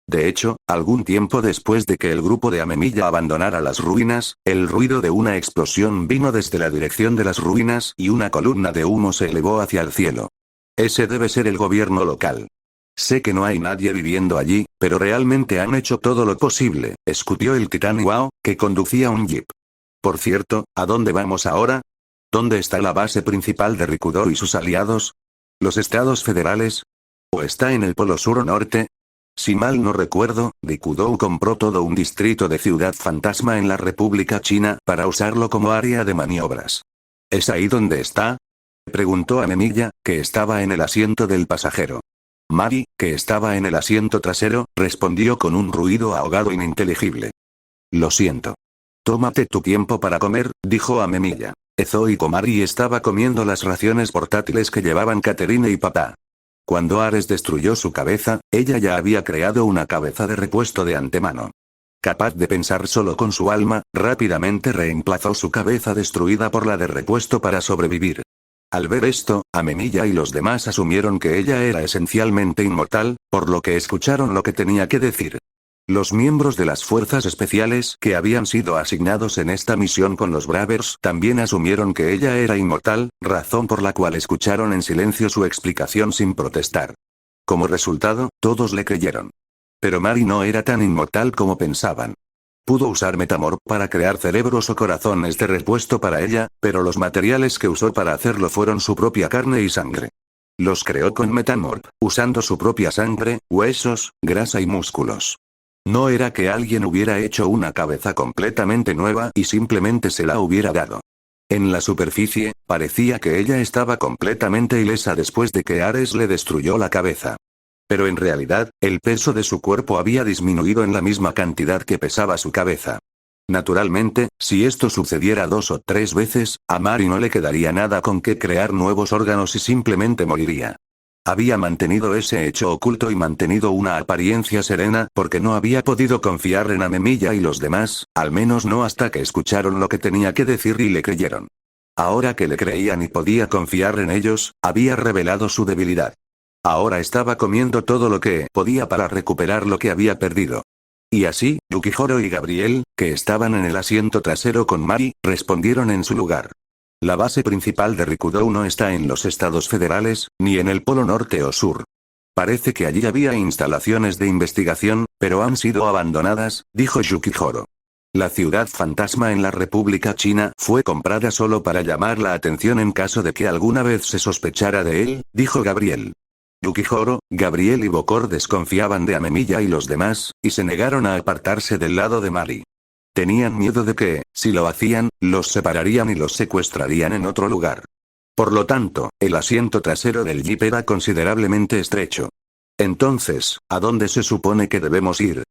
De hecho, algún tiempo después de que el grupo de Amemiya abandonara las ruinas, el ruido de una explosión vino desde la dirección de las ruinas y una columna de humo se elevó hacia el cielo. Ese debe ser el gobierno local. Sé que no hay nadie viviendo allí, pero realmente han hecho todo lo posible, escupió el titán Iwao, que conducía un jeep. Por cierto, ¿a dónde vamos ahora? ¿Dónde está la base principal de Rikudou y sus aliados? ¿Los estados federales? ¿O está en el polo sur o norte? Si mal no recuerdo, Rikudou compró todo un distrito de ciudad fantasma en la República China para usarlo como área de maniobras. ¿Es ahí donde está? Preguntó Amemiya, que estaba en el asiento del pasajero. Mari, que estaba en el asiento trasero, respondió con un ruido ahogado ininteligible. Lo siento. Tómate tu tiempo para comer, dijo Amemiya. Ezoico Mari estaba comiendo las raciones portátiles que llevaban Caterine y papá. Cuando Ares destruyó su cabeza, ella ya había creado una cabeza de repuesto de antemano. Capaz de pensar solo con su alma, rápidamente reemplazó su cabeza destruida por la de repuesto para sobrevivir. Al ver esto, Amemiya y los demás asumieron que ella era esencialmente inmortal, por lo que escucharon lo que tenía que decir. Los miembros de las fuerzas especiales que habían sido asignados en esta misión con los Bravers también asumieron que ella era inmortal, razón por la cual escucharon en silencio su explicación sin protestar. Como resultado, todos le creyeron. Pero Mari no era tan inmortal como pensaban. Pudo usar Metamorph para crear cerebros o corazones de repuesto para ella, pero los materiales que usó para hacerlo fueron su propia carne y sangre. Los creó con Metamorph, usando su propia sangre, huesos, grasa y músculos. No era que alguien hubiera hecho una cabeza completamente nueva y simplemente se la hubiera dado. En la superficie, parecía que ella estaba completamente ilesa después de que Ares le destruyó la cabeza. Pero en realidad, el peso de su cuerpo había disminuido en la misma cantidad que pesaba su cabeza. Naturalmente, si esto sucediera 2 o 3 veces, a Mari no le quedaría nada con qué crear nuevos órganos y simplemente moriría. Había mantenido ese hecho oculto y mantenido una apariencia serena porque no había podido confiar en Amemiya y los demás, al menos no hasta que escucharon lo que tenía que decir y le creyeron. Ahora que le creían y podía confiar en ellos, había revelado su debilidad. Ahora estaba comiendo todo lo que podía para recuperar lo que había perdido. Y así, Yukihiro y Gabriel, que estaban en el asiento trasero con Mari, respondieron en su lugar. La base principal de Rikudou no está en los estados federales, ni en el polo norte o sur. Parece que allí había instalaciones de investigación, pero han sido abandonadas, dijo Yukihiro. La ciudad fantasma en la República China fue comprada solo para llamar la atención en caso de que alguna vez se sospechara de él, dijo Gabriel. Yukihiro, Gabriel y Bokor desconfiaban de Amemiya y los demás, y se negaron a apartarse del lado de Mari. Tenían miedo de que, si lo hacían, los separarían y los secuestrarían en otro lugar. Por lo tanto, el asiento trasero del jeep era considerablemente estrecho. Entonces, ¿a dónde se supone que debemos ir?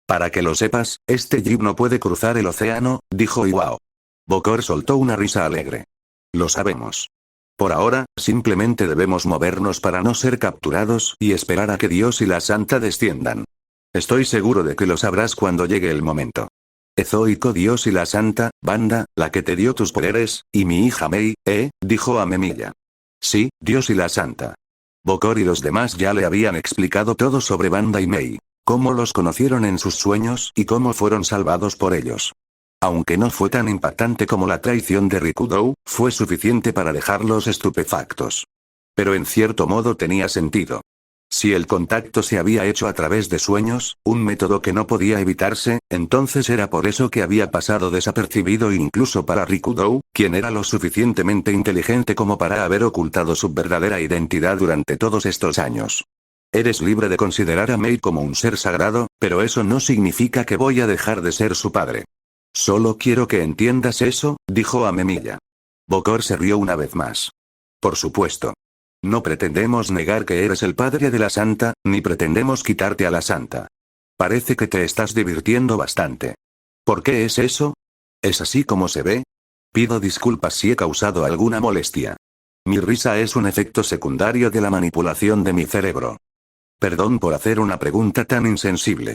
Para que lo sepas, este jeep no puede cruzar el océano, dijo Iwao. Bokor soltó una risa alegre. Lo sabemos. Por ahora, simplemente debemos movernos para no ser capturados y esperar a que Dios y la Santa desciendan. Estoy seguro de que lo sabrás cuando llegue el momento. Ezoico Dios y la Santa, Banda, la que te dio tus poderes, y mi hija Mei, dijo Amemiya. Sí, Dios y la Santa. Bokor y los demás ya le habían explicado todo sobre Banda y Mei, cómo los conocieron en sus sueños y cómo fueron salvados por ellos. Aunque no fue tan impactante como la traición de Rikudou, fue suficiente para dejarlos estupefactos. Pero en cierto modo tenía sentido. Si el contacto se había hecho a través de sueños, un método que no podía evitarse, entonces era por eso que había pasado desapercibido incluso para Rikudou, quien era lo suficientemente inteligente como para haber ocultado su verdadera identidad durante todos estos años. Eres libre de considerar a Mei como un ser sagrado, pero eso no significa que voy a dejar de ser su padre. Solo quiero que entiendas eso, dijo Amemiya. Bokor se rió una vez más. Por supuesto. No pretendemos negar que eres el padre de la Santa, ni pretendemos quitarte a la Santa. Parece que te estás divirtiendo bastante. ¿Por qué es eso? ¿Es así como se ve? Pido disculpas si he causado alguna molestia. Mi risa es un efecto secundario de la manipulación de mi cerebro. Perdón por hacer una pregunta tan insensible.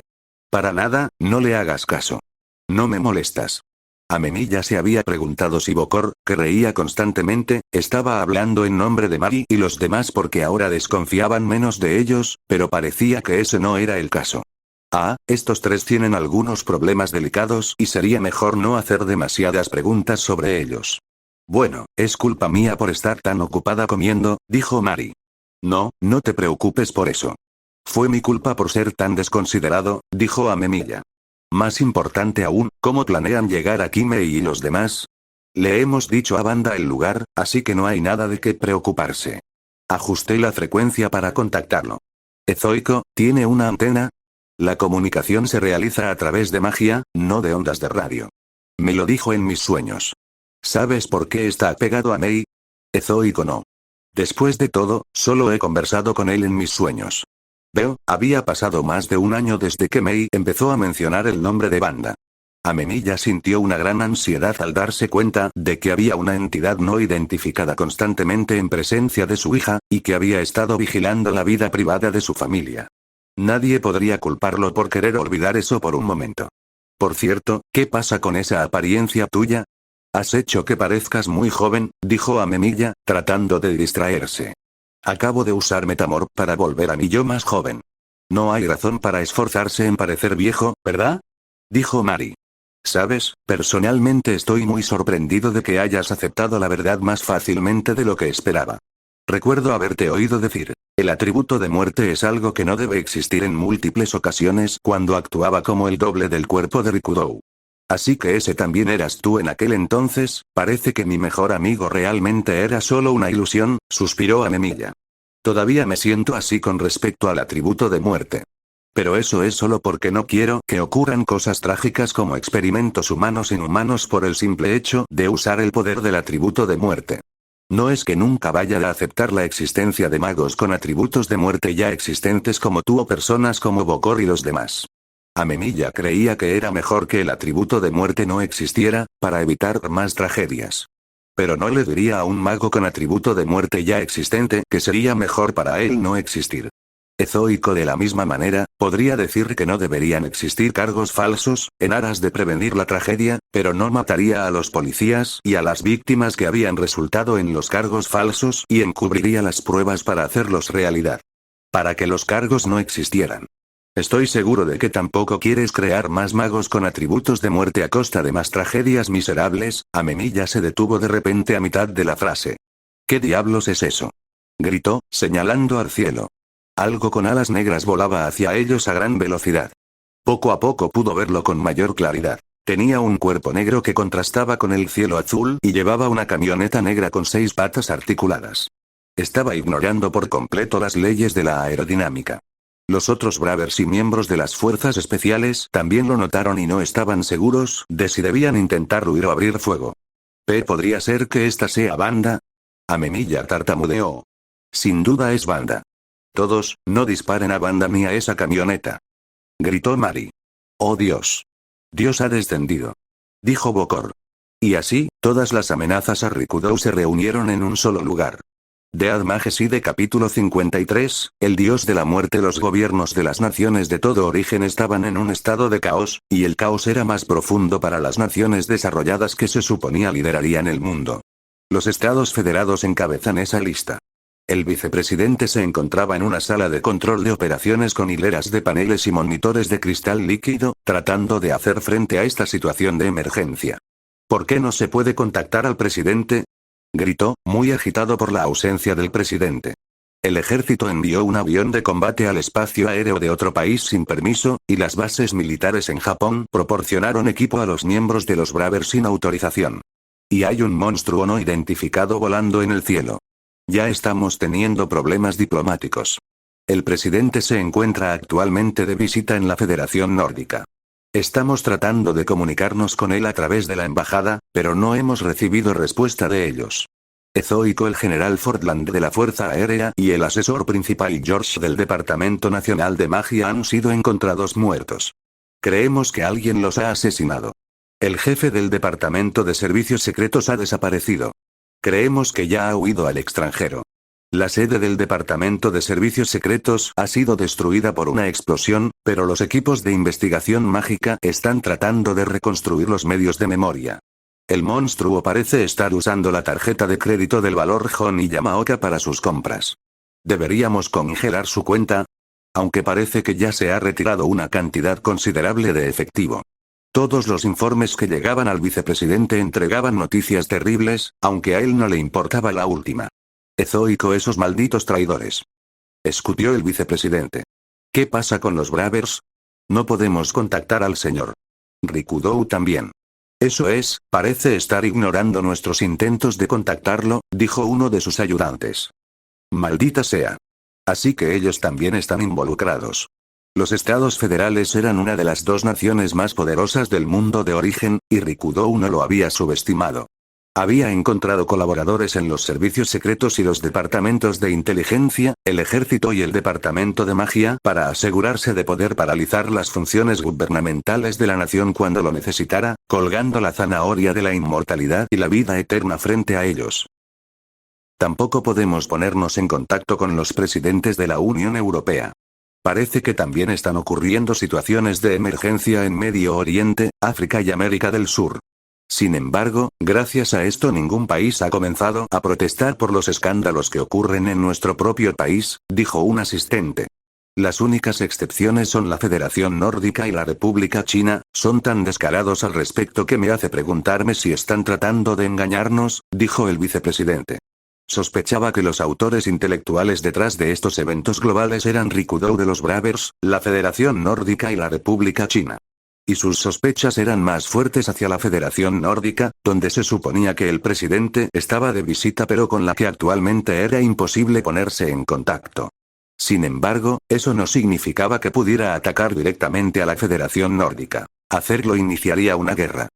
Para nada, no le hagas caso. No me molestas. Amemiya se había preguntado si Bokor, que reía constantemente, estaba hablando en nombre de Mari y los demás porque ahora desconfiaban menos de ellos, pero parecía que ese no era el caso. Estos tres tienen algunos problemas delicados y sería mejor no hacer demasiadas preguntas sobre ellos. Bueno, es culpa mía por estar tan ocupada comiendo, dijo Mari. No, no te preocupes por eso. Fue mi culpa por ser tan desconsiderado, dijo Amemiya. Más importante aún, ¿cómo planean llegar aquí Mei y los demás? Le hemos dicho a Banda el lugar, así que no hay nada de qué preocuparse. Ajusté la frecuencia para contactarlo. Ezoico, ¿tiene una antena? La comunicación se realiza a través de magia, no de ondas de radio. Me lo dijo en mis sueños. ¿Sabes por qué está pegado a Mei? Ezoico no. Después de todo, solo he conversado con él en mis sueños. Veo, había pasado más de un año desde que Mei empezó a mencionar el nombre de Banda. Amemiya sintió una gran ansiedad al darse cuenta de que había una entidad no identificada constantemente en presencia de su hija, y que había estado vigilando la vida privada de su familia. Nadie podría culparlo por querer olvidar eso por un momento. Por cierto, ¿qué pasa con esa apariencia tuya? Has hecho que parezcas muy joven, dijo Amemiya, tratando de distraerse. Acabo de usar Metamorph para volver a mi yo más joven. No hay razón para esforzarse en parecer viejo, ¿verdad? Dijo Mari. Sabes, personalmente estoy muy sorprendido de que hayas aceptado la verdad más fácilmente de lo que esperaba. Recuerdo haberte oído decir, el atributo de muerte es algo que no debe existir en múltiples ocasiones cuando actuaba como el doble del cuerpo de Rikudou. Así que ese también eras tú en aquel entonces, parece que mi mejor amigo realmente era solo una ilusión, suspiró Amemiya. Todavía me siento así con respecto al atributo de muerte. Pero eso es solo porque no quiero que ocurran cosas trágicas como experimentos humanos inhumanos por el simple hecho de usar el poder del atributo de muerte. No es que nunca vaya a aceptar la existencia de magos con atributos de muerte ya existentes como tú o personas como Bokor y los demás. Amemiya creía que era mejor que el atributo de muerte no existiera, para evitar más tragedias. Pero no le diría a un mago con atributo de muerte ya existente que sería mejor para él no existir. Ezoico de la misma manera, podría decir que no deberían existir cargos falsos, en aras de prevenir la tragedia, pero no mataría a los policías y a las víctimas que habían resultado en los cargos falsos y encubriría las pruebas para hacerlos realidad. Para que los cargos no existieran. Estoy seguro de que tampoco quieres crear más magos con atributos de muerte a costa de más tragedias miserables. Amemiya se detuvo de repente a mitad de la frase. ¿Qué diablos es eso? Gritó, señalando al cielo. Algo con alas negras volaba hacia ellos a gran velocidad. Poco a poco pudo verlo con mayor claridad. Tenía un cuerpo negro que contrastaba con el cielo azul y llevaba una camioneta negra con 6 patas articuladas. Estaba ignorando por completo las leyes de la aerodinámica. Los otros Bravers y miembros de las fuerzas especiales también lo notaron y no estaban seguros de si debían intentar huir o abrir fuego. ¿Podría ser que esta sea Banda? Amemiya tartamudeó. Sin duda es Banda. Todos, no disparen a Banda ni a esa camioneta. Gritó Mari. Oh Dios. Dios ha descendido. Dijo Bokor. Y así, todas las amenazas a Rikudou se reunieron en un solo lugar. Dead Majesty capítulo 53, el dios de la muerte. Los gobiernos de las naciones de todo origen estaban en un estado de caos, y el caos era más profundo para las naciones desarrolladas que se suponía liderarían el mundo. Los estados federados encabezan esa lista. El vicepresidente se encontraba en una sala de control de operaciones con hileras de paneles y monitores de cristal líquido, tratando de hacer frente a esta situación de emergencia. ¿Por qué no se puede contactar al presidente? Gritó, muy agitado por la ausencia del presidente. El ejército envió un avión de combate al espacio aéreo de otro país sin permiso, y las bases militares en Japón proporcionaron equipo a los miembros de los Bravers sin autorización. Y hay un monstruo no identificado volando en el cielo. Ya estamos teniendo problemas diplomáticos. El presidente se encuentra actualmente de visita en la Federación Nórdica. Estamos tratando de comunicarnos con él a través de la embajada, pero no hemos recibido respuesta de ellos. Ezoico, el general Fordland de la Fuerza Aérea y el asesor principal George del Departamento Nacional de Magia han sido encontrados muertos. Creemos que alguien los ha asesinado. El jefe del Departamento de Servicios Secretos ha desaparecido. Creemos que ya ha huido al extranjero. La sede del Departamento de Servicios Secretos ha sido destruida por una explosión, pero los equipos de investigación mágica están tratando de reconstruir los medios de memoria. El monstruo parece estar usando la tarjeta de crédito del valor Hon y Yamaoka para sus compras. ¿Deberíamos congelar su cuenta? Aunque parece que ya se ha retirado una cantidad considerable de efectivo. Todos los informes que llegaban al vicepresidente entregaban noticias terribles, aunque a él no le importaba la última. Ezoico, esos malditos traidores. Escupió el vicepresidente. ¿Qué pasa con los Bravers? No podemos contactar al señor Rikudou también. Eso es, parece estar ignorando nuestros intentos de contactarlo, dijo uno de sus ayudantes. Maldita sea. Así que ellos también están involucrados. Los estados federales eran una de las 2 naciones más poderosas del mundo de origen, y Rikudou no lo había subestimado. Había encontrado colaboradores en los servicios secretos y los departamentos de inteligencia, el ejército y el departamento de magia para asegurarse de poder paralizar las funciones gubernamentales de la nación cuando lo necesitara, colgando la zanahoria de la inmortalidad y la vida eterna frente a ellos. Tampoco podemos ponernos en contacto con los presidentes de la Unión Europea. Parece que también están ocurriendo situaciones de emergencia en Medio Oriente, África y América del Sur. Sin embargo, gracias a esto ningún país ha comenzado a protestar por los escándalos que ocurren en nuestro propio país, dijo un asistente. Las únicas excepciones son la Federación Nórdica y la República China, son tan descarados al respecto que me hace preguntarme si están tratando de engañarnos, dijo el vicepresidente. Sospechaba que los autores intelectuales detrás de estos eventos globales eran Rikudou de los Bravers, la Federación Nórdica y la República China. Y sus sospechas eran más fuertes hacia la Federación Nórdica, donde se suponía que el presidente estaba de visita pero con la que actualmente era imposible ponerse en contacto. Sin embargo, eso no significaba que pudiera atacar directamente a la Federación Nórdica. Hacerlo iniciaría una guerra.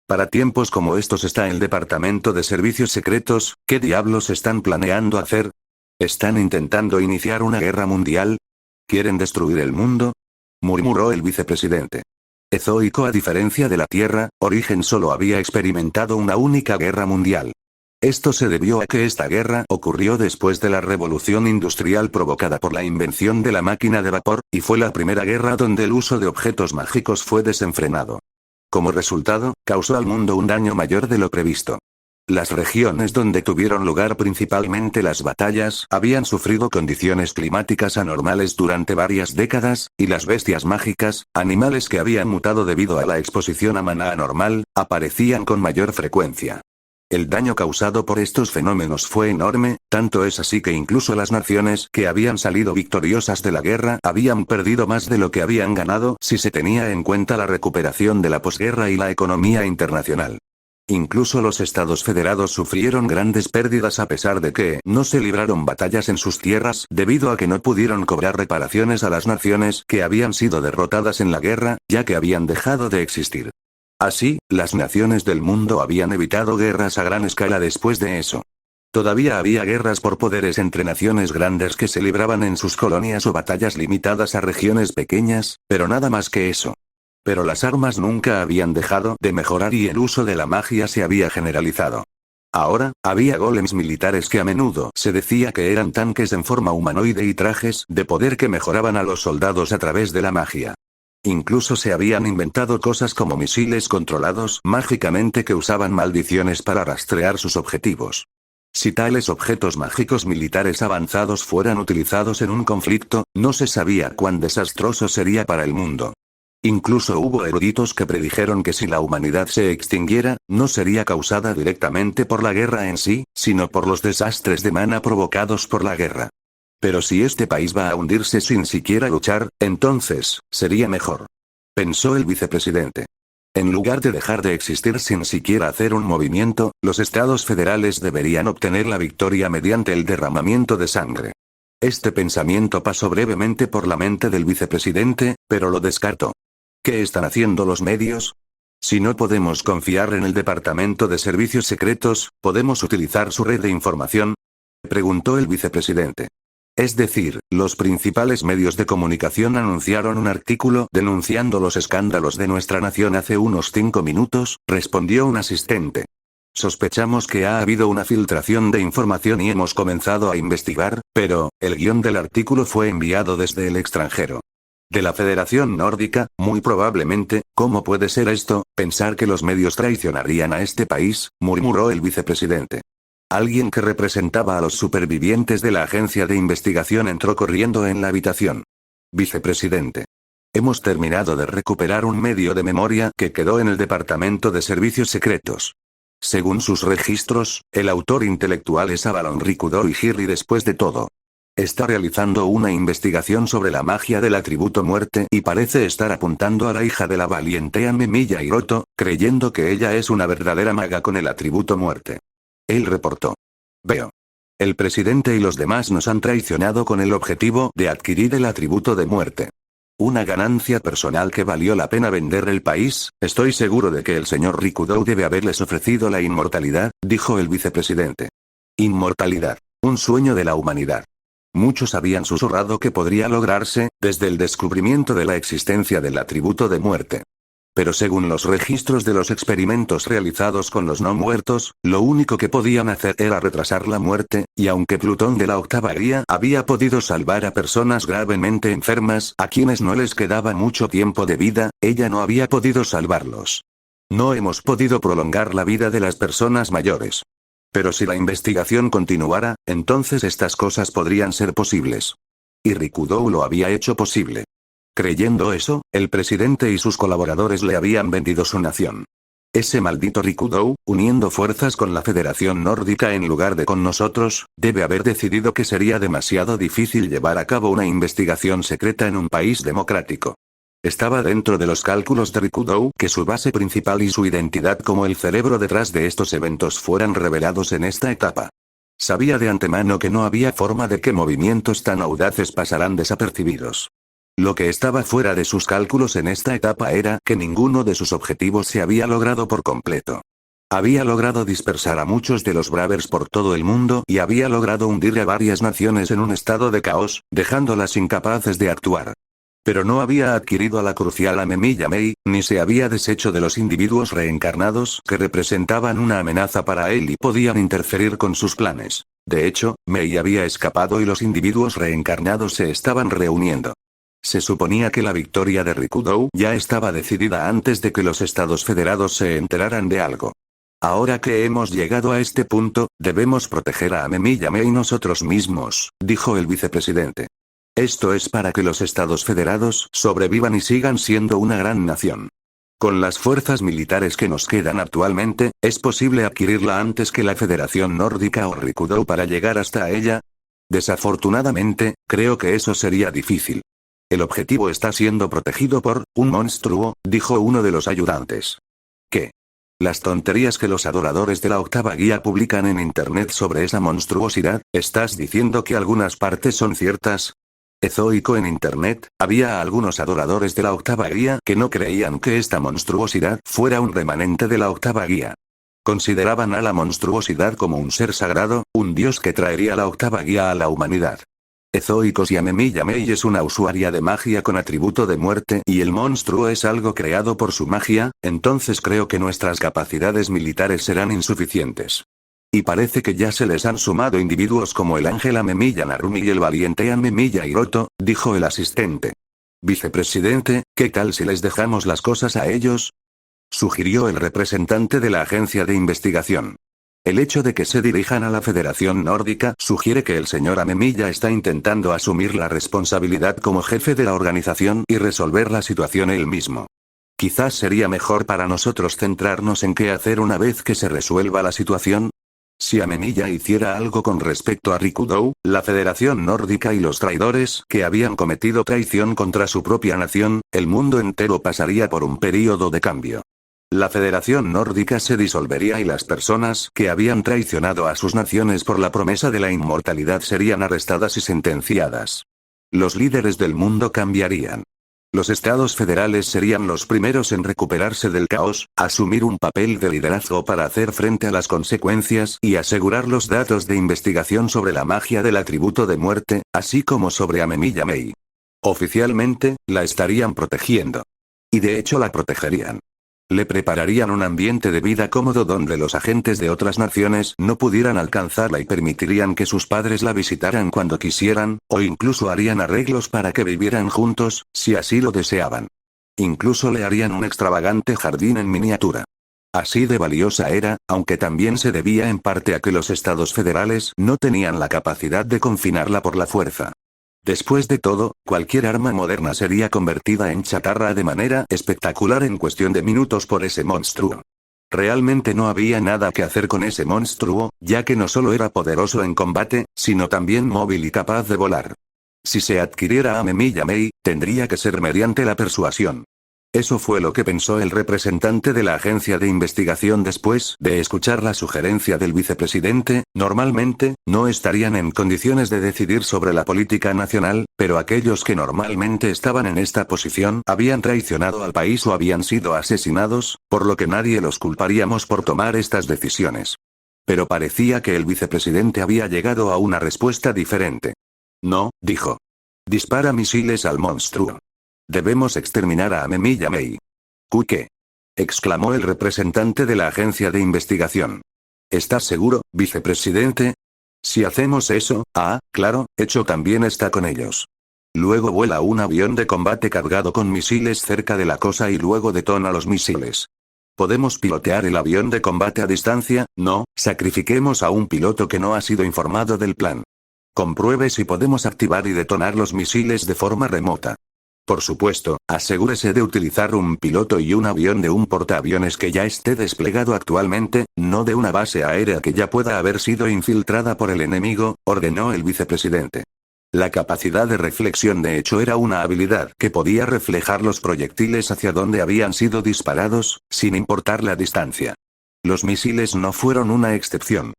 Para tiempos como estos está el Departamento de Servicios Secretos. ¿Qué diablos están planeando hacer? ¿Están intentando iniciar una guerra mundial? ¿Quieren destruir el mundo?, murmuró el vicepresidente. Ezoico, a diferencia de la Tierra, Origen solo había experimentado una única guerra mundial. Esto se debió a que esta guerra ocurrió después de la revolución industrial provocada por la invención de la máquina de vapor, y fue la primera guerra donde el uso de objetos mágicos fue desenfrenado. Como resultado, causó al mundo un daño mayor de lo previsto. Las regiones donde tuvieron lugar principalmente las batallas habían sufrido condiciones climáticas anormales durante varias décadas, y las bestias mágicas, animales que habían mutado debido a la exposición a maná anormal, aparecían con mayor frecuencia. El daño causado por estos fenómenos fue enorme, tanto es así que incluso las naciones que habían salido victoriosas de la guerra habían perdido más de lo que habían ganado si se tenía en cuenta la recuperación de la posguerra y la economía internacional. Incluso los estados federados sufrieron grandes pérdidas a pesar de que no se libraron batallas en sus tierras debido a que no pudieron cobrar reparaciones a las naciones que habían sido derrotadas en la guerra, ya que habían dejado de existir. Así, las naciones del mundo habían evitado guerras a gran escala después de eso. Todavía había guerras por poderes entre naciones grandes que se libraban en sus colonias o batallas limitadas a regiones pequeñas, pero nada más que eso. Pero las armas nunca habían dejado de mejorar y el uso de la magia se había generalizado. Ahora, había golems militares que a menudo se decía que eran tanques en forma humanoide y trajes de poder que mejoraban a los soldados a través de la magia. Incluso se habían inventado cosas como misiles controlados mágicamente que usaban maldiciones para rastrear sus objetivos. Si tales objetos mágicos militares avanzados fueran utilizados en un conflicto, no se sabía cuán desastroso sería para el mundo. Incluso hubo eruditos que predijeron que si la humanidad se extinguiera, no sería causada directamente por la guerra en sí, sino por los desastres de maná provocados por la guerra. Pero si este país va a hundirse sin siquiera luchar, entonces, sería mejor, pensó el vicepresidente. En lugar de dejar de existir sin siquiera hacer un movimiento, los estados federales deberían obtener la victoria mediante el derramamiento de sangre. Este pensamiento pasó brevemente por la mente del vicepresidente, pero lo descartó. ¿Qué están haciendo los medios? Si no podemos confiar en el Departamento de Servicios Secretos, ¿podemos utilizar su red de información?, preguntó el vicepresidente. Es decir, los principales medios de comunicación anunciaron un artículo denunciando los escándalos de nuestra nación hace unos 5 minutos, respondió un asistente. Sospechamos que ha habido una filtración de información y hemos comenzado a investigar, pero, el guión del artículo fue enviado desde el extranjero. De la Federación Nórdica, muy probablemente. ¿Cómo puede ser esto? Pensar que los medios traicionarían a este país, murmuró el vicepresidente. Alguien que representaba a los supervivientes de la agencia de investigación entró corriendo en la habitación. Vicepresidente. Hemos terminado de recuperar un medio de memoria que quedó en el Departamento de Servicios Secretos. Según sus registros, el autor intelectual es Avalon Ricudor y Girri después de todo. Está realizando una investigación sobre la magia del atributo muerte y parece estar apuntando a la hija de la valiente Amemiya Hiroto, creyendo que ella es una verdadera maga con el atributo muerte. Él reportó. Veo. El presidente y los demás nos han traicionado con el objetivo de adquirir el atributo de muerte. Una ganancia personal que valió la pena vender el país. Estoy seguro de que el señor Rikudou debe haberles ofrecido la inmortalidad, dijo el vicepresidente. Inmortalidad. Un sueño de la humanidad. Muchos habían susurrado que podría lograrse, desde el descubrimiento de la existencia del atributo de muerte. Pero según los registros de los experimentos realizados con los no muertos, lo único que podían hacer era retrasar la muerte, y aunque Plutón de la octava guía había podido salvar a personas gravemente enfermas a quienes no les quedaba mucho tiempo de vida, ella no había podido salvarlos. No hemos podido prolongar la vida de las personas mayores. Pero si la investigación continuara, entonces estas cosas podrían ser posibles. Y Rikudou lo había hecho posible. Creyendo eso, el presidente y sus colaboradores le habían vendido su nación. Ese maldito Rikudou, uniendo fuerzas con la Federación Nórdica en lugar de con nosotros, debe haber decidido que sería demasiado difícil llevar a cabo una investigación secreta en un país democrático. Estaba dentro de los cálculos de Rikudou que su base principal y su identidad como el cerebro detrás de estos eventos fueran revelados en esta etapa. Sabía de antemano que no había forma de que movimientos tan audaces pasaran desapercibidos. Lo que estaba fuera de sus cálculos en esta etapa era que ninguno de sus objetivos se había logrado por completo. Había logrado dispersar a muchos de los Bravers por todo el mundo y había logrado hundir a varias naciones en un estado de caos, dejándolas incapaces de actuar. Pero no había adquirido a la crucial Amemiya Mei, ni se había deshecho de los individuos reencarnados que representaban una amenaza para él y podían interferir con sus planes. De hecho, Mei había escapado y los individuos reencarnados se estaban reuniendo. Se suponía que la victoria de Rikudou ya estaba decidida antes de que los Estados Federados se enteraran de algo. Ahora que hemos llegado a este punto, debemos proteger a Amemiya Mei nosotros mismos, dijo el vicepresidente. Esto es para que los Estados Federados sobrevivan y sigan siendo una gran nación. Con las fuerzas militares que nos quedan actualmente, ¿es posible adquirirla antes que la Federación Nórdica o Rikudou para llegar hasta ella? Desafortunadamente, creo que eso sería difícil. El objetivo está siendo protegido por un monstruo, dijo uno de los ayudantes. ¿Qué? Las tonterías que los adoradores de la octava guía publican en internet sobre esa monstruosidad, ¿estás diciendo que algunas partes son ciertas? Ezoico en internet, había algunos adoradores de la octava guía que no creían que esta monstruosidad fuera un remanente de la octava guía. Consideraban a la monstruosidad como un ser sagrado, un dios que traería la octava guía a la humanidad. Ezoicos y Amemiya Mei es una usuaria de magia con atributo de muerte y el monstruo es algo creado por su magia, entonces creo que nuestras capacidades militares serán insuficientes. Y parece que ya se les han sumado individuos como el ángel Amemiya Narumi y el valiente Amemiya Hiroto, dijo el asistente. Vicepresidente, ¿qué tal si les dejamos las cosas a ellos? Sugirió el representante de la agencia de investigación. El hecho de que se dirijan a la Federación Nórdica sugiere que el señor Amemiya está intentando asumir la responsabilidad como jefe de la organización y resolver la situación él mismo. Quizás sería mejor para nosotros centrarnos en qué hacer una vez que se resuelva la situación. Si Amemiya hiciera algo con respecto a Rikudou, la Federación Nórdica y los traidores que habían cometido traición contra su propia nación, el mundo entero pasaría por un período de cambio. La Federación Nórdica se disolvería y las personas que habían traicionado a sus naciones por la promesa de la inmortalidad serían arrestadas y sentenciadas. Los líderes del mundo cambiarían. Los estados federales serían los primeros en recuperarse del caos, asumir un papel de liderazgo para hacer frente a las consecuencias y asegurar los datos de investigación sobre la magia del atributo de muerte, así como sobre Amemiya Mei. Oficialmente, la estarían protegiendo. Y de hecho la protegerían. Le prepararían un ambiente de vida cómodo donde los agentes de otras naciones no pudieran alcanzarla y permitirían que sus padres la visitaran cuando quisieran, o incluso harían arreglos para que vivieran juntos, si así lo deseaban. Incluso le harían un extravagante jardín en miniatura. Así de valiosa era, aunque también se debía en parte a que los estados federales no tenían la capacidad de confinarla por la fuerza. Después de todo, cualquier arma moderna sería convertida en chatarra de manera espectacular en cuestión de minutos por ese monstruo. Realmente no había nada que hacer con ese monstruo, ya que no solo era poderoso en combate, sino también móvil y capaz de volar. Si se adquiriera a Amemiya Mei, tendría que ser mediante la persuasión. Eso fue lo que pensó el representante de la agencia de investigación después de escuchar la sugerencia del vicepresidente. Normalmente, no estarían en condiciones de decidir sobre la política nacional, pero aquellos que normalmente estaban en esta posición habían traicionado al país o habían sido asesinados, por lo que nadie los culparíamos por tomar estas decisiones. Pero parecía que el vicepresidente había llegado a una respuesta diferente. No, dijo. Dispara misiles al monstruo. Debemos exterminar a Amemiya Mei. ¿Qué? Exclamó el representante de la agencia de investigación. ¿Estás seguro, vicepresidente? Si hacemos eso, claro, Echo también está con ellos. Luego vuela un avión de combate cargado con misiles cerca de la cosa y luego detona los misiles. ¿Podemos pilotear el avión de combate a distancia? No, sacrifiquemos a un piloto que no ha sido informado del plan. Compruebe si podemos activar y detonar los misiles de forma remota. Por supuesto, asegúrese de utilizar un piloto y un avión de un portaaviones que ya esté desplegado actualmente, no de una base aérea que ya pueda haber sido infiltrada por el enemigo, ordenó el vicepresidente. La capacidad de reflexión de hecho era una habilidad que podía reflejar los proyectiles hacia donde habían sido disparados, sin importar la distancia. Los misiles no fueron una excepción.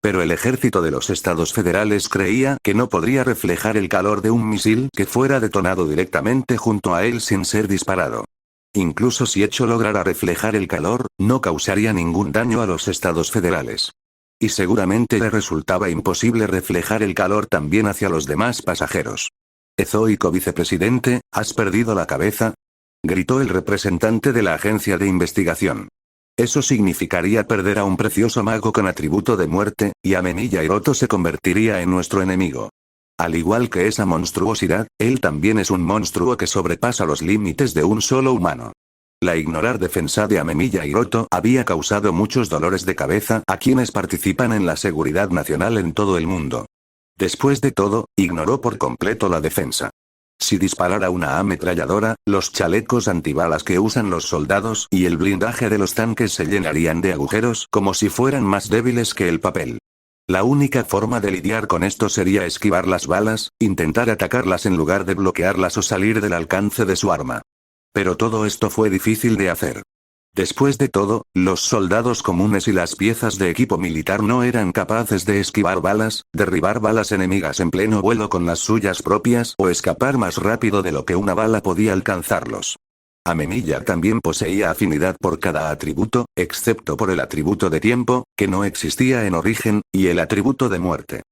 Pero el ejército de los Estados Federales creía que no podría reflejar el calor de un misil que fuera detonado directamente junto a él sin ser disparado. Incluso si hecho lograra reflejar el calor, no causaría ningún daño a los Estados Federales. Y seguramente le resultaba imposible reflejar el calor también hacia los demás pasajeros. «Ezoico vicepresidente, ¿has perdido la cabeza?», gritó el representante de la agencia de investigación. Eso significaría perder a un precioso mago con atributo de muerte, y Amemiya Hiroto se convertiría en nuestro enemigo. Al igual que esa monstruosidad, él también es un monstruo que sobrepasa los límites de un solo humano. La ignorar defensa de Amemiya Hiroto había causado muchos dolores de cabeza a quienes participan en la seguridad nacional en todo el mundo. Después de todo, ignoró por completo la defensa. Si disparara una ametralladora, los chalecos antibalas que usan los soldados y el blindaje de los tanques se llenarían de agujeros como si fueran más débiles que el papel. La única forma de lidiar con esto sería esquivar las balas, intentar atacarlas en lugar de bloquearlas o salir del alcance de su arma. Pero todo esto fue difícil de hacer. Después de todo, los soldados comunes y las piezas de equipo militar no eran capaces de esquivar balas, derribar balas enemigas en pleno vuelo con las suyas propias o escapar más rápido de lo que una bala podía alcanzarlos. Amemiya también poseía afinidad por cada atributo, excepto por el atributo de tiempo, que no existía en origen, y el atributo de muerte.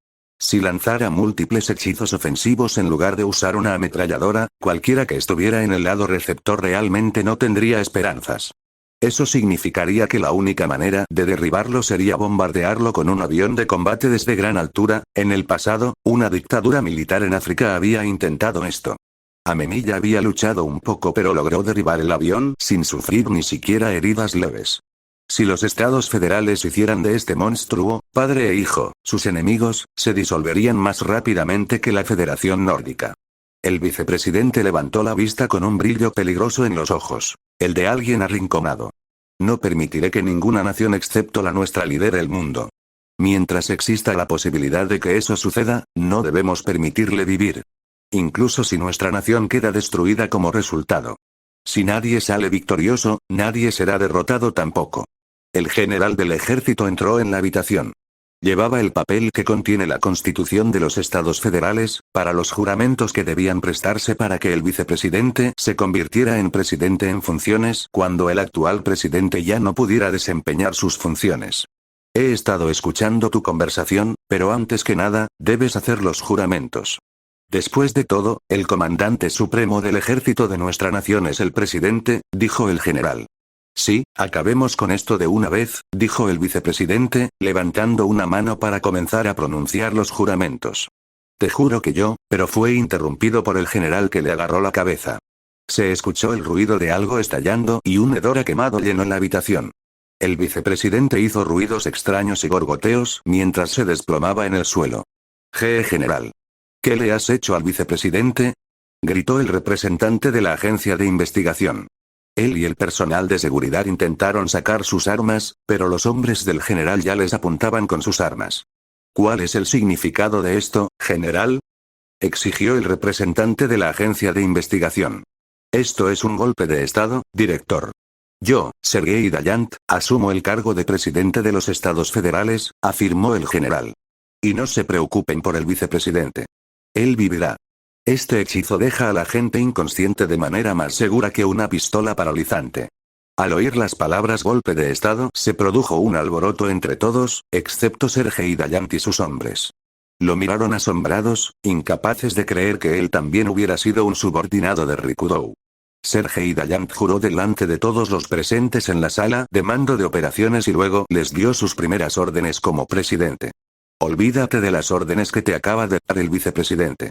Si lanzara múltiples hechizos ofensivos en lugar de usar una ametralladora, cualquiera que estuviera en el lado receptor realmente no tendría esperanzas. Eso significaría que la única manera de derribarlo sería bombardearlo con un avión de combate desde gran altura. En el pasado, una dictadura militar en África había intentado esto. Amemiya había luchado un poco pero logró derribar el avión sin sufrir ni siquiera heridas leves. Si los Estados Federales hicieran de este monstruo, padre e hijo, sus enemigos, se disolverían más rápidamente que la Federación Nórdica. El vicepresidente levantó la vista con un brillo peligroso en los ojos. El de alguien arrinconado. No permitiré que ninguna nación excepto la nuestra lidere el mundo. Mientras exista la posibilidad de que eso suceda, no debemos permitirle vivir. Incluso si nuestra nación queda destruida como resultado. Si nadie sale victorioso, nadie será derrotado tampoco. El general del ejército entró en la habitación. Llevaba el papel que contiene la Constitución de los Estados Federales, para los juramentos que debían prestarse para que el vicepresidente se convirtiera en presidente en funciones cuando el actual presidente ya no pudiera desempeñar sus funciones. He estado escuchando tu conversación, pero antes que nada, debes hacer los juramentos. Después de todo, el comandante supremo del ejército de nuestra nación es el presidente, dijo el general. Sí, acabemos con esto de una vez, dijo el vicepresidente, levantando una mano para comenzar a pronunciar los juramentos. Te juro que yo, pero fue interrumpido por el general que le agarró la cabeza. Se escuchó el ruido de algo estallando y un hedor a quemado llenó la habitación. El vicepresidente hizo ruidos extraños y gorgoteos mientras se desplomaba en el suelo. General. ¿Qué le has hecho al vicepresidente?, gritó el representante de la agencia de investigación. Él y el personal de seguridad intentaron sacar sus armas, pero los hombres del general ya les apuntaban con sus armas. ¿Cuál es el significado de esto, general?, exigió el representante de la agencia de investigación. Esto es un golpe de estado, director. Yo, Sergei Dayant, asumo el cargo de presidente de los Estados Federales, afirmó el general. Y no se preocupen por el vicepresidente. Él vivirá. Este hechizo deja a la gente inconsciente de manera más segura que una pistola paralizante. Al oír las palabras golpe de estado, se produjo un alboroto entre todos, excepto Sergei Dayant y sus hombres. Lo miraron asombrados, incapaces de creer que él también hubiera sido un subordinado de Rikudou. Sergei Dayant juró delante de todos los presentes en la sala de mando de operaciones y luego les dio sus primeras órdenes como presidente. Olvídate de las órdenes que te acaba de dar el vicepresidente.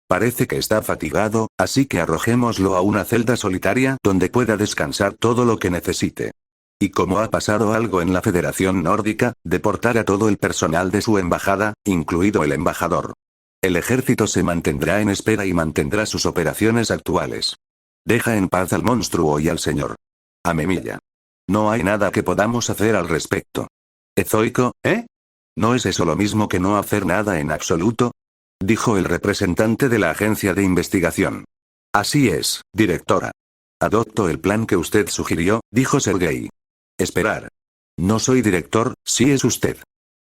Parece que está fatigado, así que arrojémoslo a una celda solitaria donde pueda descansar todo lo que necesite. Y como ha pasado algo en la Federación Nórdica, deportar a todo el personal de su embajada, incluido el embajador. El ejército se mantendrá en espera y mantendrá sus operaciones actuales. Deja en paz al monstruo y al señor Amemiya. No hay nada que podamos hacer al respecto. Ezoico, ¿eh? ¿No es eso lo mismo que no hacer nada en absoluto?, dijo el representante de la agencia de investigación. Así es, directora. Adopto el plan que usted sugirió, dijo Sergei. Esperar. No soy director, sí es usted.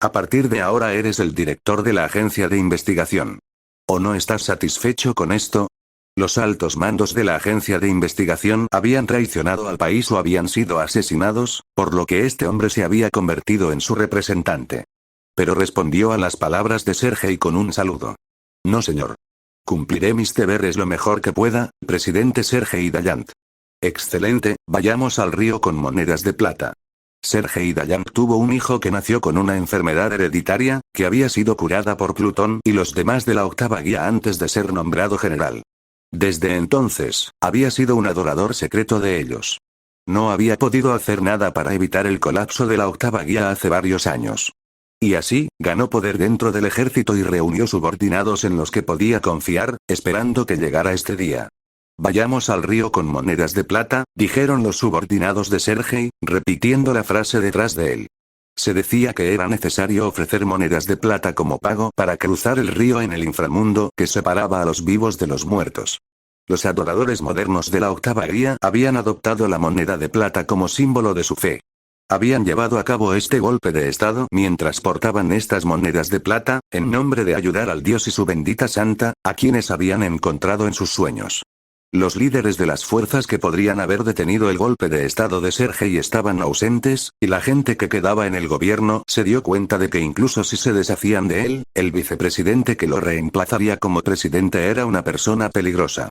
A partir de ahora eres el director de la agencia de investigación. ¿O no estás satisfecho con esto? Los altos mandos de la agencia de investigación habían traicionado al país o habían sido asesinados, por lo que este hombre se había convertido en su representante. Pero respondió a las palabras de Sergei con un saludo. No, señor. Cumpliré mis deberes lo mejor que pueda, presidente Sergei Dallant. Excelente, vayamos al río con monedas de plata. Sergei Dallant tuvo un hijo que nació con una enfermedad hereditaria, que había sido curada por Plutón y los demás de la octava guía antes de ser nombrado general. Desde entonces, había sido un adorador secreto de ellos. No había podido hacer nada para evitar el colapso de la octava guía hace varios años. Y así, ganó poder dentro del ejército y reunió subordinados en los que podía confiar, esperando que llegara este día. Vayamos al río con monedas de plata, dijeron los subordinados de Sergei, repitiendo la frase detrás de él. Se decía que era necesario ofrecer monedas de plata como pago para cruzar el río en el inframundo que separaba a los vivos de los muertos. Los adoradores modernos de la octava guía habían adoptado la moneda de plata como símbolo de su fe. Habían llevado a cabo este golpe de estado mientras portaban estas monedas de plata, en nombre de ayudar al dios y su bendita santa, a quienes habían encontrado en sus sueños. Los líderes de las fuerzas que podrían haber detenido el golpe de estado de Sergei estaban ausentes, y la gente que quedaba en el gobierno se dio cuenta de que incluso si se deshacían de él, el vicepresidente que lo reemplazaría como presidente era una persona peligrosa.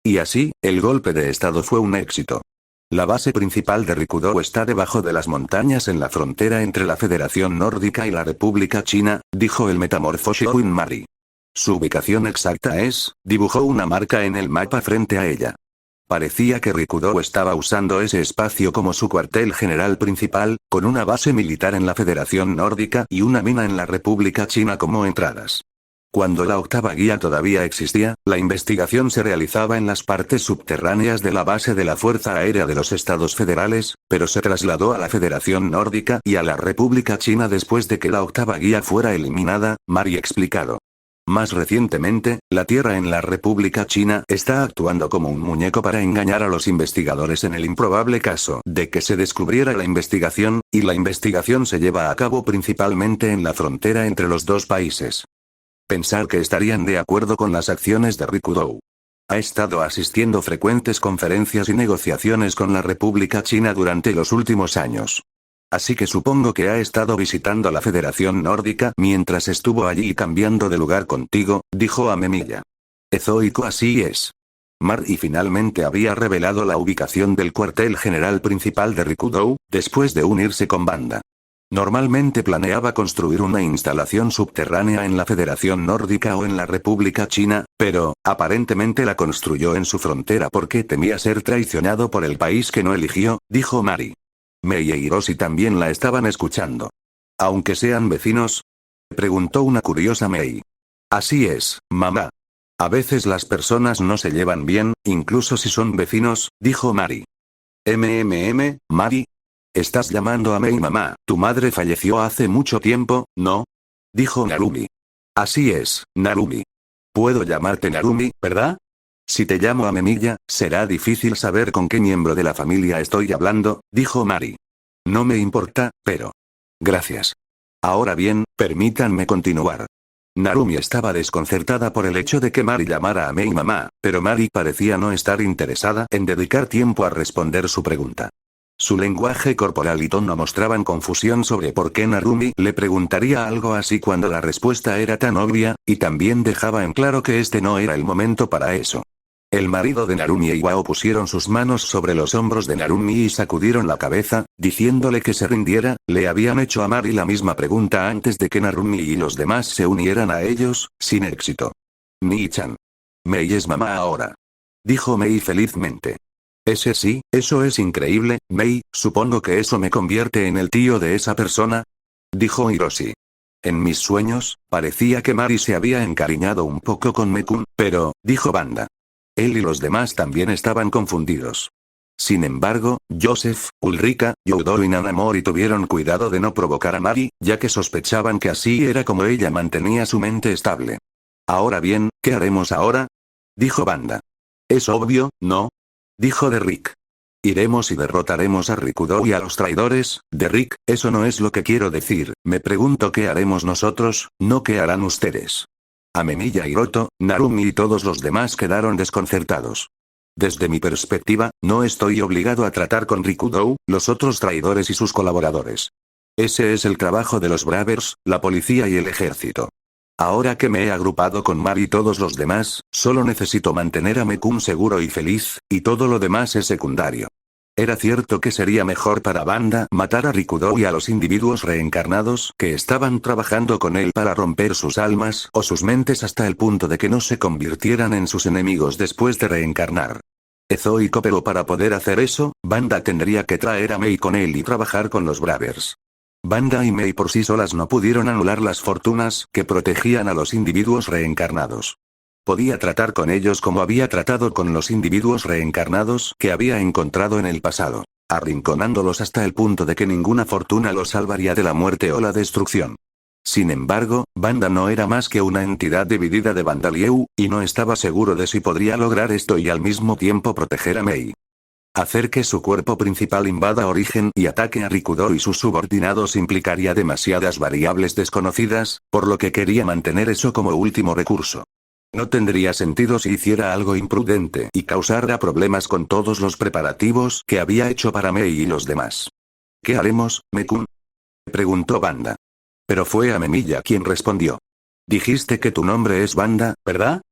Y así, el golpe de estado fue un éxito. La base principal de Rikudo está debajo de las montañas en la frontera entre la Federación Nórdica y la República China, dijo el metamorfo Xiaoyin Mari. Su ubicación exacta es, dibujó una marca en el mapa frente a ella. Parecía que Rikudo estaba usando ese espacio como su cuartel general principal, con una base militar en la Federación Nórdica y una mina en la República China como entradas. Cuando la octava guía todavía existía, la investigación se realizaba en las partes subterráneas de la base de la Fuerza Aérea de los Estados Federales, pero se trasladó a la Federación Nórdica y a la República China después de que la octava guía fuera eliminada, Mari explicado. Más recientemente, la Tierra en la República China está actuando como un muñeco para engañar a los investigadores en el improbable caso de que se descubriera la investigación, y la investigación se lleva a cabo principalmente en la frontera entre los dos países. Pensar que estarían de acuerdo con las acciones de Rikudo. Ha estado asistiendo frecuentes conferencias y negociaciones con la República China durante los últimos años. Así que supongo que ha estado visitando la Federación Nórdica mientras estuvo allí y cambiando de lugar contigo, dijo Amemiya. Ezoico, así es. Mari finalmente había revelado la ubicación del cuartel general principal de Rikudo, después de unirse con Banda. Normalmente planeaba construir una instalación subterránea en la Federación Nórdica o en la República China, pero, aparentemente la construyó en su frontera porque temía ser traicionado por el país que no eligió, dijo Mari. Mei e Hiroshi también la estaban escuchando. ¿Aunque sean vecinos? Preguntó una curiosa Mei. Así es, mamá. A veces las personas no se llevan bien, incluso si son vecinos, dijo Mari. Mari. Estás llamando a Mei mamá. Tu madre falleció hace mucho tiempo, ¿no? Dijo Narumi. Así es, Narumi. Puedo llamarte Narumi, ¿verdad? Si te llamo Amemiya, será difícil saber con qué miembro de la familia estoy hablando, dijo Mari. No me importa, pero... Gracias. Ahora bien, permítanme continuar. Narumi estaba desconcertada por el hecho de que Mari llamara a Mei mamá, pero Mari parecía no estar interesada en dedicar tiempo a responder su pregunta. Su lenguaje corporal y tono mostraban confusión sobre por qué Narumi le preguntaría algo así cuando la respuesta era tan obvia, y también dejaba en claro que este no era el momento para eso. El marido de Narumi e Iwao pusieron sus manos sobre los hombros de Narumi y sacudieron la cabeza, diciéndole que se rindiera. Le habían hecho a Mari la misma pregunta antes de que Narumi y los demás se unieran a ellos, sin éxito. Mii-chan. Mei es mamá ahora. Dijo Mei felizmente. Ese sí, eso es increíble, Mei, supongo que eso me convierte en el tío de esa persona. Dijo Hiroshi. En mis sueños, parecía que Mari se había encariñado un poco con Mekun, pero, dijo Banda. Él y los demás también estaban confundidos. Sin embargo, Joseph, Ulrika, Youdoro y Nanamori tuvieron cuidado de no provocar a Mari, ya que sospechaban que así era como ella mantenía su mente estable. Ahora bien, ¿qué haremos ahora? Dijo Banda. Es obvio, ¿no? Dijo Derrick. Iremos y derrotaremos a Rikudo y a los traidores, de Rick, eso no es lo que quiero decir, me pregunto qué haremos nosotros, no qué harán ustedes. Amemiya, Hiroto, Narumi y todos los demás quedaron desconcertados. Desde mi perspectiva, no estoy obligado a tratar con Rikudo, los otros traidores y sus colaboradores. Ese es el trabajo de los Bravers, la policía y el ejército. Ahora que me he agrupado con Mari y todos los demás, solo necesito mantener a Mekun seguro y feliz, y todo lo demás es secundario. Era cierto que sería mejor para Banda matar a Rikudo y a los individuos reencarnados que estaban trabajando con él para romper sus almas o sus mentes hasta el punto de que no se convirtieran en sus enemigos después de reencarnar. Ezoico, pero para poder hacer eso, Banda tendría que traer a Mei con él y trabajar con los Bravers. Banda y Mei por sí solas no pudieron anular las fortunas que protegían a los individuos reencarnados. Podía tratar con ellos como había tratado con los individuos reencarnados que había encontrado en el pasado, arrinconándolos hasta el punto de que ninguna fortuna los salvaría de la muerte o la destrucción. Sin embargo, Banda no era más que una entidad dividida de Bandalieu, y no estaba seguro de si podría lograr esto y al mismo tiempo proteger a Mei. Hacer que su cuerpo principal invada Origen y ataque a Rikudo y sus subordinados implicaría demasiadas variables desconocidas, por lo que quería mantener eso como último recurso. No tendría sentido si hiciera algo imprudente y causara problemas con todos los preparativos que había hecho para Mei y los demás. ¿Qué haremos, Mekun?, preguntó Banda. Pero fue Amemiya quien respondió. Dijiste que tu nombre es Banda, ¿verdad?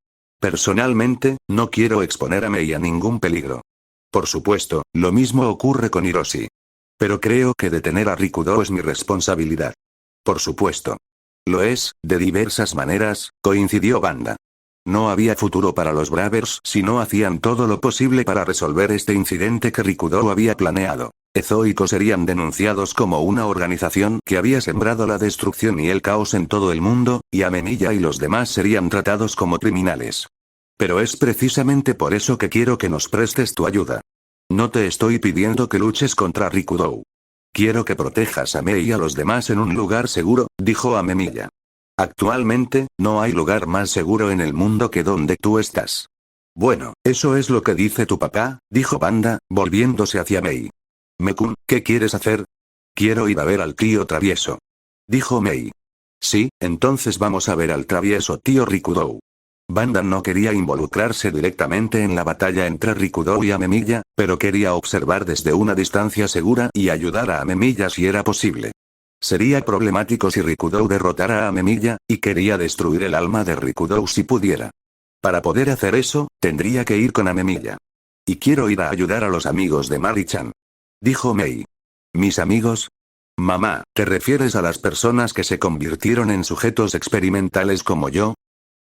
Personalmente, no quiero exponer a Mei a ningún peligro. Por supuesto, lo mismo ocurre con Hiroshi. Pero creo que detener a Rikudo es mi responsabilidad. Por supuesto. Lo es, de diversas maneras, coincidió Banda. No había futuro para los Bravers si no hacían todo lo posible para resolver este incidente que Rikudo había planeado. Ezoico serían denunciados como una organización que había sembrado la destrucción y el caos en todo el mundo, y Amemiya y los demás serían tratados como criminales. Pero es precisamente por eso que quiero que nos prestes tu ayuda. No te estoy pidiendo que luches contra Rikudo. Quiero que protejas a Mei y a los demás en un lugar seguro, dijo Amemiya. Actualmente, no hay lugar más seguro en el mundo que donde tú estás. Bueno, eso es lo que dice tu papá, dijo Banda, volviéndose hacia Mei. Mekun, ¿qué quieres hacer? Quiero ir a ver al tío travieso. Dijo Mei. Sí, entonces vamos a ver al travieso tío Rikudo. Banda no quería involucrarse directamente en la batalla entre Rikudo y Amemiya, pero quería observar desde una distancia segura y ayudar a Amemiya si era posible. Sería problemático si Rikudo derrotara a Amemiya, y quería destruir el alma de Rikudo si pudiera. Para poder hacer eso, tendría que ir con Amemiya. Y quiero ir a ayudar a los amigos de Mari-chan. Dijo Mei. ¿Mis amigos? Mamá, ¿te refieres a las personas que se convirtieron en sujetos experimentales como yo?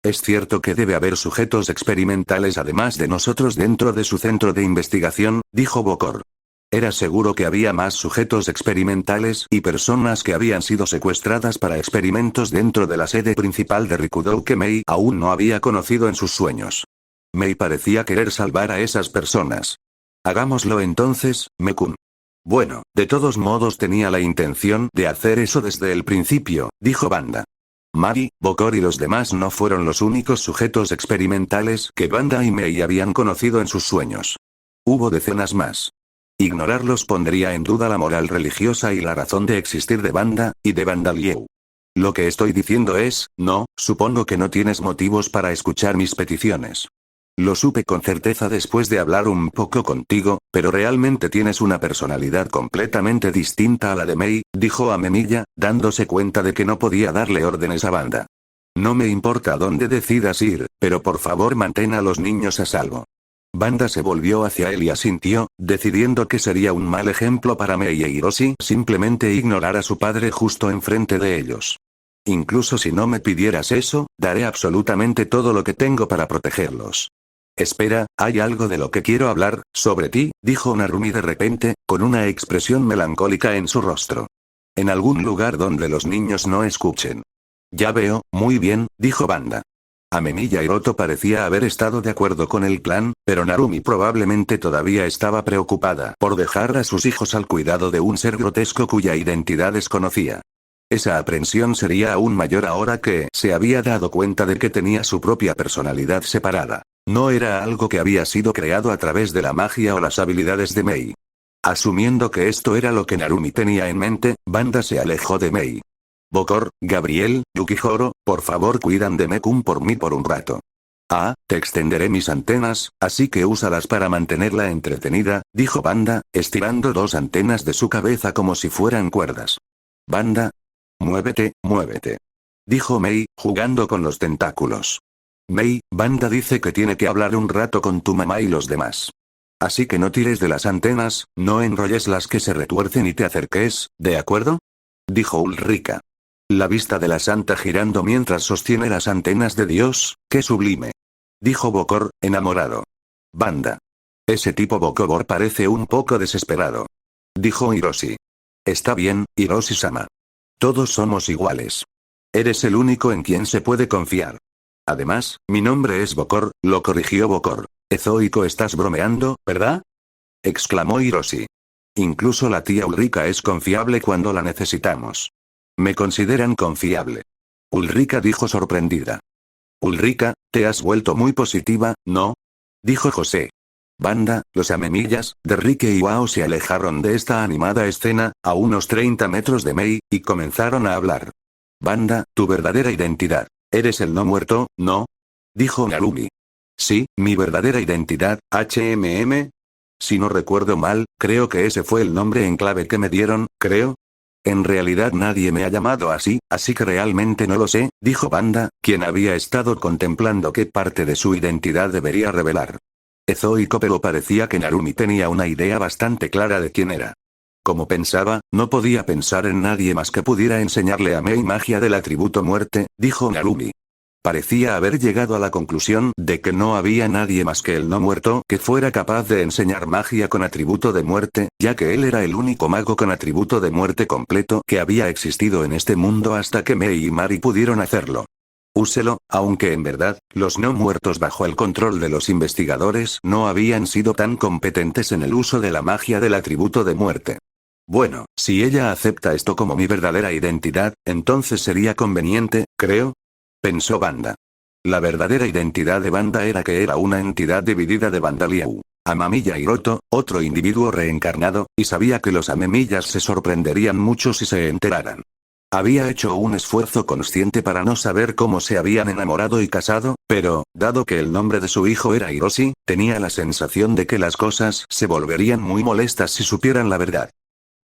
Es cierto que debe haber sujetos experimentales además de nosotros dentro de su centro de investigación, dijo Bokor. Era seguro que había más sujetos experimentales y personas que habían sido secuestradas para experimentos dentro de la sede principal de Rikudo que Mei aún no había conocido en sus sueños. Mei parecía querer salvar a esas personas. Hagámoslo entonces, Mekun. Bueno, de todos modos tenía la intención de hacer eso desde el principio, dijo Banda. Mari, Bokor y los demás no fueron los únicos sujetos experimentales que Banda y Mei habían conocido en sus sueños. Hubo decenas más. Ignorarlos pondría en duda la moral religiosa y la razón de existir de Banda, y de Bandalieu. Lo que estoy diciendo es, no, supongo que no tienes motivos para escuchar mis peticiones. Lo supe con certeza después de hablar un poco contigo, pero realmente tienes una personalidad completamente distinta a la de Mei, dijo Amemiya, dándose cuenta de que no podía darle órdenes a Banda. No me importa dónde decidas ir, pero por favor mantén a los niños a salvo. Banda se volvió hacia él y asintió, decidiendo que sería un mal ejemplo para Mei e Hiroshi simplemente ignorar a su padre justo enfrente de ellos. Incluso si no me pidieras eso, daré absolutamente todo lo que tengo para protegerlos. Espera, hay algo de lo que quiero hablar, sobre ti, dijo Narumi de repente, con una expresión melancólica en su rostro. En algún lugar donde los niños no escuchen. Ya veo, muy bien, dijo Banda. Amemiya Hiroto parecía haber estado de acuerdo con el plan, pero Narumi probablemente todavía estaba preocupada por dejar a sus hijos al cuidado de un ser grotesco cuya identidad desconocía. Esa aprensión sería aún mayor ahora que se había dado cuenta de que tenía su propia personalidad separada. No era algo que había sido creado a través de la magia o las habilidades de Mei. Asumiendo que esto era lo que Narumi tenía en mente, Banda se alejó de Mei. Bokor, Gabriel, Yukihiro, por favor cuidan de Mekun por mí por un rato. Ah, te extenderé mis antenas, así que úsalas para mantenerla entretenida, dijo Banda, estirando dos antenas de su cabeza como si fueran cuerdas. Banda. Muévete, muévete. Dijo Mei, jugando con los tentáculos. Mei, Banda dice que tiene que hablar un rato con tu mamá y los demás. Así que no tires de las antenas, no enrolles las que se retuercen y te acerques, ¿de acuerdo? Dijo Ulrika. La vista de la santa girando mientras sostiene las antenas de Dios, qué sublime. Dijo Bokor, enamorado. Banda. Ese tipo Bokobor parece un poco desesperado. Dijo Hiroshi. Está bien, Hiroshi-sama. Todos somos iguales. Eres el único en quien se puede confiar. Además, mi nombre es Bokor, lo corrigió Bokor. Ezoico, estás bromeando, ¿verdad? Exclamó Hiroshi. Incluso la tía Ulrika es confiable cuando la necesitamos. Me consideran confiable. Ulrika dijo sorprendida. Ulrika, te has vuelto muy positiva, ¿no? Dijo José. Banda, los amemillas, de Rike y Wao se alejaron de esta animada escena, a unos 30 metros de Mei, y comenzaron a hablar. Banda, tu verdadera identidad. Eres el no muerto, ¿no? Dijo Narumi. Sí, mi verdadera identidad, HMM. Si no recuerdo mal, creo que ese fue el nombre en clave que me dieron, creo. En realidad nadie me ha llamado así, así que realmente no lo sé, dijo Banda, quien había estado contemplando qué parte de su identidad debería revelar. Ezoico, pero parecía que Narumi tenía una idea bastante clara de quién era. Como pensaba, no podía pensar en nadie más que pudiera enseñarle a Mei magia del atributo muerte, dijo Narumi. Parecía haber llegado a la conclusión de que no había nadie más que el no muerto que fuera capaz de enseñar magia con atributo de muerte, ya que él era el único mago con atributo de muerte completo que había existido en este mundo hasta que Mei y Mari pudieron hacerlo. Úselo, aunque en verdad, los no muertos bajo el control de los investigadores no habían sido tan competentes en el uso de la magia del atributo de muerte. Bueno, si ella acepta esto como mi verdadera identidad, entonces sería conveniente, creo. Pensó Banda. La verdadera identidad de Banda era que era una entidad dividida de Banda Liu, Amamiya Hiroto, otro individuo reencarnado, y sabía que los Amemillas se sorprenderían mucho si se enteraran. Había hecho un esfuerzo consciente para no saber cómo se habían enamorado y casado, pero, dado que el nombre de su hijo era Hiroshi, tenía la sensación de que las cosas se volverían muy molestas si supieran la verdad.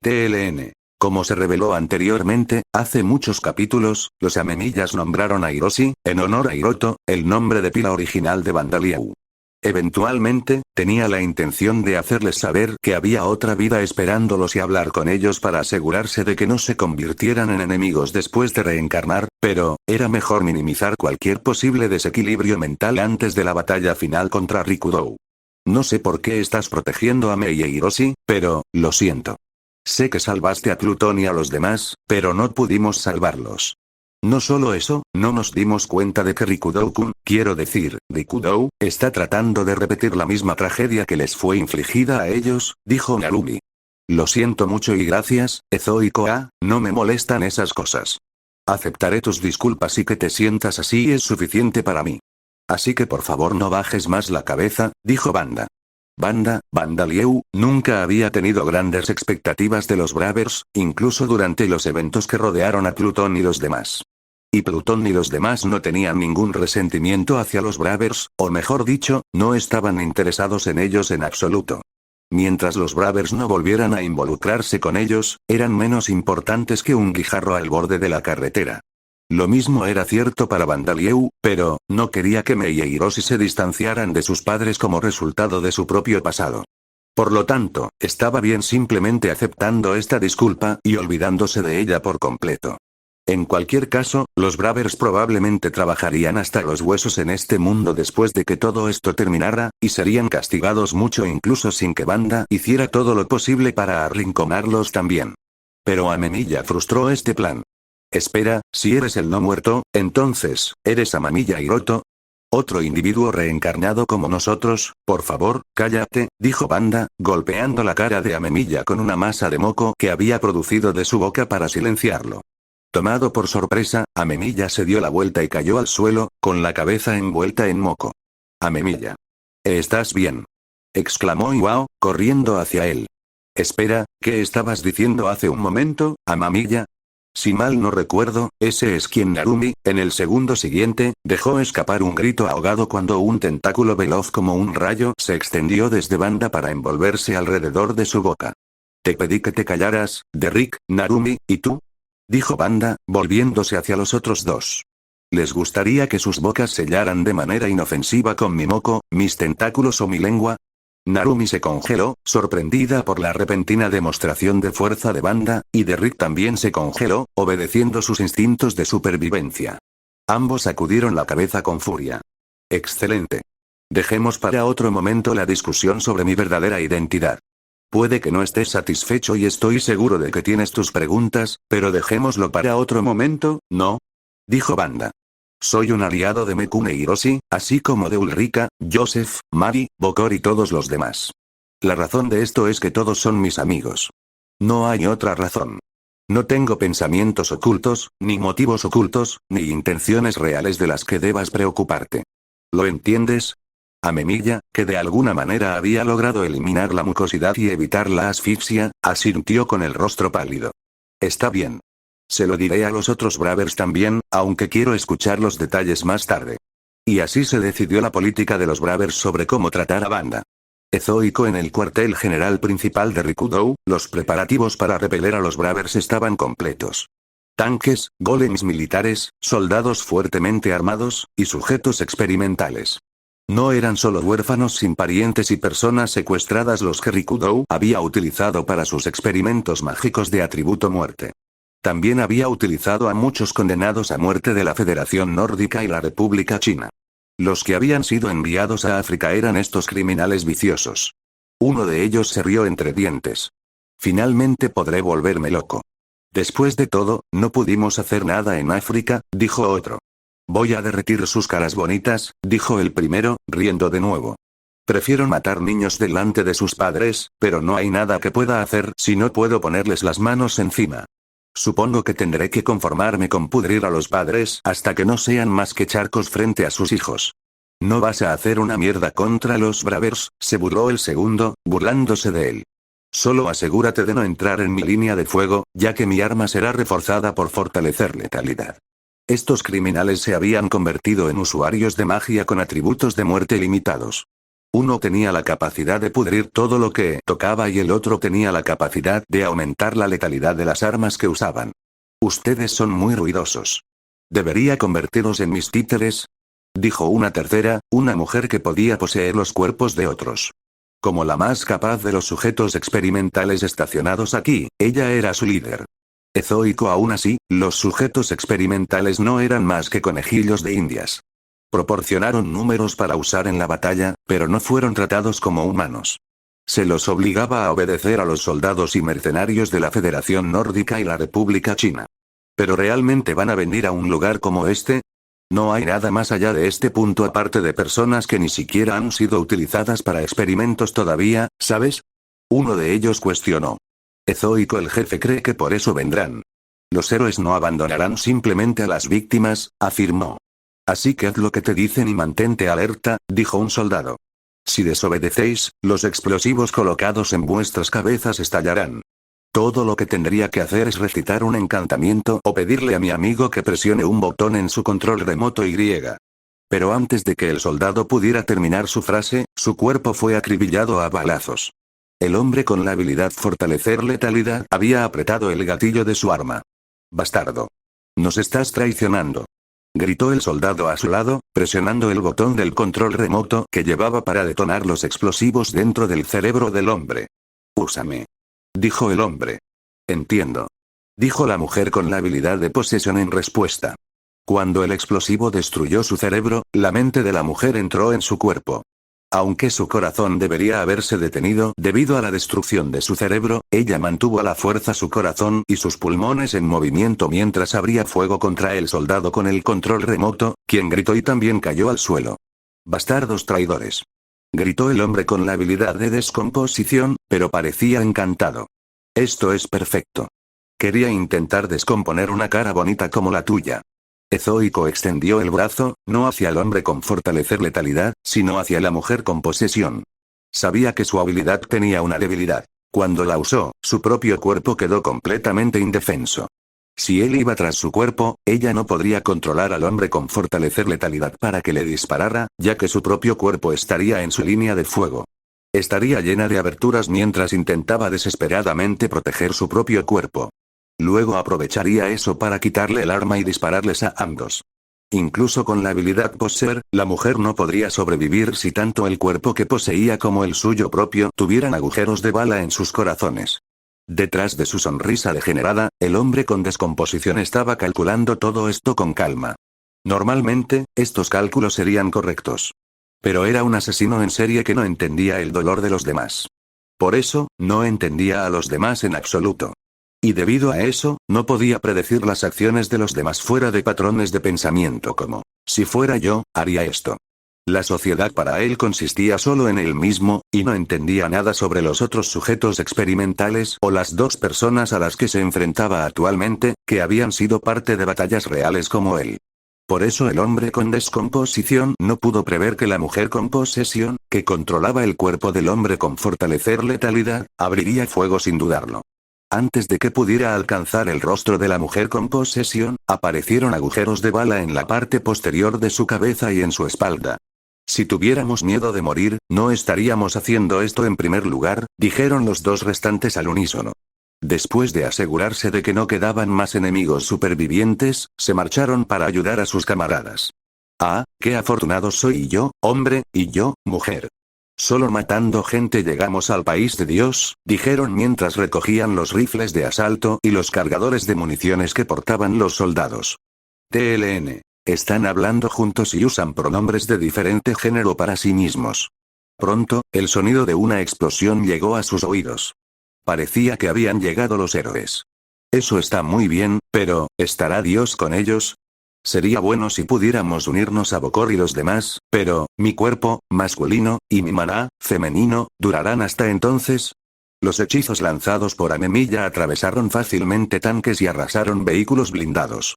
TLN. Como se reveló anteriormente, hace muchos capítulos, los Amemillas nombraron a Hiroshi, en honor a Hiroto, el nombre de pila original de Banda Liu. Eventualmente, tenía la intención de hacerles saber que había otra vida esperándolos y hablar con ellos para asegurarse de que no se convirtieran en enemigos después de reencarnar, pero, era mejor minimizar cualquier posible desequilibrio mental antes de la batalla final contra Rikudou. No sé por qué estás protegiendo a Mei e Hiroshi, pero, lo siento. Sé que salvaste a Plutón y a los demás, pero no pudimos salvarlos. No solo eso, no nos dimos cuenta de que Rikudou-kun, quiero decir, Rikudou, está tratando de repetir la misma tragedia que les fue infligida a ellos, dijo Narumi. Lo siento mucho y gracias, Ezoico-a, no me molestan esas cosas. Aceptaré tus disculpas y que te sientas así es suficiente para mí. Así que por favor no bajes más la cabeza, dijo Banda. Banda Liu, nunca había tenido grandes expectativas de los Bravers, incluso durante los eventos que rodearon a Plutón y los demás. Y Plutón y los demás no tenían ningún resentimiento hacia los Bravers, o mejor dicho, no estaban interesados en ellos en absoluto. Mientras los Bravers no volvieran a involucrarse con ellos, eran menos importantes que un guijarro al borde de la carretera. Lo mismo era cierto para Banda Liu, pero, no quería que Mei e Hiroshi se distanciaran de sus padres como resultado de su propio pasado. Por lo tanto, estaba bien simplemente aceptando esta disculpa y olvidándose de ella por completo. En cualquier caso, los Bravers probablemente trabajarían hasta los huesos en este mundo después de que todo esto terminara, y serían castigados mucho incluso sin que Banda hiciera todo lo posible para arrinconarlos también. Pero Amemiya frustró este plan. Espera, si eres el no muerto, entonces, ¿eres Amamiya Hiroto? Otro individuo reencarnado como nosotros, por favor, cállate, dijo Banda, golpeando la cara de Amemiya con una masa de moco que había producido de su boca para silenciarlo. Tomado por sorpresa, Amemiya se dio la vuelta y cayó al suelo, con la cabeza envuelta en moco. Amemilla. ¿Estás bien? Exclamó Iwao, corriendo hacia él. Espera, ¿qué estabas diciendo hace un momento, Amamilla? Si mal no recuerdo, ese es quien Narumi, en el segundo siguiente, dejó escapar un grito ahogado cuando un tentáculo veloz como un rayo se extendió desde Banda para envolverse alrededor de su boca. Te pedí que te callaras, Derrick, Narumi, ¿y tú? Dijo Banda, volviéndose hacia los otros dos. ¿Les gustaría que sus bocas sellaran de manera inofensiva con mi moco, mis tentáculos o mi lengua? Narumi se congeló, sorprendida por la repentina demostración de fuerza de Banda, y Derrick también se congeló, obedeciendo sus instintos de supervivencia. Ambos sacudieron la cabeza con furia. Excelente. Dejemos para otro momento la discusión sobre mi verdadera identidad. Puede que no estés satisfecho y estoy seguro de que tienes tus preguntas, pero dejémoslo para otro momento, ¿no? Dijo Banda. Soy un aliado de Mekune Hiroshi, así como de Ulrika, Joseph, Mari, Bokor y todos los demás. La razón de esto es que todos son mis amigos. No hay otra razón. No tengo pensamientos ocultos, ni motivos ocultos, ni intenciones reales de las que debas preocuparte. ¿Lo entiendes? Amemilla, que de alguna manera había logrado eliminar la mucosidad y evitar la asfixia, asintió con el rostro pálido. Está bien. Se lo diré a los otros Bravers también, aunque quiero escuchar los detalles más tarde. Y así se decidió la política de los Bravers sobre cómo tratar a Banda. Ezoico en el cuartel general principal de Rikudou, los preparativos para repeler a los Bravers estaban completos. Tanques, golems militares, soldados fuertemente armados, y sujetos experimentales. No eran solo huérfanos sin parientes y personas secuestradas los que Rikudou había utilizado para sus experimentos mágicos de atributo muerte. También había utilizado a muchos condenados a muerte de la Federación Nórdica y la República China. Los que habían sido enviados a África eran estos criminales viciosos. Uno de ellos se rió entre dientes. Finalmente podré volverme loco. Después de todo, no pudimos hacer nada en África, dijo otro. Voy a derretir sus caras bonitas, dijo el primero, riendo de nuevo. Prefiero matar niños delante de sus padres, pero no hay nada que pueda hacer si no puedo ponerles las manos encima. Supongo que tendré que conformarme con pudrir a los padres hasta que no sean más que charcos frente a sus hijos. ¿No vas a hacer una mierda contra los Bravers?, se burló el segundo, burlándose de él. Solo asegúrate de no entrar en mi línea de fuego, ya que mi arma será reforzada por fortalecer letalidad. Estos criminales se habían convertido en usuarios de magia con atributos de muerte limitados. Uno tenía la capacidad de pudrir todo lo que tocaba y el otro tenía la capacidad de aumentar la letalidad de las armas que usaban. Ustedes son muy ruidosos. ¿Debería convertiros en mis títeres?, dijo una tercera, una mujer que podía poseer los cuerpos de otros. Como la más capaz de los sujetos experimentales estacionados aquí, ella era su líder. Ezoico aún así, los sujetos experimentales no eran más que conejillos de indias. Proporcionaron números para usar en la batalla, pero no fueron tratados como humanos. Se los obligaba a obedecer a los soldados y mercenarios de la Federación Nórdica y la República China. ¿Pero realmente van a venir a un lugar como este? No hay nada más allá de este punto aparte de personas que ni siquiera han sido utilizadas para experimentos todavía, ¿sabes? Uno de ellos cuestionó. Ezoico el jefe cree que por eso vendrán. Los héroes no abandonarán simplemente a las víctimas, afirmó. Así que haz lo que te dicen y mantente alerta, dijo un soldado. Si desobedecéis, los explosivos colocados en vuestras cabezas estallarán. Todo lo que tendría que hacer es recitar un encantamiento o pedirle a mi amigo que presione un botón en su control remoto Y. Pero antes de que el soldado pudiera terminar su frase, su cuerpo fue acribillado a balazos. El hombre con la habilidad fortalecer letalidad había apretado el gatillo de su arma. Bastardo. Nos estás traicionando. Gritó el soldado a su lado, presionando el botón del control remoto que llevaba para detonar los explosivos dentro del cerebro del hombre. Úsame. Dijo el hombre. Entiendo. Dijo la mujer con la habilidad de posesión en respuesta. Cuando el explosivo destruyó su cerebro, la mente de la mujer entró en su cuerpo. Aunque su corazón debería haberse detenido debido a la destrucción de su cerebro, ella mantuvo a la fuerza su corazón y sus pulmones en movimiento mientras abría fuego contra el soldado con el control remoto, quien gritó y también cayó al suelo. Bastardos traidores. Gritó el hombre con la habilidad de descomposición, pero parecía encantado. Esto es perfecto. Quería intentar descomponer una cara bonita como la tuya. Ezoico extendió el brazo, no hacia el hombre con fortalecer letalidad, sino hacia la mujer con posesión. Sabía que su habilidad tenía una debilidad. Cuando la usó, su propio cuerpo quedó completamente indefenso. Si él iba tras su cuerpo, ella no podría controlar al hombre con fortalecer letalidad para que le disparara, ya que su propio cuerpo estaría en su línea de fuego. Estaría llena de aberturas mientras intentaba desesperadamente proteger su propio cuerpo. Luego aprovecharía eso para quitarle el arma y dispararles a ambos. Incluso con la habilidad poseer, la mujer no podría sobrevivir si tanto el cuerpo que poseía como el suyo propio tuvieran agujeros de bala en sus corazones. Detrás de su sonrisa degenerada, el hombre con descomposición estaba calculando todo esto con calma. Normalmente, estos cálculos serían correctos. Pero era un asesino en serie que no entendía el dolor de los demás. Por eso, no entendía a los demás en absoluto. Y debido a eso, no podía predecir las acciones de los demás fuera de patrones de pensamiento como, si fuera yo, haría esto. La sociedad para él consistía solo en él mismo, y no entendía nada sobre los otros sujetos experimentales o las dos personas a las que se enfrentaba actualmente, que habían sido parte de batallas reales como él. Por eso el hombre con descomposición no pudo prever que la mujer con posesión, que controlaba el cuerpo del hombre con fortalecer letalidad, abriría fuego sin dudarlo. Antes de que pudiera alcanzar el rostro de la mujer con posesión, aparecieron agujeros de bala en la parte posterior de su cabeza y en su espalda. Si tuviéramos miedo de morir, no estaríamos haciendo esto en primer lugar, dijeron los dos restantes al unísono. Después de asegurarse de que no quedaban más enemigos supervivientes, se marcharon para ayudar a sus camaradas. Ah, qué afortunados soy yo, hombre, y yo, mujer. Solo matando gente llegamos al país de Dios, dijeron mientras recogían los rifles de asalto y los cargadores de municiones que portaban los soldados. TLN. Están hablando juntos y usan pronombres de diferente género para sí mismos. Pronto, el sonido de una explosión llegó a sus oídos. Parecía que habían llegado los héroes. Eso está muy bien, pero, ¿estará Dios con ellos? Sería bueno si pudiéramos unirnos a Bokor y los demás, pero, mi cuerpo, masculino, y mi maná, femenino, ¿durarán hasta entonces? Los hechizos lanzados por Amemiya atravesaron fácilmente tanques y arrasaron vehículos blindados.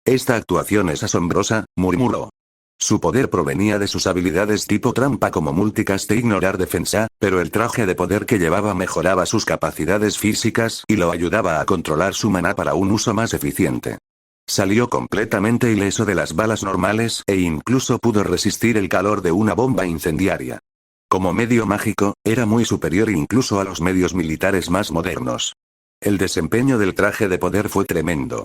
Esta actuación es asombrosa, murmuró. Su poder provenía de sus habilidades tipo trampa como multicast e ignorar defensa, pero el traje de poder que llevaba mejoraba sus capacidades físicas y lo ayudaba a controlar su maná para un uso más eficiente. Salió completamente ileso de las balas normales e incluso pudo resistir el calor de una bomba incendiaria. Como medio mágico, era muy superior incluso a los medios militares más modernos. El desempeño del traje de poder fue tremendo.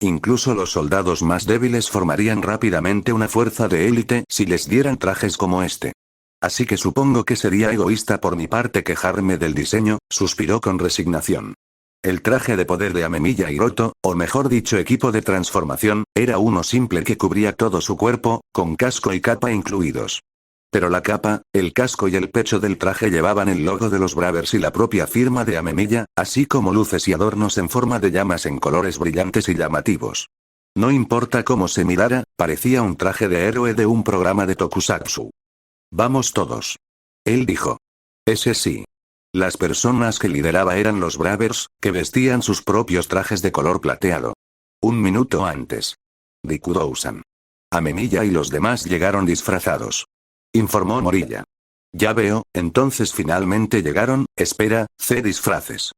Incluso los soldados más débiles formarían rápidamente una fuerza de élite si les dieran trajes como este. Así que supongo que sería egoísta por mi parte quejarme del diseño, suspiró con resignación. El traje de poder de Amemiya Hiroto, o mejor dicho equipo de transformación, era uno simple que cubría todo su cuerpo, con casco y capa incluidos. Pero la capa, el casco y el pecho del traje llevaban el logo de los Bravers y la propia firma de Amemiya, así como luces y adornos en forma de llamas en colores brillantes y llamativos. No importa cómo se mirara, parecía un traje de héroe de un programa de tokusatsu. Vamos todos. Él dijo. Ese sí. Las personas que lideraba eran los Bravers, que vestían sus propios trajes de color plateado. Un minuto antes. Rikudou-san. Amemiya y los demás llegaron disfrazados. Informó Morilla. Ya veo, entonces finalmente llegaron, espera, disfraces.